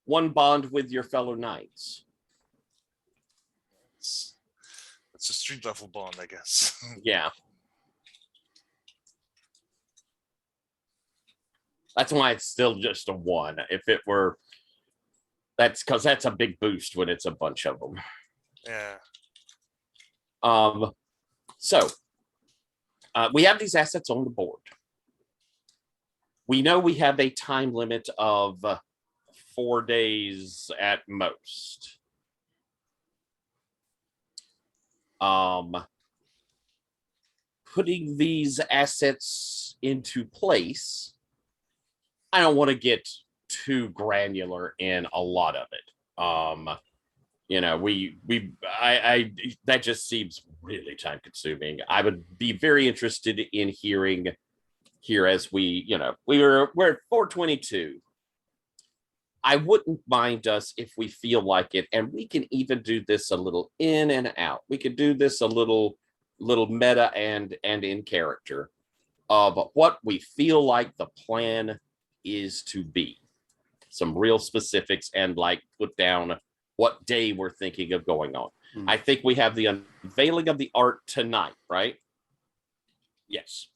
one bond with your fellow knights. It's a street level bond, I guess. Yeah. That's why it's still just a one. If it were, that's because that's a big boost when it's a bunch of them. Yeah. So we have these assets on the board. We know we have a time limit of 4 days at most. Putting these assets into place, I don't want to get too granular in a lot of it. You know, I that just seems really time consuming. I would be very interested in hearing here as we're at 422. I wouldn't mind us if we feel like it, and we can even do this a little in and out. We could do this a little meta and in character of what we feel like the plan is to be. Some real specifics and like put down what day we're thinking of going on. I think we have the unveiling of the art tonight, right? Yes.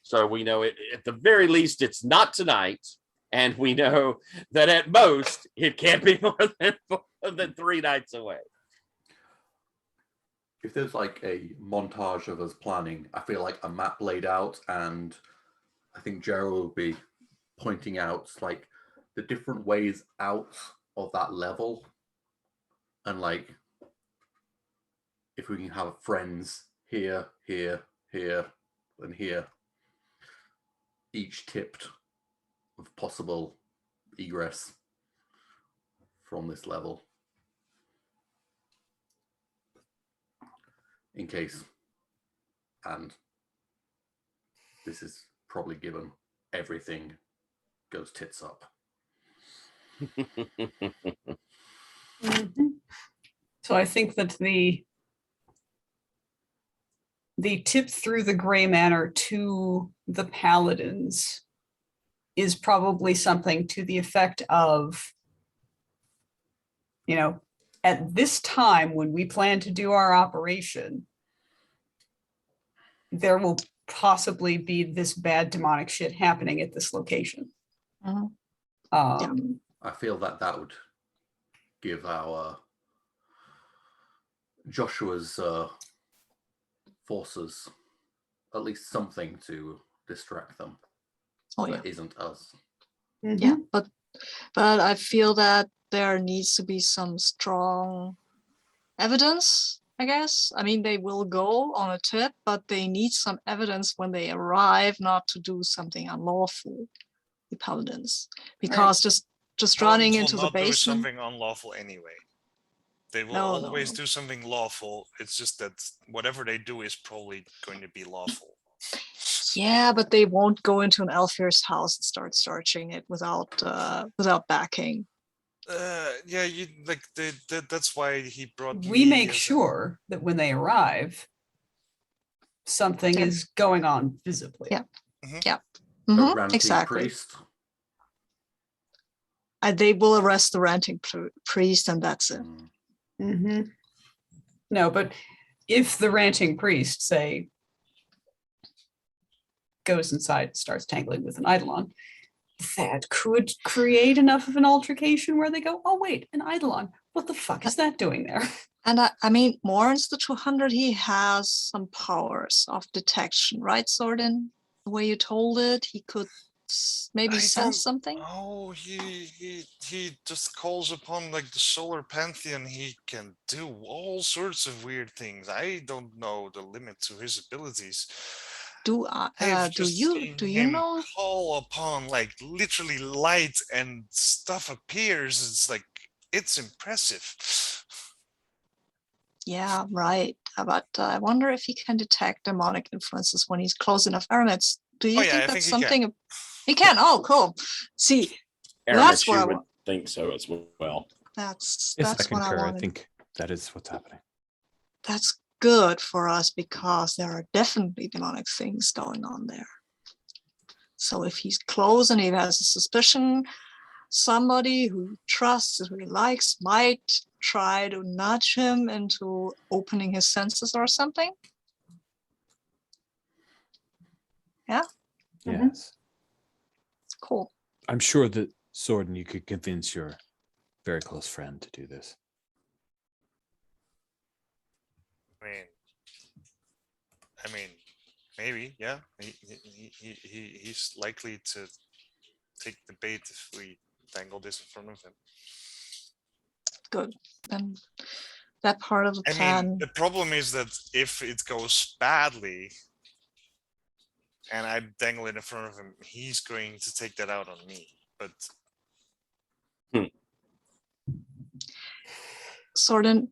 So we know it at the very least it's not tonight, and we know that at most it can't be more than 3 nights away. If there's like a montage of us planning, I feel like a map laid out, and I think Gerald will be pointing out like the different ways out of that level, and like if we can have friends here, here, here, and here, each tipped with possible egress from this level, in case, and this is probably given everything goes tits up. So I think that the tip through the Gray Manor to the Paladins is probably something to the effect of, at this time when we plan to do our operation, there will possibly be this bad demonic shit happening at this location. I feel that would give our Joshua's forces at least something to distract them. That isn't us. Yeah, but I feel that there needs to be some strong evidence, I guess. I mean, they will go on a tip, but they need some evidence when they arrive not to do something unlawful, the paladins, because just running into the basement. Do something unlawful anyway. They will always do something lawful. It's just that whatever they do is probably going to be lawful. Yeah, but they won't go into an Elfir's house and start searching it without backing. Yeah, that's why he brought. We make sure that when they arrive, something is going on visibly. Yeah, Mm-hmm. yeah, A rampy exactly. priest. They will arrest the ranting priest, and that's it. Mm-hmm. No, but if the ranting priest, say, goes inside, starts tangling with an eidolon, that could create enough of an altercation where they go, oh, wait, an eidolon. What the fuck is that doing there? And I mean, Morin's the 200, he has some powers of detection, right, Sordin? The way you told it, he could maybe I sense don't- something. Oh, he just calls upon like the solar pantheon. He can do all sorts of weird things. I don't know the limit to his abilities. I've Do just you seen do you him know? call upon like literally light and stuff appears. It's like it's impressive. Yeah, right. But I wonder if he can detect demonic influences when he's close enough. Aramis, do you Oh, yeah, think I that's think he can. something? He can. Oh, cool. See, Aramis, that's what you I would want. think so as well. That's Yes, I what I concur. I wanted. think that is what's happening. That's good for us because there are definitely demonic things going on there. So if he's close and he has a suspicion, somebody who he trusts, who he likes, might try to nudge him into opening his senses or something. Yeah. Mhm. Yes. Cool. I'm sure that Sordin, you could convince your very close friend to do this. I mean, maybe, yeah. He's likely to take the bait if we dangle this in front of him. Good. Then that part of the I plan. mean, the problem is that if it goes badly and I dangle it in front of him, he's going to take that out on me. But Sordin,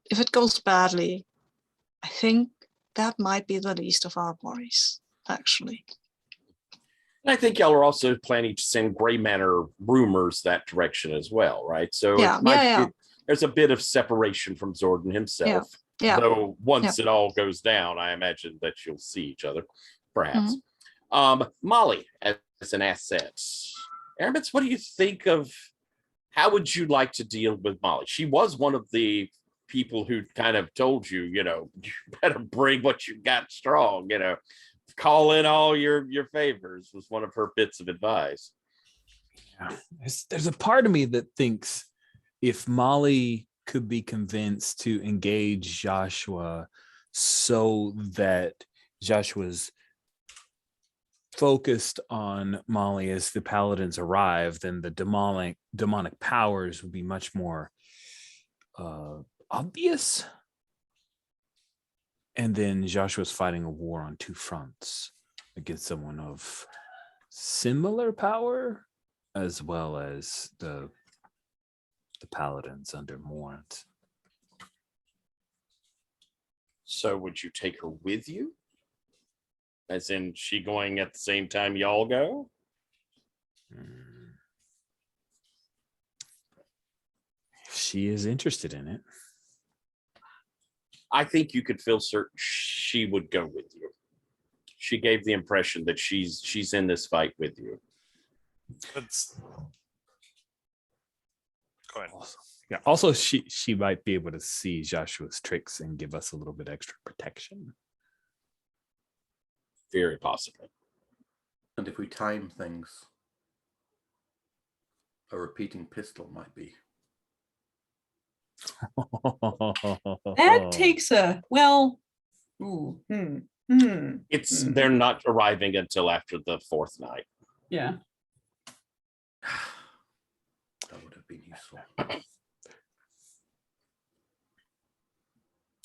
if it goes badly, I think that might be the least of our worries, actually. And I think y'all are also planning to send Gray Manor rumors that direction as well, right? So Yeah, there's a bit of separation from Zordon himself. Yeah. Though once it all goes down, I imagine that you'll see each other, perhaps. Molly as an asset. Aramis, what do you think of how would you like to deal with Molly? She was one of the people who kind of told you, you better bring what you got strong, call in all your favors was one of her bits of advice. Yeah. There's a part of me that thinks if Molly could be convinced to engage Joshua so that Joshua's focused on Molly as the paladins arrive, then the demonic powers would be much more obvious. And then Joshua's fighting a war on two fronts against someone of similar power, as well as the paladins under Morant. So would you take her with you? As in she going at the same time y'all go? If she is interested in it. I think you could feel certain she would go with you. She gave the impression that she's in this fight with you. But go ahead. Yeah. Also, she might be able to see Joshua's tricks and give us a little bit extra protection. Very possibly. And if we time things, a repeating pistol might be. That takes a They're not arriving until after the fourth night. Yeah. That would have been useful.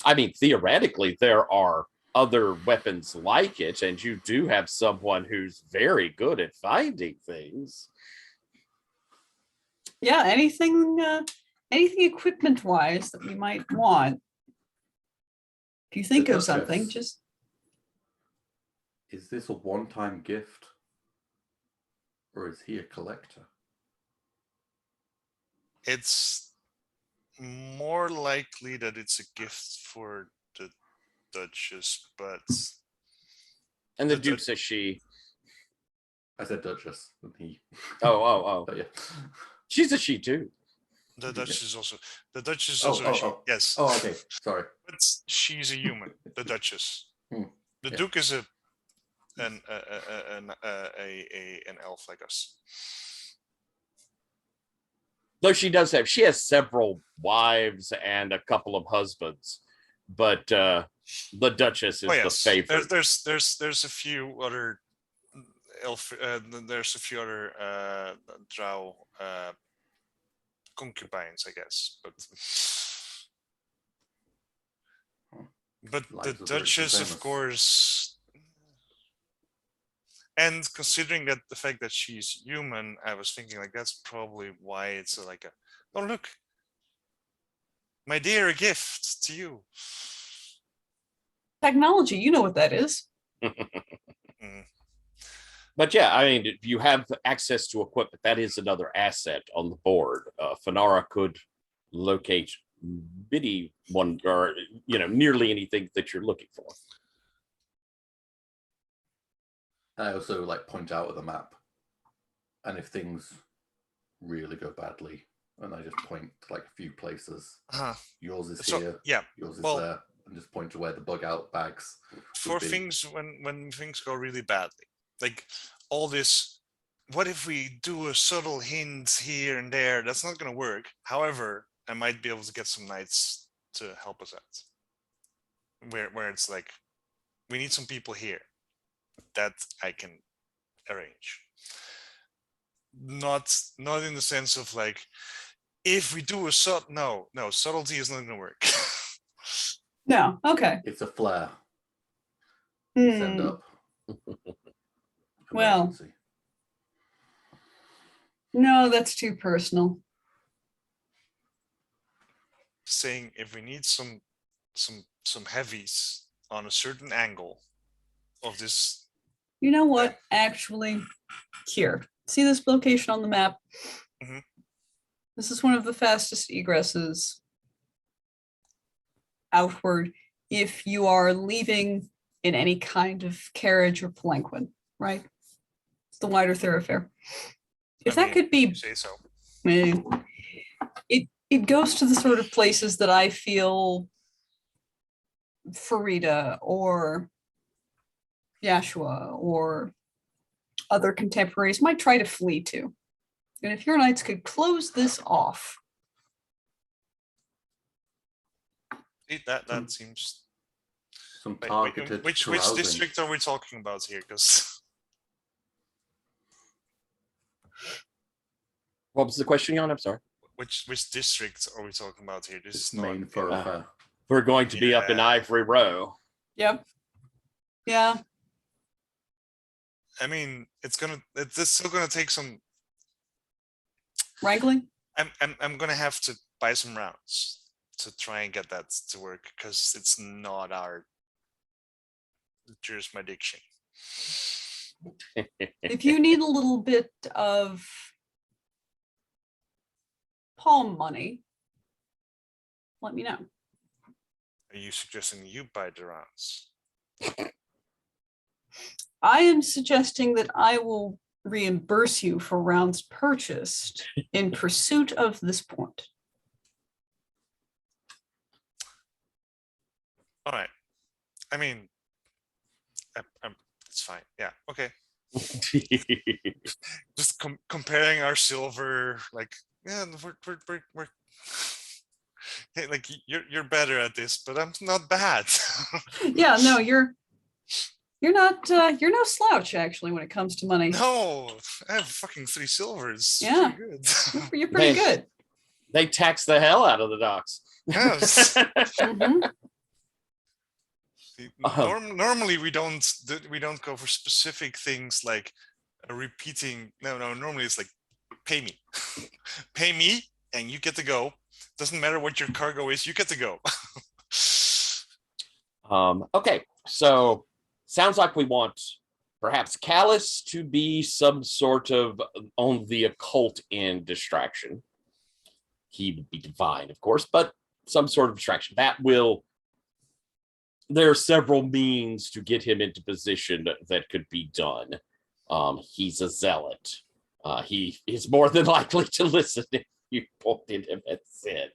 I mean, theoretically, there are other weapons like it, and you do have someone who's very good at finding things. Yeah, anything equipment wise that we might want. If you think of something, just Is this a one-time gift? Or is he a collector? It's more likely that it's a gift for the Duchess, but And the Duke says she. I said Duchess, and he. Oh. But yeah. She's a she too. The Dutch is also a Oh, she. oh. Yes. Oh, okay. Sorry. But she's a human. The Duchess. Hmm, The yeah. Duke is an elf like us. Though she has several wives and a couple of husbands, but the Duchess is the favorite. There's a few other elf. There's a few other drow concubines, I guess, but the Lives are very Duchess, of famous. course. And considering that the fact that she's human, I was thinking like that's probably why it's like a, oh look, my dear, a gift to you. Technology, you know what that is. But yeah, I mean, if you have access to equipment, that is another asset on the board. Fanara could locate anyone or nearly anything that you're looking for. I also like point out with the map, and if things really go badly, and I just point to like a few places. Yours is here. Yeah. Yours is there, and just point to where the bug out bags. For things when things go really badly, like all this. What if we do a subtle hint here and there? That's not going to work. However, I might be able to get some knights to help us out. Where it's like, we need some people here. That I can arrange. Not in the sense of like, if we do a no, subtlety is not going to work. No, okay. It's a flare. Hmm. Send up. Well. Emergency. No, that's too personal. Saying if we need some heavies on a certain angle of this. You know what? Actually, here. See this location on the map? Mhm. This is one of the fastest egresses outward if you are leaving in any kind of carriage or palanquin, right? It's the wider thoroughfare. If that could be, Say so. it goes to the sort of places that I feel Farida or Yashua or other contemporaries might try to flee to. And if your knights could close this off. That seems. Some targeted. Which district are we talking about here? Because. What was the question, Jan? I'm sorry. Which district are we talking about here? This is main thoroughfare. We're going to be up in Ivory Row. Yep. Yeah. I mean, it's still gonna take some wrangling. I'm gonna have to buy some rounds to try and get that to work because it's not our jurisdiction. If you need a little bit of palm money, let me know. Are you suggesting you buy the rounds? I am suggesting that I will reimburse you for rounds purchased in pursuit of this point. All right. I mean, it's fine. Yeah. Okay. Just comparing our silver, like, yeah, we're hey, like you're better at this, but I'm not bad. Yeah, no, you're not you're no slouch actually when it comes to money. No, I have fucking 3 silvers. Yeah, pretty good. You're pretty good. They tax the hell out of the docks. Yes. Mhm. Normally we don't go for specific things like repeating. No, normally it's like pay me. Pay me and you get to go. Doesn't matter what your cargo is, you get to go. Okay, so sounds like we want perhaps Callus to be some sort of on the occult end distraction. He would be divine, of course, but some sort of distraction. There are several means to get him into position that could be done. He's a zealot. He is more than likely to listen if you pointed him at Sid.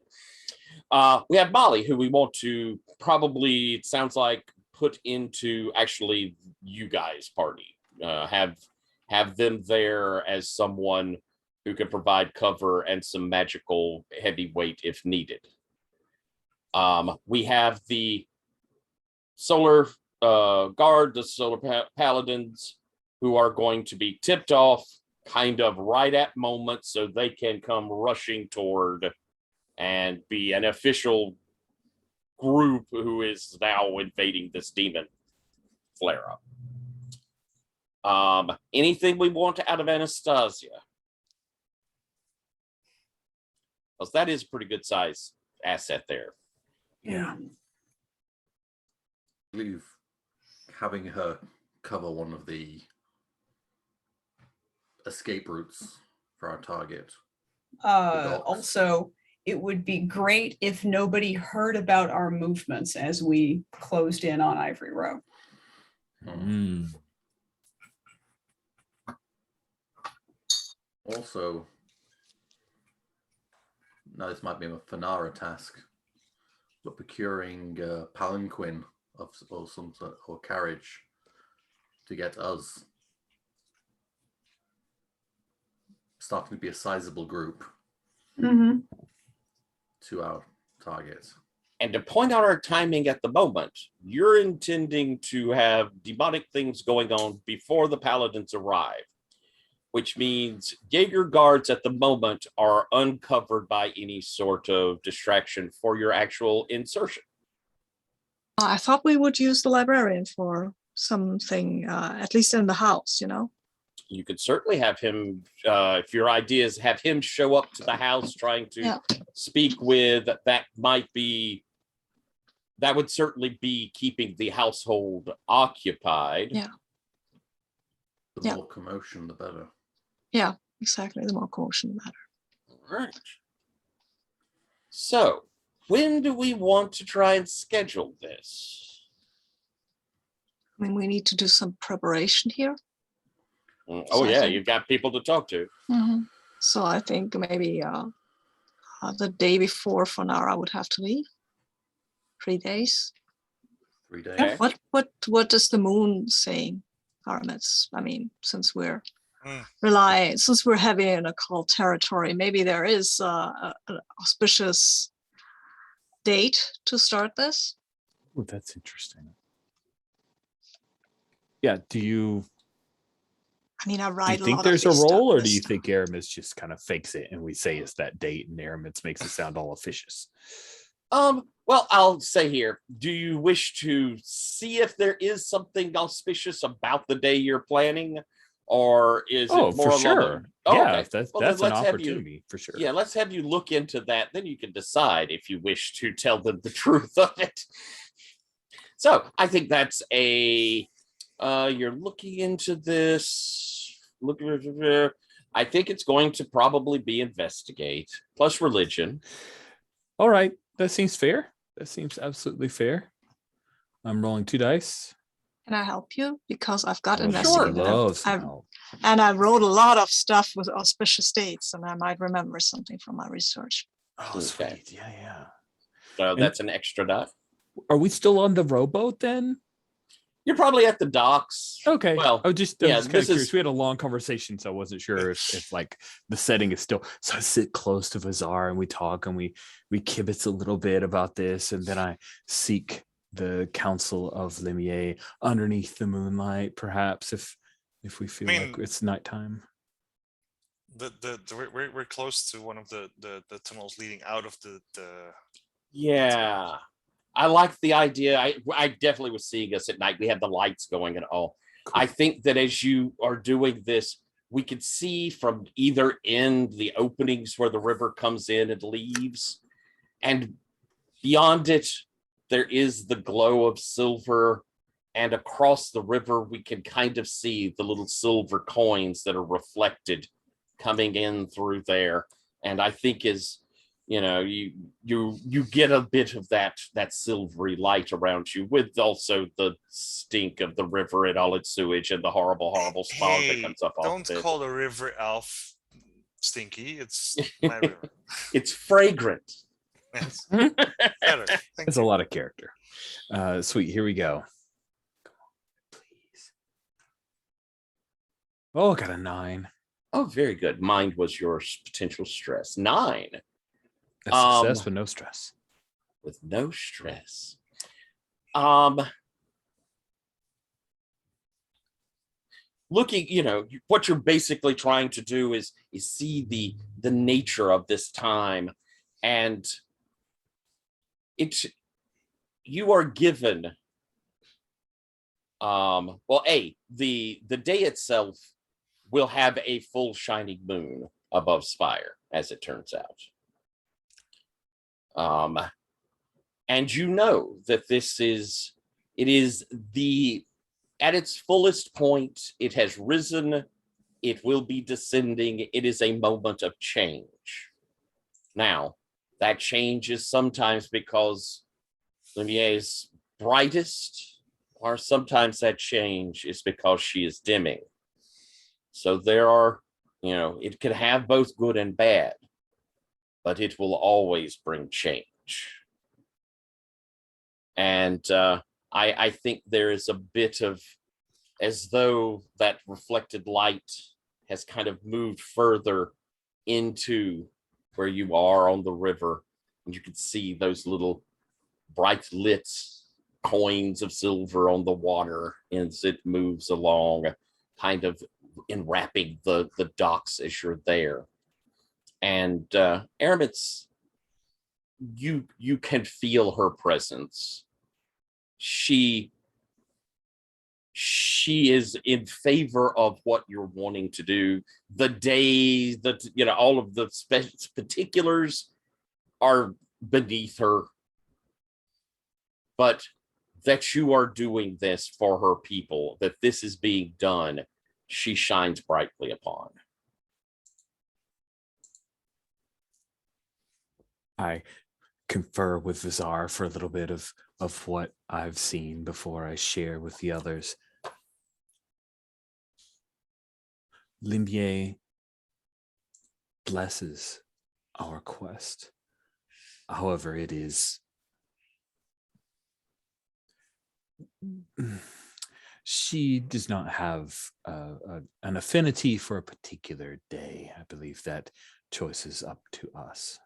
We have Molly, who we want to probably, it sounds like, put into actually you guys' party. Have them there as someone who can provide cover and some magical heavyweight if needed. We have the Solar Guard, the Solar Paladins, who are going to be tipped off kind of right at moment so they can come rushing toward and be an official group who is now invading this demon flare up. Anything we want out of Anastasia? Because that is a pretty good size asset there. Yeah. I believe having her cover one of the escape routes for our target. docks. Also, it would be great if nobody heard about our movements as we closed in on Ivory Row. Mm. Also, now this might be a Fanara task, but procuring a palanquin of or some sort or carriage to get us starting to be a sizable group Mm-hmm. to our target. And to point out our timing at the moment, you're intending to have demonic things going on before the paladins arrive, which means Jaeger guards at the moment are uncovered by any sort of distraction for your actual insertion. I thought we would use the librarian for something, at least in the house, you know? You could certainly have him, if your idea is have him show up to the house trying to speak with, that would certainly be keeping the household occupied. Yeah. The more commotion, the better. Yeah, exactly. The more commotion, the better. All right. So, when do we want to try and schedule this? I mean, we need to do some preparation here. Oh, So I yeah, think- you've got people to talk to. So I think maybe the day before Fonara would have to leave. 3 days. 3 days. Okay. What does the moon saying, Aramis? I mean, since we're Mm. since we're heavy in occult territory, maybe there is an auspicious date to start this. Oh, that's interesting. Yeah, do you I mean, I write a think lot there's of a these role, or do this you stuff. think Aramis just kind of fakes it and we say it's that date and Aramis makes it sound all officious? Well, I'll say here, do you wish to see if there is something auspicious about the day you're planning? Or is it more for along sure. Oh, Yeah, okay. if that's Well, that's then an let's have you- opportunity for sure. Yeah, let's have you look into that. Then you can decide if you wish to tell them the truth of it. So I think that's a, you're looking into this. I think it's going to probably be investigate plus religion. All right, that seems fair. That seems absolutely fair. I'm rolling 2 dice. Can I help you? Because I've got Oh, investigated. sure. Love some I've- help. And I wrote a lot of stuff with auspicious dates, and I might remember something from my research. Oh, Okay. sweet. Yeah, yeah. So that's an extra die. Are we still on the rowboat then? You're probably at the docks. Okay. Well, I'm just yeah, kind of this curious. is- We had a long conversation, so I wasn't sure if like the setting is still. So I sit close to Vazar and we talk and we kibitz a little bit about this, and then I seek the counsel of Limier underneath the moonlight, perhaps if we feel like it's nighttime. We're close to one of the tunnels leading out of the Yeah. I like the idea. I definitely was seeing us at night. We had the lights going and all. Cool. I think that as you are doing this, we could see from either end the openings where the river comes in and leaves. And beyond it, there is the glow of silver. And across the river, we can kind of see the little silver coins that are reflected coming in through there. And I think as you get a bit of that silvery light around you, with also the stink of the river and all its sewage and the horrible smog that Hey, comes up off don't of it. call the river elf stinky. It's my river. It's fragrant. Yes. Better. Thank It's you. a lot of character. Sweet. Here we go. Come on, please. Oh, got a 9. Oh, very good. Mind was your potential stress. 9. A success with no stress. With no stress. Looking, what you're basically trying to do is see the nature of this time, and you are given the day itself will have a full shining moon above Spire, as it turns out. And that it is at its fullest point. It has risen. It will be descending. It is a moment of change. Now, that change is sometimes because Lumiere is brightest, or sometimes that change is because she is dimming. So there are, it can have both good and bad, but it will always bring change. And I think there is a bit of, as though that reflected light has kind of moved further into where you are on the river, and you can see those little bright lit coins of silver on the water as it moves along, kind of enwrapping the docks as you're there. And Aramis, you can feel her presence. She is in favor of what you're wanting to do. The day that, all of the particulars are beneath her, but that you are doing this for her people, that this is being done, she shines brightly upon. I confer with Vizar for a little bit of what I've seen before I share with the others. Limbier blesses our quest. However, it is she does not have an affinity for a particular day. I believe that choice is up to us.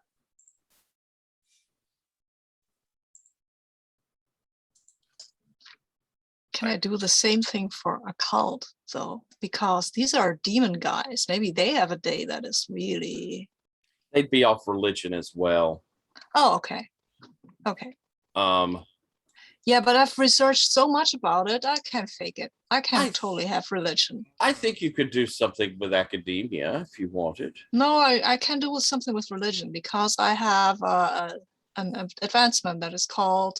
Can I do the same thing for a cult, though? Because these are demon guys. Maybe they have a day that is really... They'd be off religion as well. Oh, okay. Okay. Yeah, but I've researched so much about it, I can't fake it. I can totally have religion. I think you could do something with academia if you wanted. No, I can do something with religion because I have an advancement that is called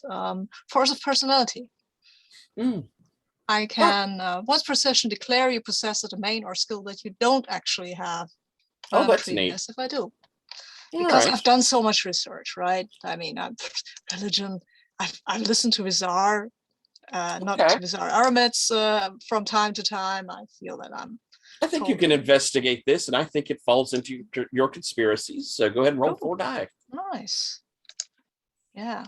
Force of Personality. I can, once per session, declare you possess a domain or skill that you don't actually have. That's neat. If I do. Because I've done so much research, right? I mean, religion, I've listened to Vizar, not to Vizar Aramis from time to time. I feel that I think you can investigate this, and I think it falls into your conspiracies. So go ahead and roll 4 die. Nice. Yeah.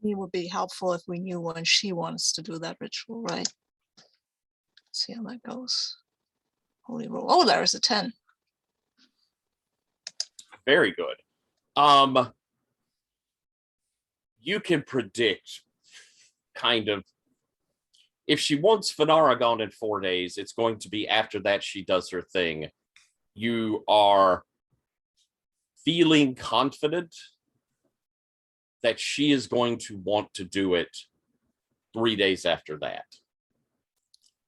It would be helpful if we knew when she wants to do that ritual, right? Let's see how that goes. Holy roll. Oh, there's a 10. Very good. You can predict kind of, if she wants Fenara gone in 4 days, it's going to be after that she does her thing. You are feeling confident that she is going to want to do it 3 days after that.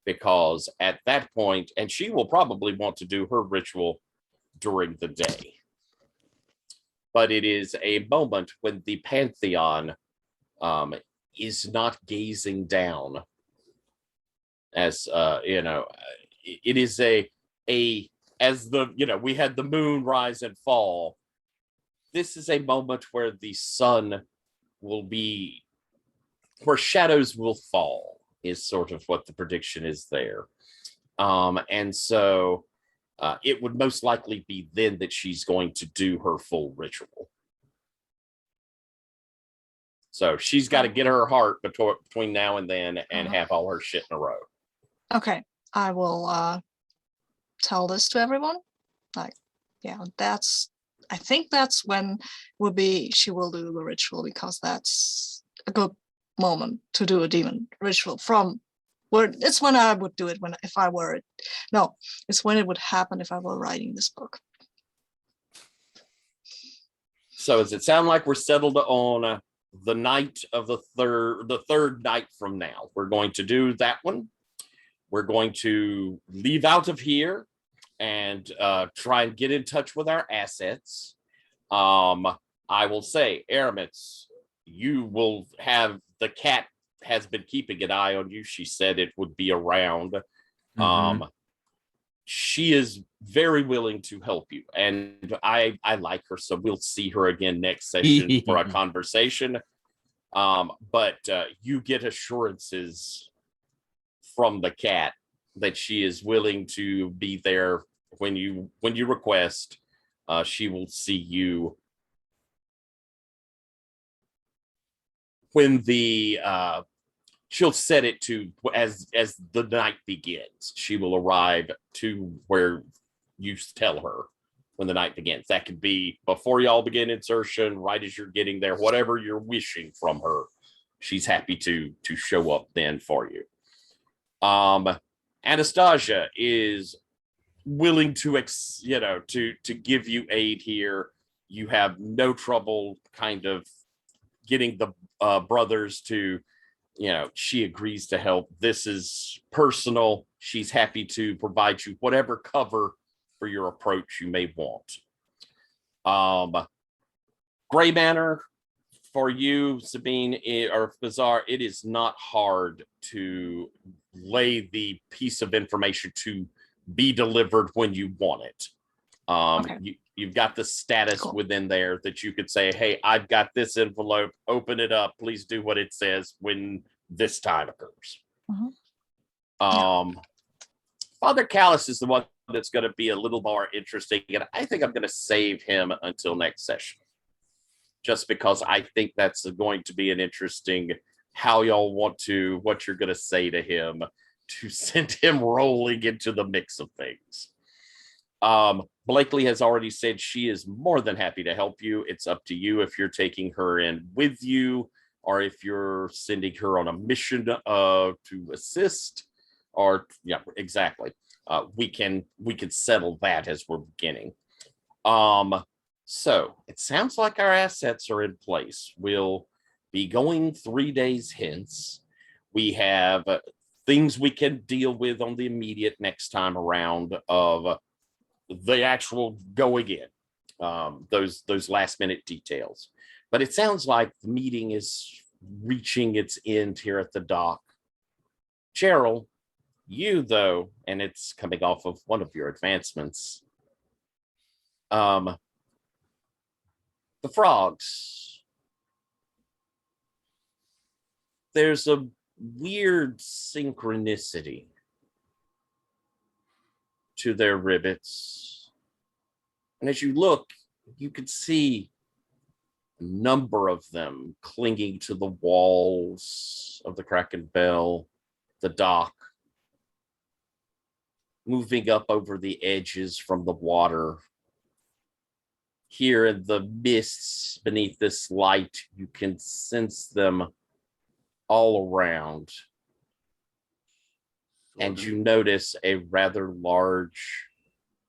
Because at that point, and she will probably want to do her ritual during the day. But it is a moment when the Pantheon is not gazing down. As, it is as we had the moon rise and fall. This is a moment where the sun will be, where shadows will fall, is sort of what the prediction is there. And so it would most likely be then that she's going to do her full ritual. So she's got to get her heart between now and then and have all her shit in a row. Okay, I will tell this to everyone. Like, yeah, I think that's when she will do the ritual, because that's a good moment to do a demon ritual from. It's when I would do it it's when it would happen if I were writing this book. So does it sound like we're settled on the night of the third night from now? We're going to do that one. We're going to leave out of here and try and get in touch with our assets. I will say, Aramis, you will have, the cat has been keeping an eye on you. She said it would be around. She is very willing to help you, and I like her, so we'll see her again next session for a conversation. But you get assurances from the cat that she is willing to be there when you request. She will see you when she'll set it to as the night begins. She will arrive to where you tell her when the night begins. That could be before y'all begin insertion, right as you're getting there, whatever you're wishing from her. She's happy to show up then for you. Anastasia is willing to give you aid here. You have no trouble kind of getting the brothers to, she agrees to help. This is personal. She's happy to provide you whatever cover for your approach you may want. Gray Manor, for you, Sabine, or Bazaar, it is not hard to lay the piece of information to be delivered when you want it. Okay. You've got the status within there that you could say, hey, I've got this envelope, open it up, please do what it says when this time occurs. Father Callus is the one that's going to be a little more interesting, and I think I'm going to save him until next session, just because I think that's going to be an interesting, how y'all want to, what you're going to say to him to send him rolling into the mix of things. Blakely has already said she is more than happy to help you. It's up to you if you're taking her in with you, or if you're sending her on a mission to assist, or exactly. We can settle that as we're beginning. So it sounds like our assets are in place. We'll be going 3 days hence. We have things we can deal with on the immediate next time around of the actual going in, those last minute details. But it sounds like the meeting is reaching its end here at the dock. Cheryl, you though, and it's coming off of one of your advancements, the frogs, there's a weird synchronicity to their rivets. And as you look, you could see a number of them clinging to the walls of the Kraken Bell, the dock, moving up over the edges from the water. Here in the mists beneath this light, you can sense them all around. And you notice a rather large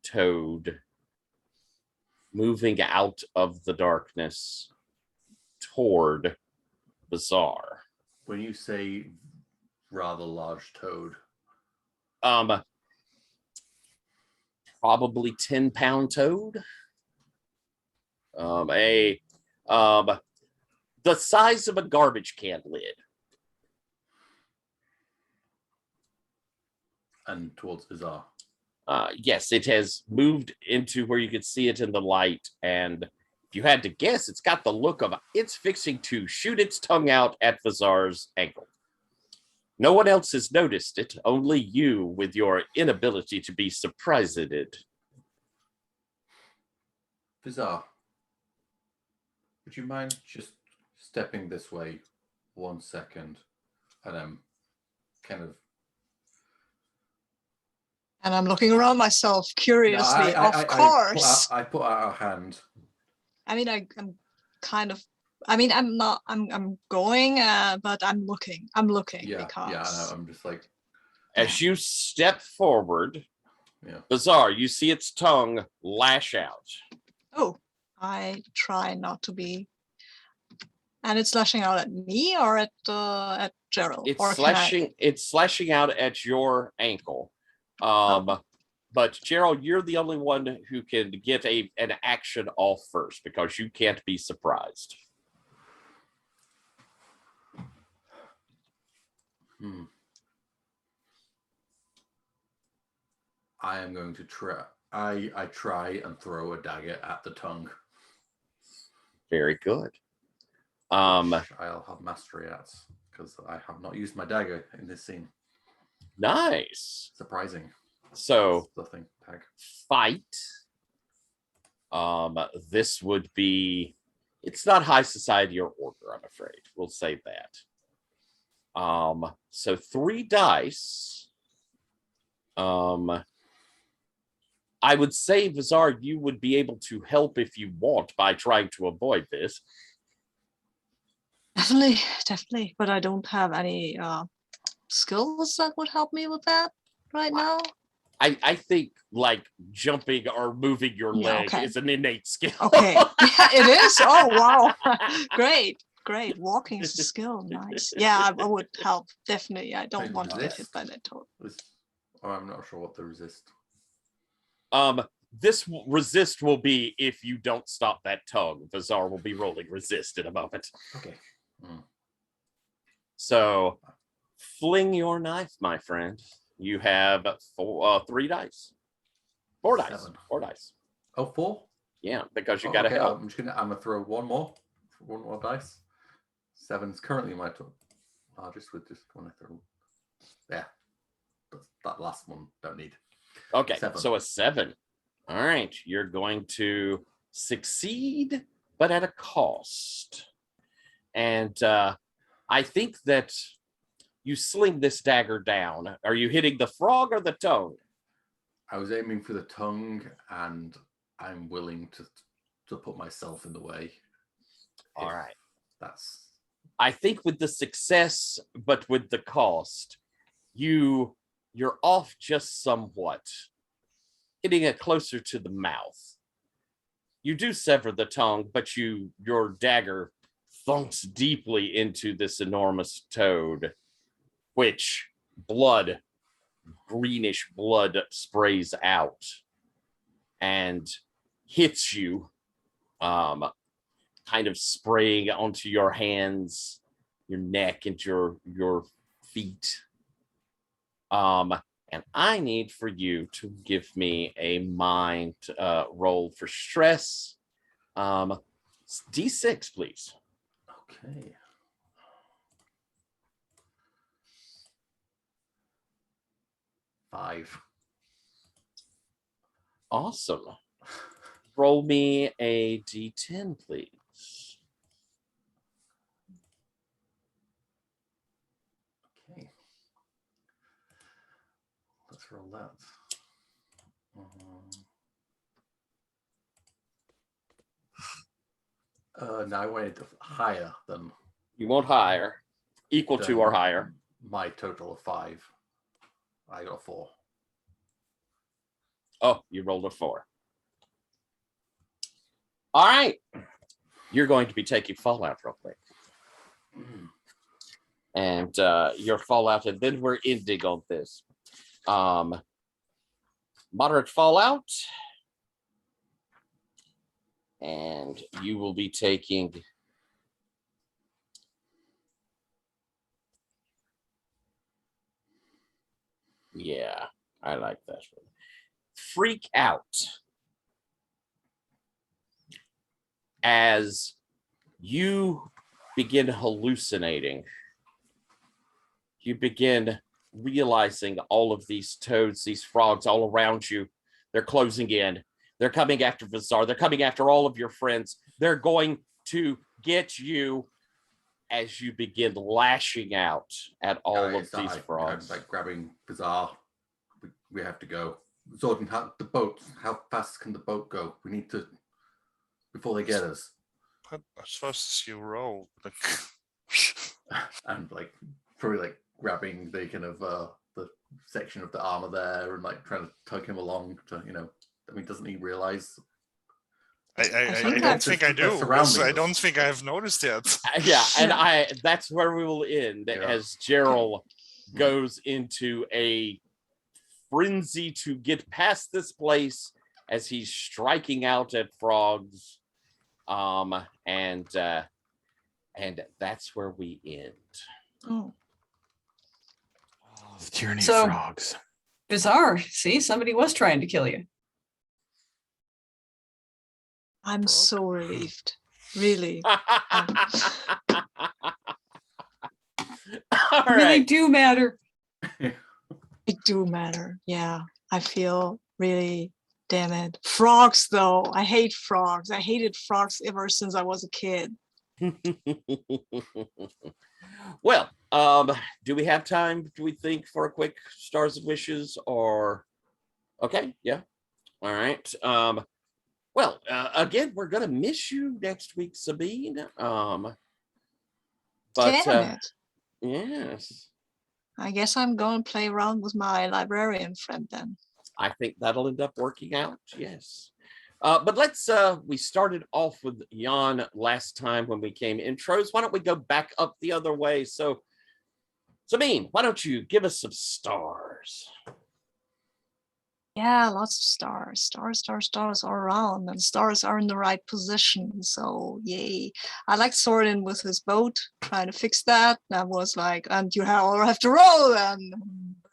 toad moving out of the darkness toward Bazaar. When you say rather large toad, probably 10-pound toad. The size of a garbage can lid. And towards Bazaar. Yes, it has moved into where you can see it in the light. And if you had to guess, it's got the look of it's fixing to shoot its tongue out at Vazar's ankle. No one else has noticed it, only you with your inability to be surprised. Bizarre. Would you mind just stepping this way 1 second and kind of. And I'm looking around myself curiously. No, Of course. I put out a hand. I mean, I'm kind of. I mean, I'm not. I'm going, but I'm looking. I'm looking because. Yeah, I know. I'm just like. As you step forward, Yeah. Bizarre, you see its tongue lash out. Oh, I try not to be. And it's lashing out at me or at Gerald. It's or slashing. It's slashing out at your ankle. But Gerald, you're the only one who can get an action off first because you can't be surprised. I am going to try. I try and throw a dagger at the tongue. Very good. Which I'll have mastery at because I have not used my dagger in this scene. Nice. Surprising. So Nothing tag. Fight. This would be. It's not high society or order, I'm afraid. We'll say that. So 3 dice. I would say, Vazar, you would be able to help if you want by trying to avoid this. Definitely. But I don't have any skills that would help me with that right now. I think like jumping or moving your leg okay. is an innate skill. Okay. Yeah, it is. Oh, wow. Great. Walking is a skill. Nice. Yeah, I would help. Definitely. I don't want to get hit by that toad. I'm not sure what the resist. This resist will be if you don't stop that tongue. Vazar will be rolling resist in a moment. Okay. So fling your knife, my friend. You have 3 dice. 4 dice. 7. 4 dice. Oh, 4? Yeah, because you gotta help. I'm gonna throw one more dice. 7's currently my largest with just when I throw. Yeah. That last one don't need. Okay, 7. so a 7. All right, you're going to succeed, but at a cost. And I think that you sling this dagger down. Are you hitting the frog or the tongue? I was aiming for the tongue, and I'm willing to put myself in the way. All right. That's. I think with the success, but with the cost, you're off just somewhat, hitting it closer to the mouth. You do sever the tongue, but your dagger thunks deeply into this enormous toad, which greenish blood sprays out and hits you, kind of spraying onto your hands, your neck, and your feet. And I need for you to give me a mind roll for stress. D6, please. Okay. Five. Awesome. Roll me a D10, please. Okay. Let's roll that. No, I wanted higher than. You want higher, equal to or higher. My total of 5. I got 4. Oh, you rolled a 4. All right. You're going to be taking fallout real quick. And your fallout, and then we're ending on this. Moderate fallout. And you will be taking. Yeah, I like that one. freak out as you begin hallucinating. You begin realizing all of these toads, these frogs all around you. They're closing in. They're coming after Vizar. They're coming after all of your friends. They're going to get you as you begin lashing out at all of these frogs. I'm like grabbing Bizarre. We have to go. Zordon, the boat. How fast can the boat go? We need to, before they get us. As fast as you roll. And like probably like grabbing the kind of the section of the armor there and like trying to tug him along to, you know, I mean, doesn't he realize? I don't think I do. I don't think I've noticed yet. Yeah, and that's where we will end as Gerald goes into a frenzy to get past this place as he's striking out at frogs. And that's where we end. Oh. The tyranny So- of frogs. Bizarre. See, somebody was trying to kill you. I'm so relieved. Really. All Really right. do matter. It do matter. Yeah. I feel really, damn it. Frogs though. I hate frogs. I hated frogs ever since I was a kid. Well, do we have time, do we think, for a quick Stars of Wishes, or okay, yeah. All right. Well, again, we're gonna miss you next week, Sabine. But Damn it. yes, I guess I'm going to play around with my librarian friend then. I think that'll end up working out. Yes. But let's we started off with Jan last time when we came intros. Why don't we go back up the other way? So Sabine, why don't you give us some stars? Yeah, lots of stars. Stars all around, and stars are in the right position. So yay. I like Sordin with his boat, trying to fix that. That was like, and you all have to roll. And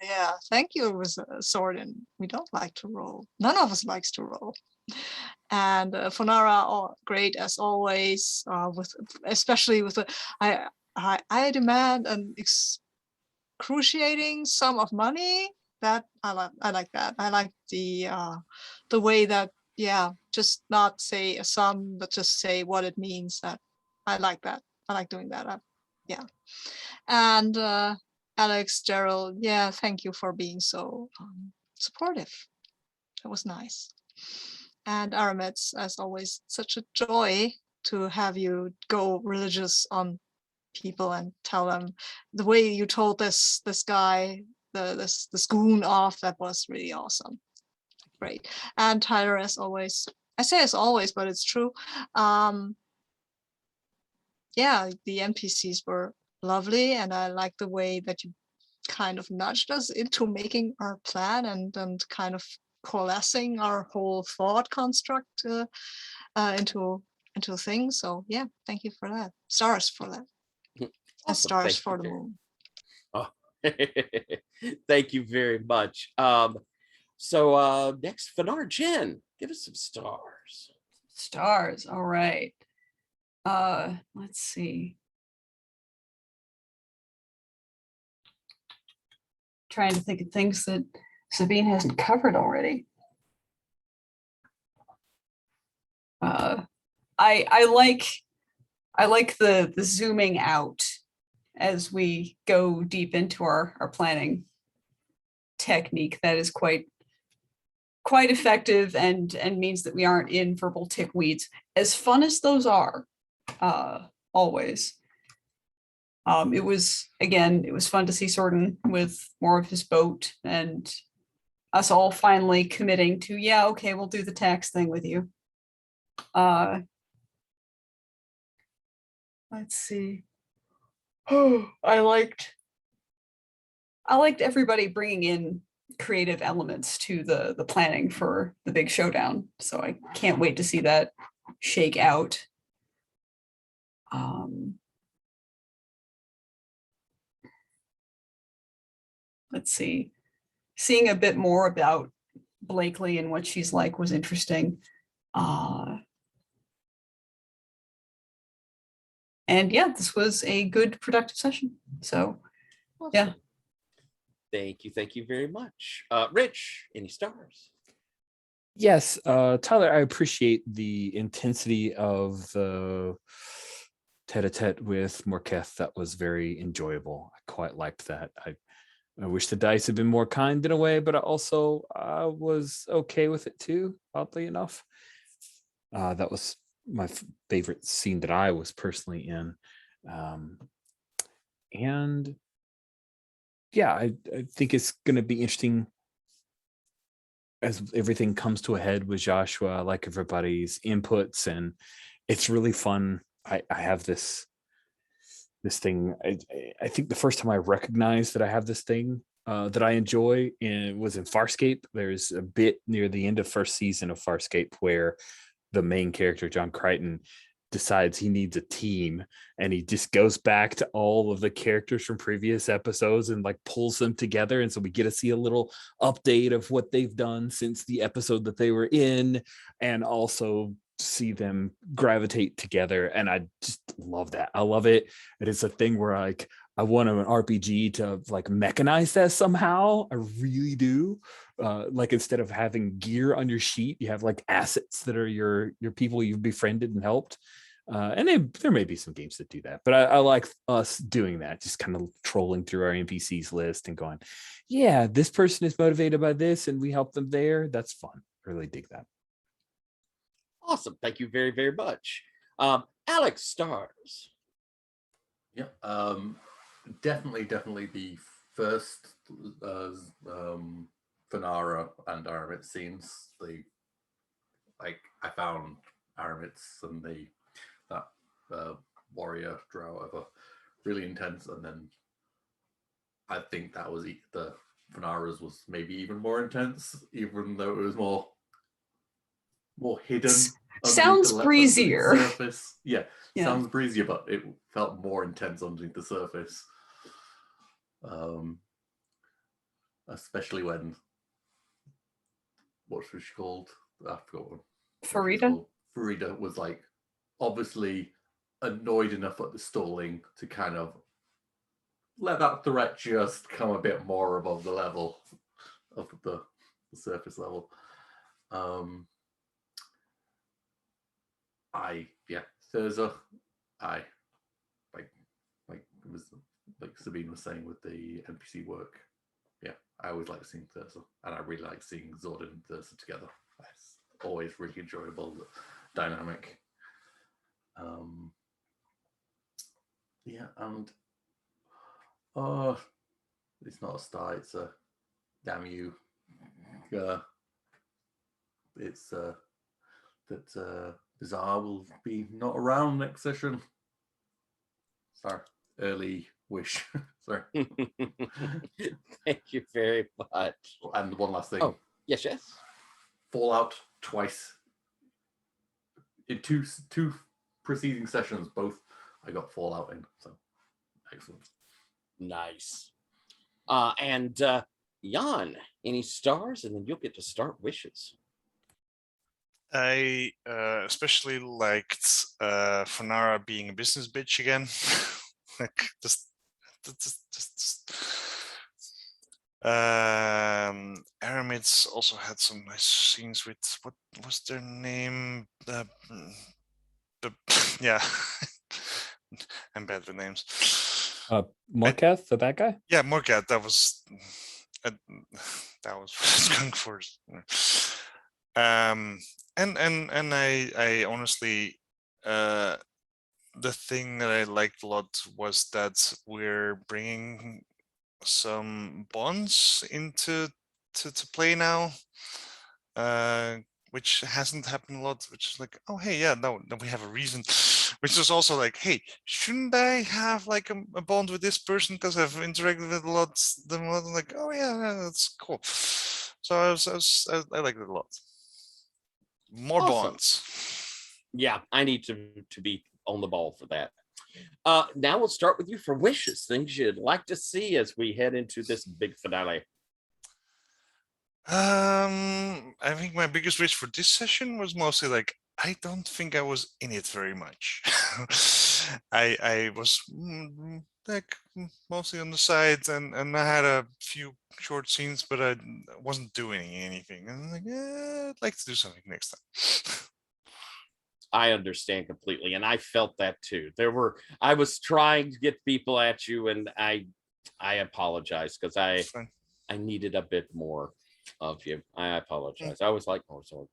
yeah, thank you, Sordin. We don't like to roll. None of us likes to roll. And Fonara, great as always. Especially with the, I demand an excruciating sum of money. That I like that. I like the way that, yeah, just not say a sum, but just say what it means. That I like that. I like doing that. Yeah. And Alex, Gerald, yeah, thank you for being so supportive. That was nice. And Aramets, as always, such a joy to have you go religious on people and tell them the way you told this guy the schoon off. That was really awesome. Great. And Tyler, as always, I say as always, but it's true. Yeah, the NPCs were lovely, and I like the way that you kind of nudged us into making our plan and kind of coalescing our whole thought construct into a thing. So yeah, thank you for that. Stars for that. And Awesome. stars Thank for you the very- moon. Oh, thank you very much. So next, Fanar Jen, give us some stars. Stars. All right. Let's see. Trying to think of things that Sabine hasn't covered already. I like the zooming out as we go deep into our planning technique. That is quite effective and means that we aren't in verbal tickweeds. As fun as those are, always. It was fun to see Sordin with more of his boat and us all finally committing to, yeah, okay, we'll do the tax thing with you. Let's see. Oh, I liked everybody bringing in creative elements to the planning for the big showdown. So I can't wait to see that shake out. Let's see. Seeing a bit more about Blakely and what she's like was interesting. And yeah, this was a good productive session. So yeah. Thank you very much. Rich, any stars? Yes, Tyler, I appreciate the intensity of the tete-a-tete with Morketh. That was very enjoyable. I quite liked that. I wish the dice had been more kind in a way, but I also was okay with it too, oddly enough. That was my favorite scene that I was personally in. And yeah, I think it's going to be interesting as everything comes to a head with Joshua. I like everybody's inputs, and it's really fun. I have this thing. I think the first time I recognized that I have this thing that I enjoy was in Farscape. There's a bit near the end of first season of Farscape where the main character, John Crichton, decides he needs a team, and he just goes back to all of the characters from previous episodes and like pulls them together. And so we get to see a little update of what they've done since the episode that they were in, and also see them gravitate together. And I just love that. I love it. It is a thing where like I want an RPG to like mechanize that somehow. I really do. Like instead of having gear on your sheet, you have like assets that are your people you've befriended and helped. And there may be some games that do that, but I like us doing that, just kind of trolling through our NPCs list and going, yeah, this person is motivated by this and we help them there. That's fun. I really dig that. Awesome. Thank you very much. Alex, stars. Yeah, definitely the first Fanara and Aramis scenes. I found Aramis and that warrior drow ever really intense, and then I think that was the Fanara's was maybe even more intense, even though it was more hidden. Sounds breezier. Surface. Yeah, sounds breezier, but it felt more intense underneath the surface. Especially when, what was she called? I forgot what. Farida was like obviously annoyed enough at the stalling to kind of let that threat just come a bit more above the level of the surface level. Thurza, like Sabine was saying with the NPC work. Yeah, I always like seeing Thurza, and I really like seeing Zordon and Thurza together. It's always really enjoyable dynamic. And it's not a star, it's a damn you. It's that Bizarre will be not around next session. Sorry, early wish. Sorry. Thank you very much. And one last thing. Oh, yes. Fallout twice. In two preceding sessions, both I got Fallout in. So excellent. Nice. And Jan, any stars, and then you'll get to start wishes. I especially liked Fanara being a business bitch again. Like just Aramids also had some nice scenes with, what was their name? Yeah, I'm bad with names. Morketh, the bad guy? Yeah, Morketh. That was what I was going for. And I honestly, the thing that I liked a lot was that we're bringing some bonds into to play now, which hasn't happened a lot. Which is like, oh hey, yeah, no, we have a reason. Which is also like, hey, shouldn't I have like a bond with this person because I've interacted with a lot? I'm like, oh yeah, that's cool. So I liked it a lot. More Awesome. bonds. Yeah, I need to be on the ball for that. Now we'll start with you for wishes, things you'd like to see as we head into this big finale. I think my biggest wish for this session was mostly like I don't think I was in it very much. I was like mostly on the side, and I had a few short scenes, but I wasn't doing anything. And I'm like, I'd like to do something next time. I understand completely, and I felt that too. I was trying to get people at you, and I apologize because It's fine. I needed a bit more of you. I apologize. I always like more sword.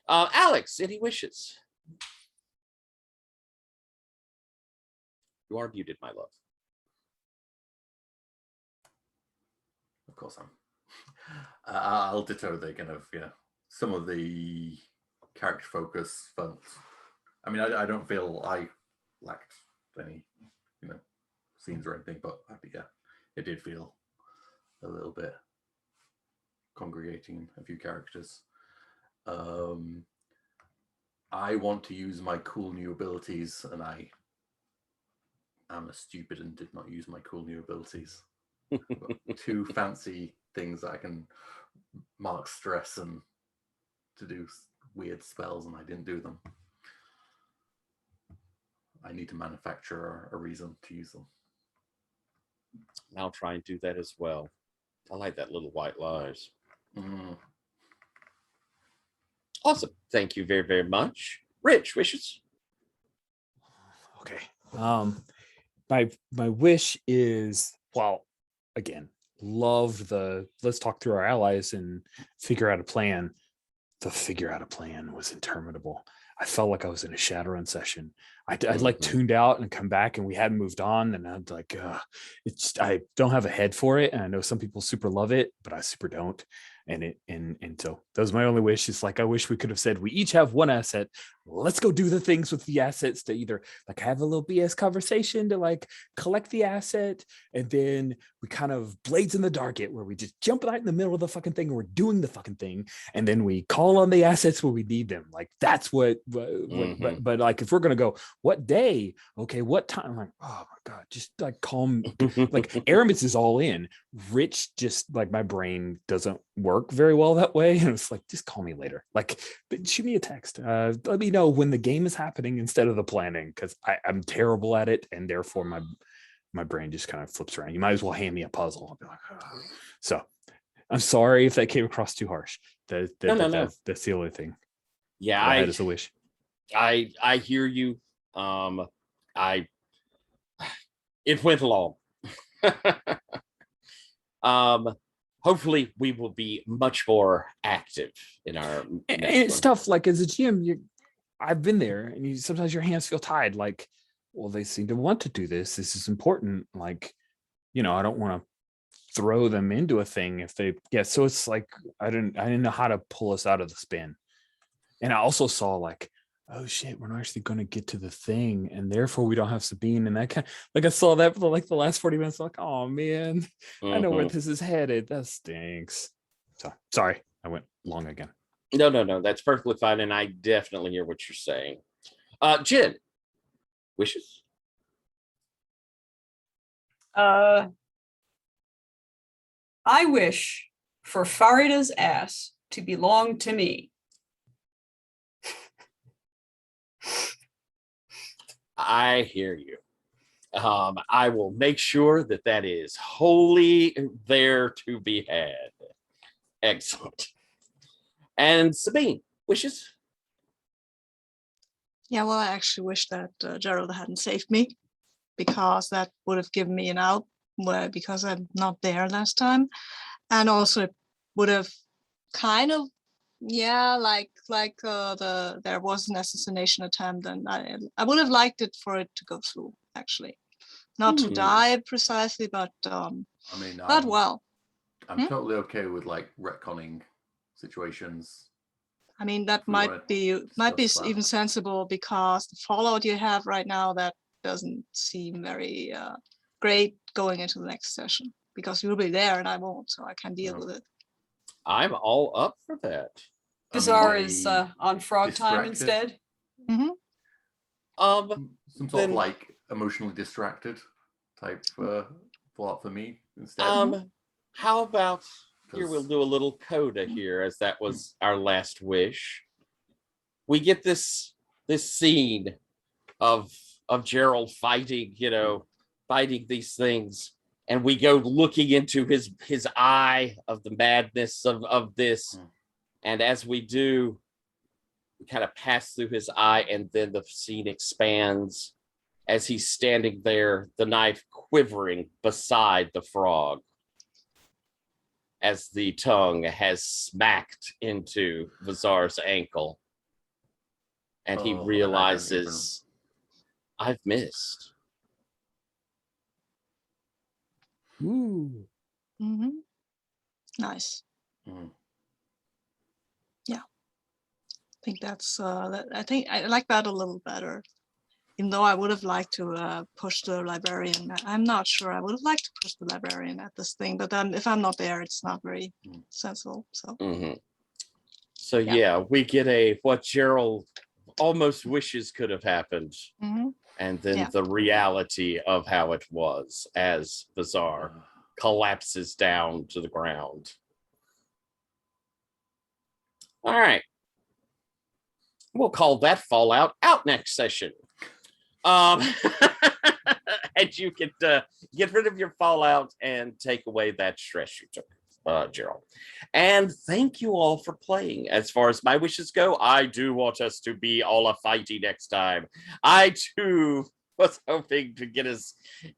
Alex, any wishes? You are muted, my love. Of course, I'll ditto the kind of some of the character focus felt. I mean, I don't feel I lacked any scenes or anything, but yeah, it did feel a little bit congregating a few characters. I want to use my cool new abilities, and I am a stupid and did not use my cool new abilities. Two fancy things that I can mark stress and to do weird spells, and I didn't do them. I need to manufacture a reason to use them. I'll try and do that as well. I like that little white lies. Awesome. Thank you very, very much. Rich, wishes? Okay. My wish is, well, again, love let's talk through our allies and figure out a plan. The figure out a plan was interminable. I felt like I was in a Shadowrun session. I'd like tuned out and come back, and we hadn't moved on, and I'd like, I don't have a head for it, and I know some people super love it, but I super don't. And so that was my only wish. It's like, I wish we could have said we each have one asset. Let's go do the things with the assets to either like have a little BS conversation to like collect the asset, and then we kind of blades in the dark it where we just jump right in the middle of the fucking thing and we're doing the fucking thing, and then we call on the assets when we need them. Like that's what but like if we're gonna go, what day? Okay, what time? I'm like, oh my god, just like calm. Like Aramis is all in. Rich just like my brain doesn't work very well that way, and it's like, just call me later. Like shoot me a text. Let me know when the game is happening instead of the planning, because I'm terrible at it, and therefore my brain just kind of flips around. You might as well hand me a puzzle. I'll be like, oh. So I'm sorry if that came across too harsh. No. That's the only thing. Yeah, I had as a wish. I hear you. It went long. Hopefully we will be much more active in our and it's tough. Like as a GM, I've been there, and sometimes your hands feel tied. Like, well, they seem to want to do this. This is important. Like, I don't want to throw them into a thing if they. Yeah, so it's like I didn't know how to pull us out of the spin. And I also saw like, oh shit, we're not actually going to get to the thing, and therefore we don't have Sabine. And that kind of, like I saw that for like the last 40 minutes. Like, oh man, I know where this is headed. That stinks. So sorry, I went long again. No, that's perfectly fine, and I definitely hear what you're saying. Jen, wishes? I wish for Farida's ass to belong to me. I hear you. I will make sure that is wholly there to be had. Excellent. And Sabine, wishes? Yeah, well, I actually wish that Gerald hadn't saved me, because that would have given me an out, because I'm not there last time. And also it would have kind of, there was an assassination attempt, and I would have liked it for it to go through, actually. Not to die precisely, but well. I'm totally okay with like retconning situations. I mean, that might be even sensible, because the fallout you have right now, that doesn't seem very great going into the next session, because you'll be there and I won't, so I can deal with it. I'm all up for that. Bizarre is on frog time instead. Mm-hmm. Some sort of like emotionally distracted type fallout for me instead. How about Here we'll do a little coda here, as that was our last wish. We get this scene of Gerald fighting, fighting these things, and we go looking into his eye of the madness of this. And as we do, we kind of pass through his eye, and then the scene expands as he's standing there, the knife quivering beside the frog, as the tongue has smacked into Vazar's ankle. And he realizes, I've missed. Ooh. Mm-hmm. Nice. Yeah. I think that's, I think I like that a little better. Even though I would have liked to push the librarian. I'm not sure. I would have liked to push the librarian at this thing, but if I'm not there, it's not very sensible. So. So yeah, we get what Gerald almost wishes could have happened, and then the reality of how it was as Vazar collapses down to the ground. All right, we'll call that Fallout out next session. And you can get rid of your Fallout and take away that stress you took, Gerald. And thank you all for playing. As far as my wishes go, I do want us to be all a fighty next time. I too was hoping to get us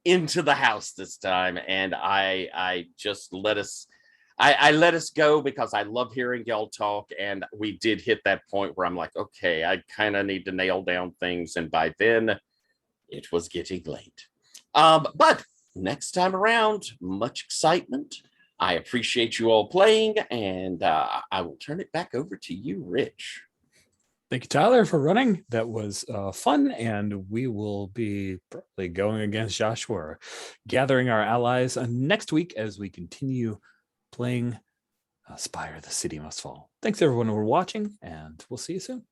into the house this time, and I just let us. I let us go because I love hearing y'all talk, and we did hit that point where I'm like, okay, I kind of need to nail down things, and by then it was getting late. But next time around, much excitement. I appreciate you all playing, and I will turn it back over to you, Rich. Thank you, Tyler, for running. That was fun, and we will be probably going against Joshua, gathering our allies next week as we continue playing Spire, the City Must Fall. Thanks, everyone, for watching, and we'll see you soon.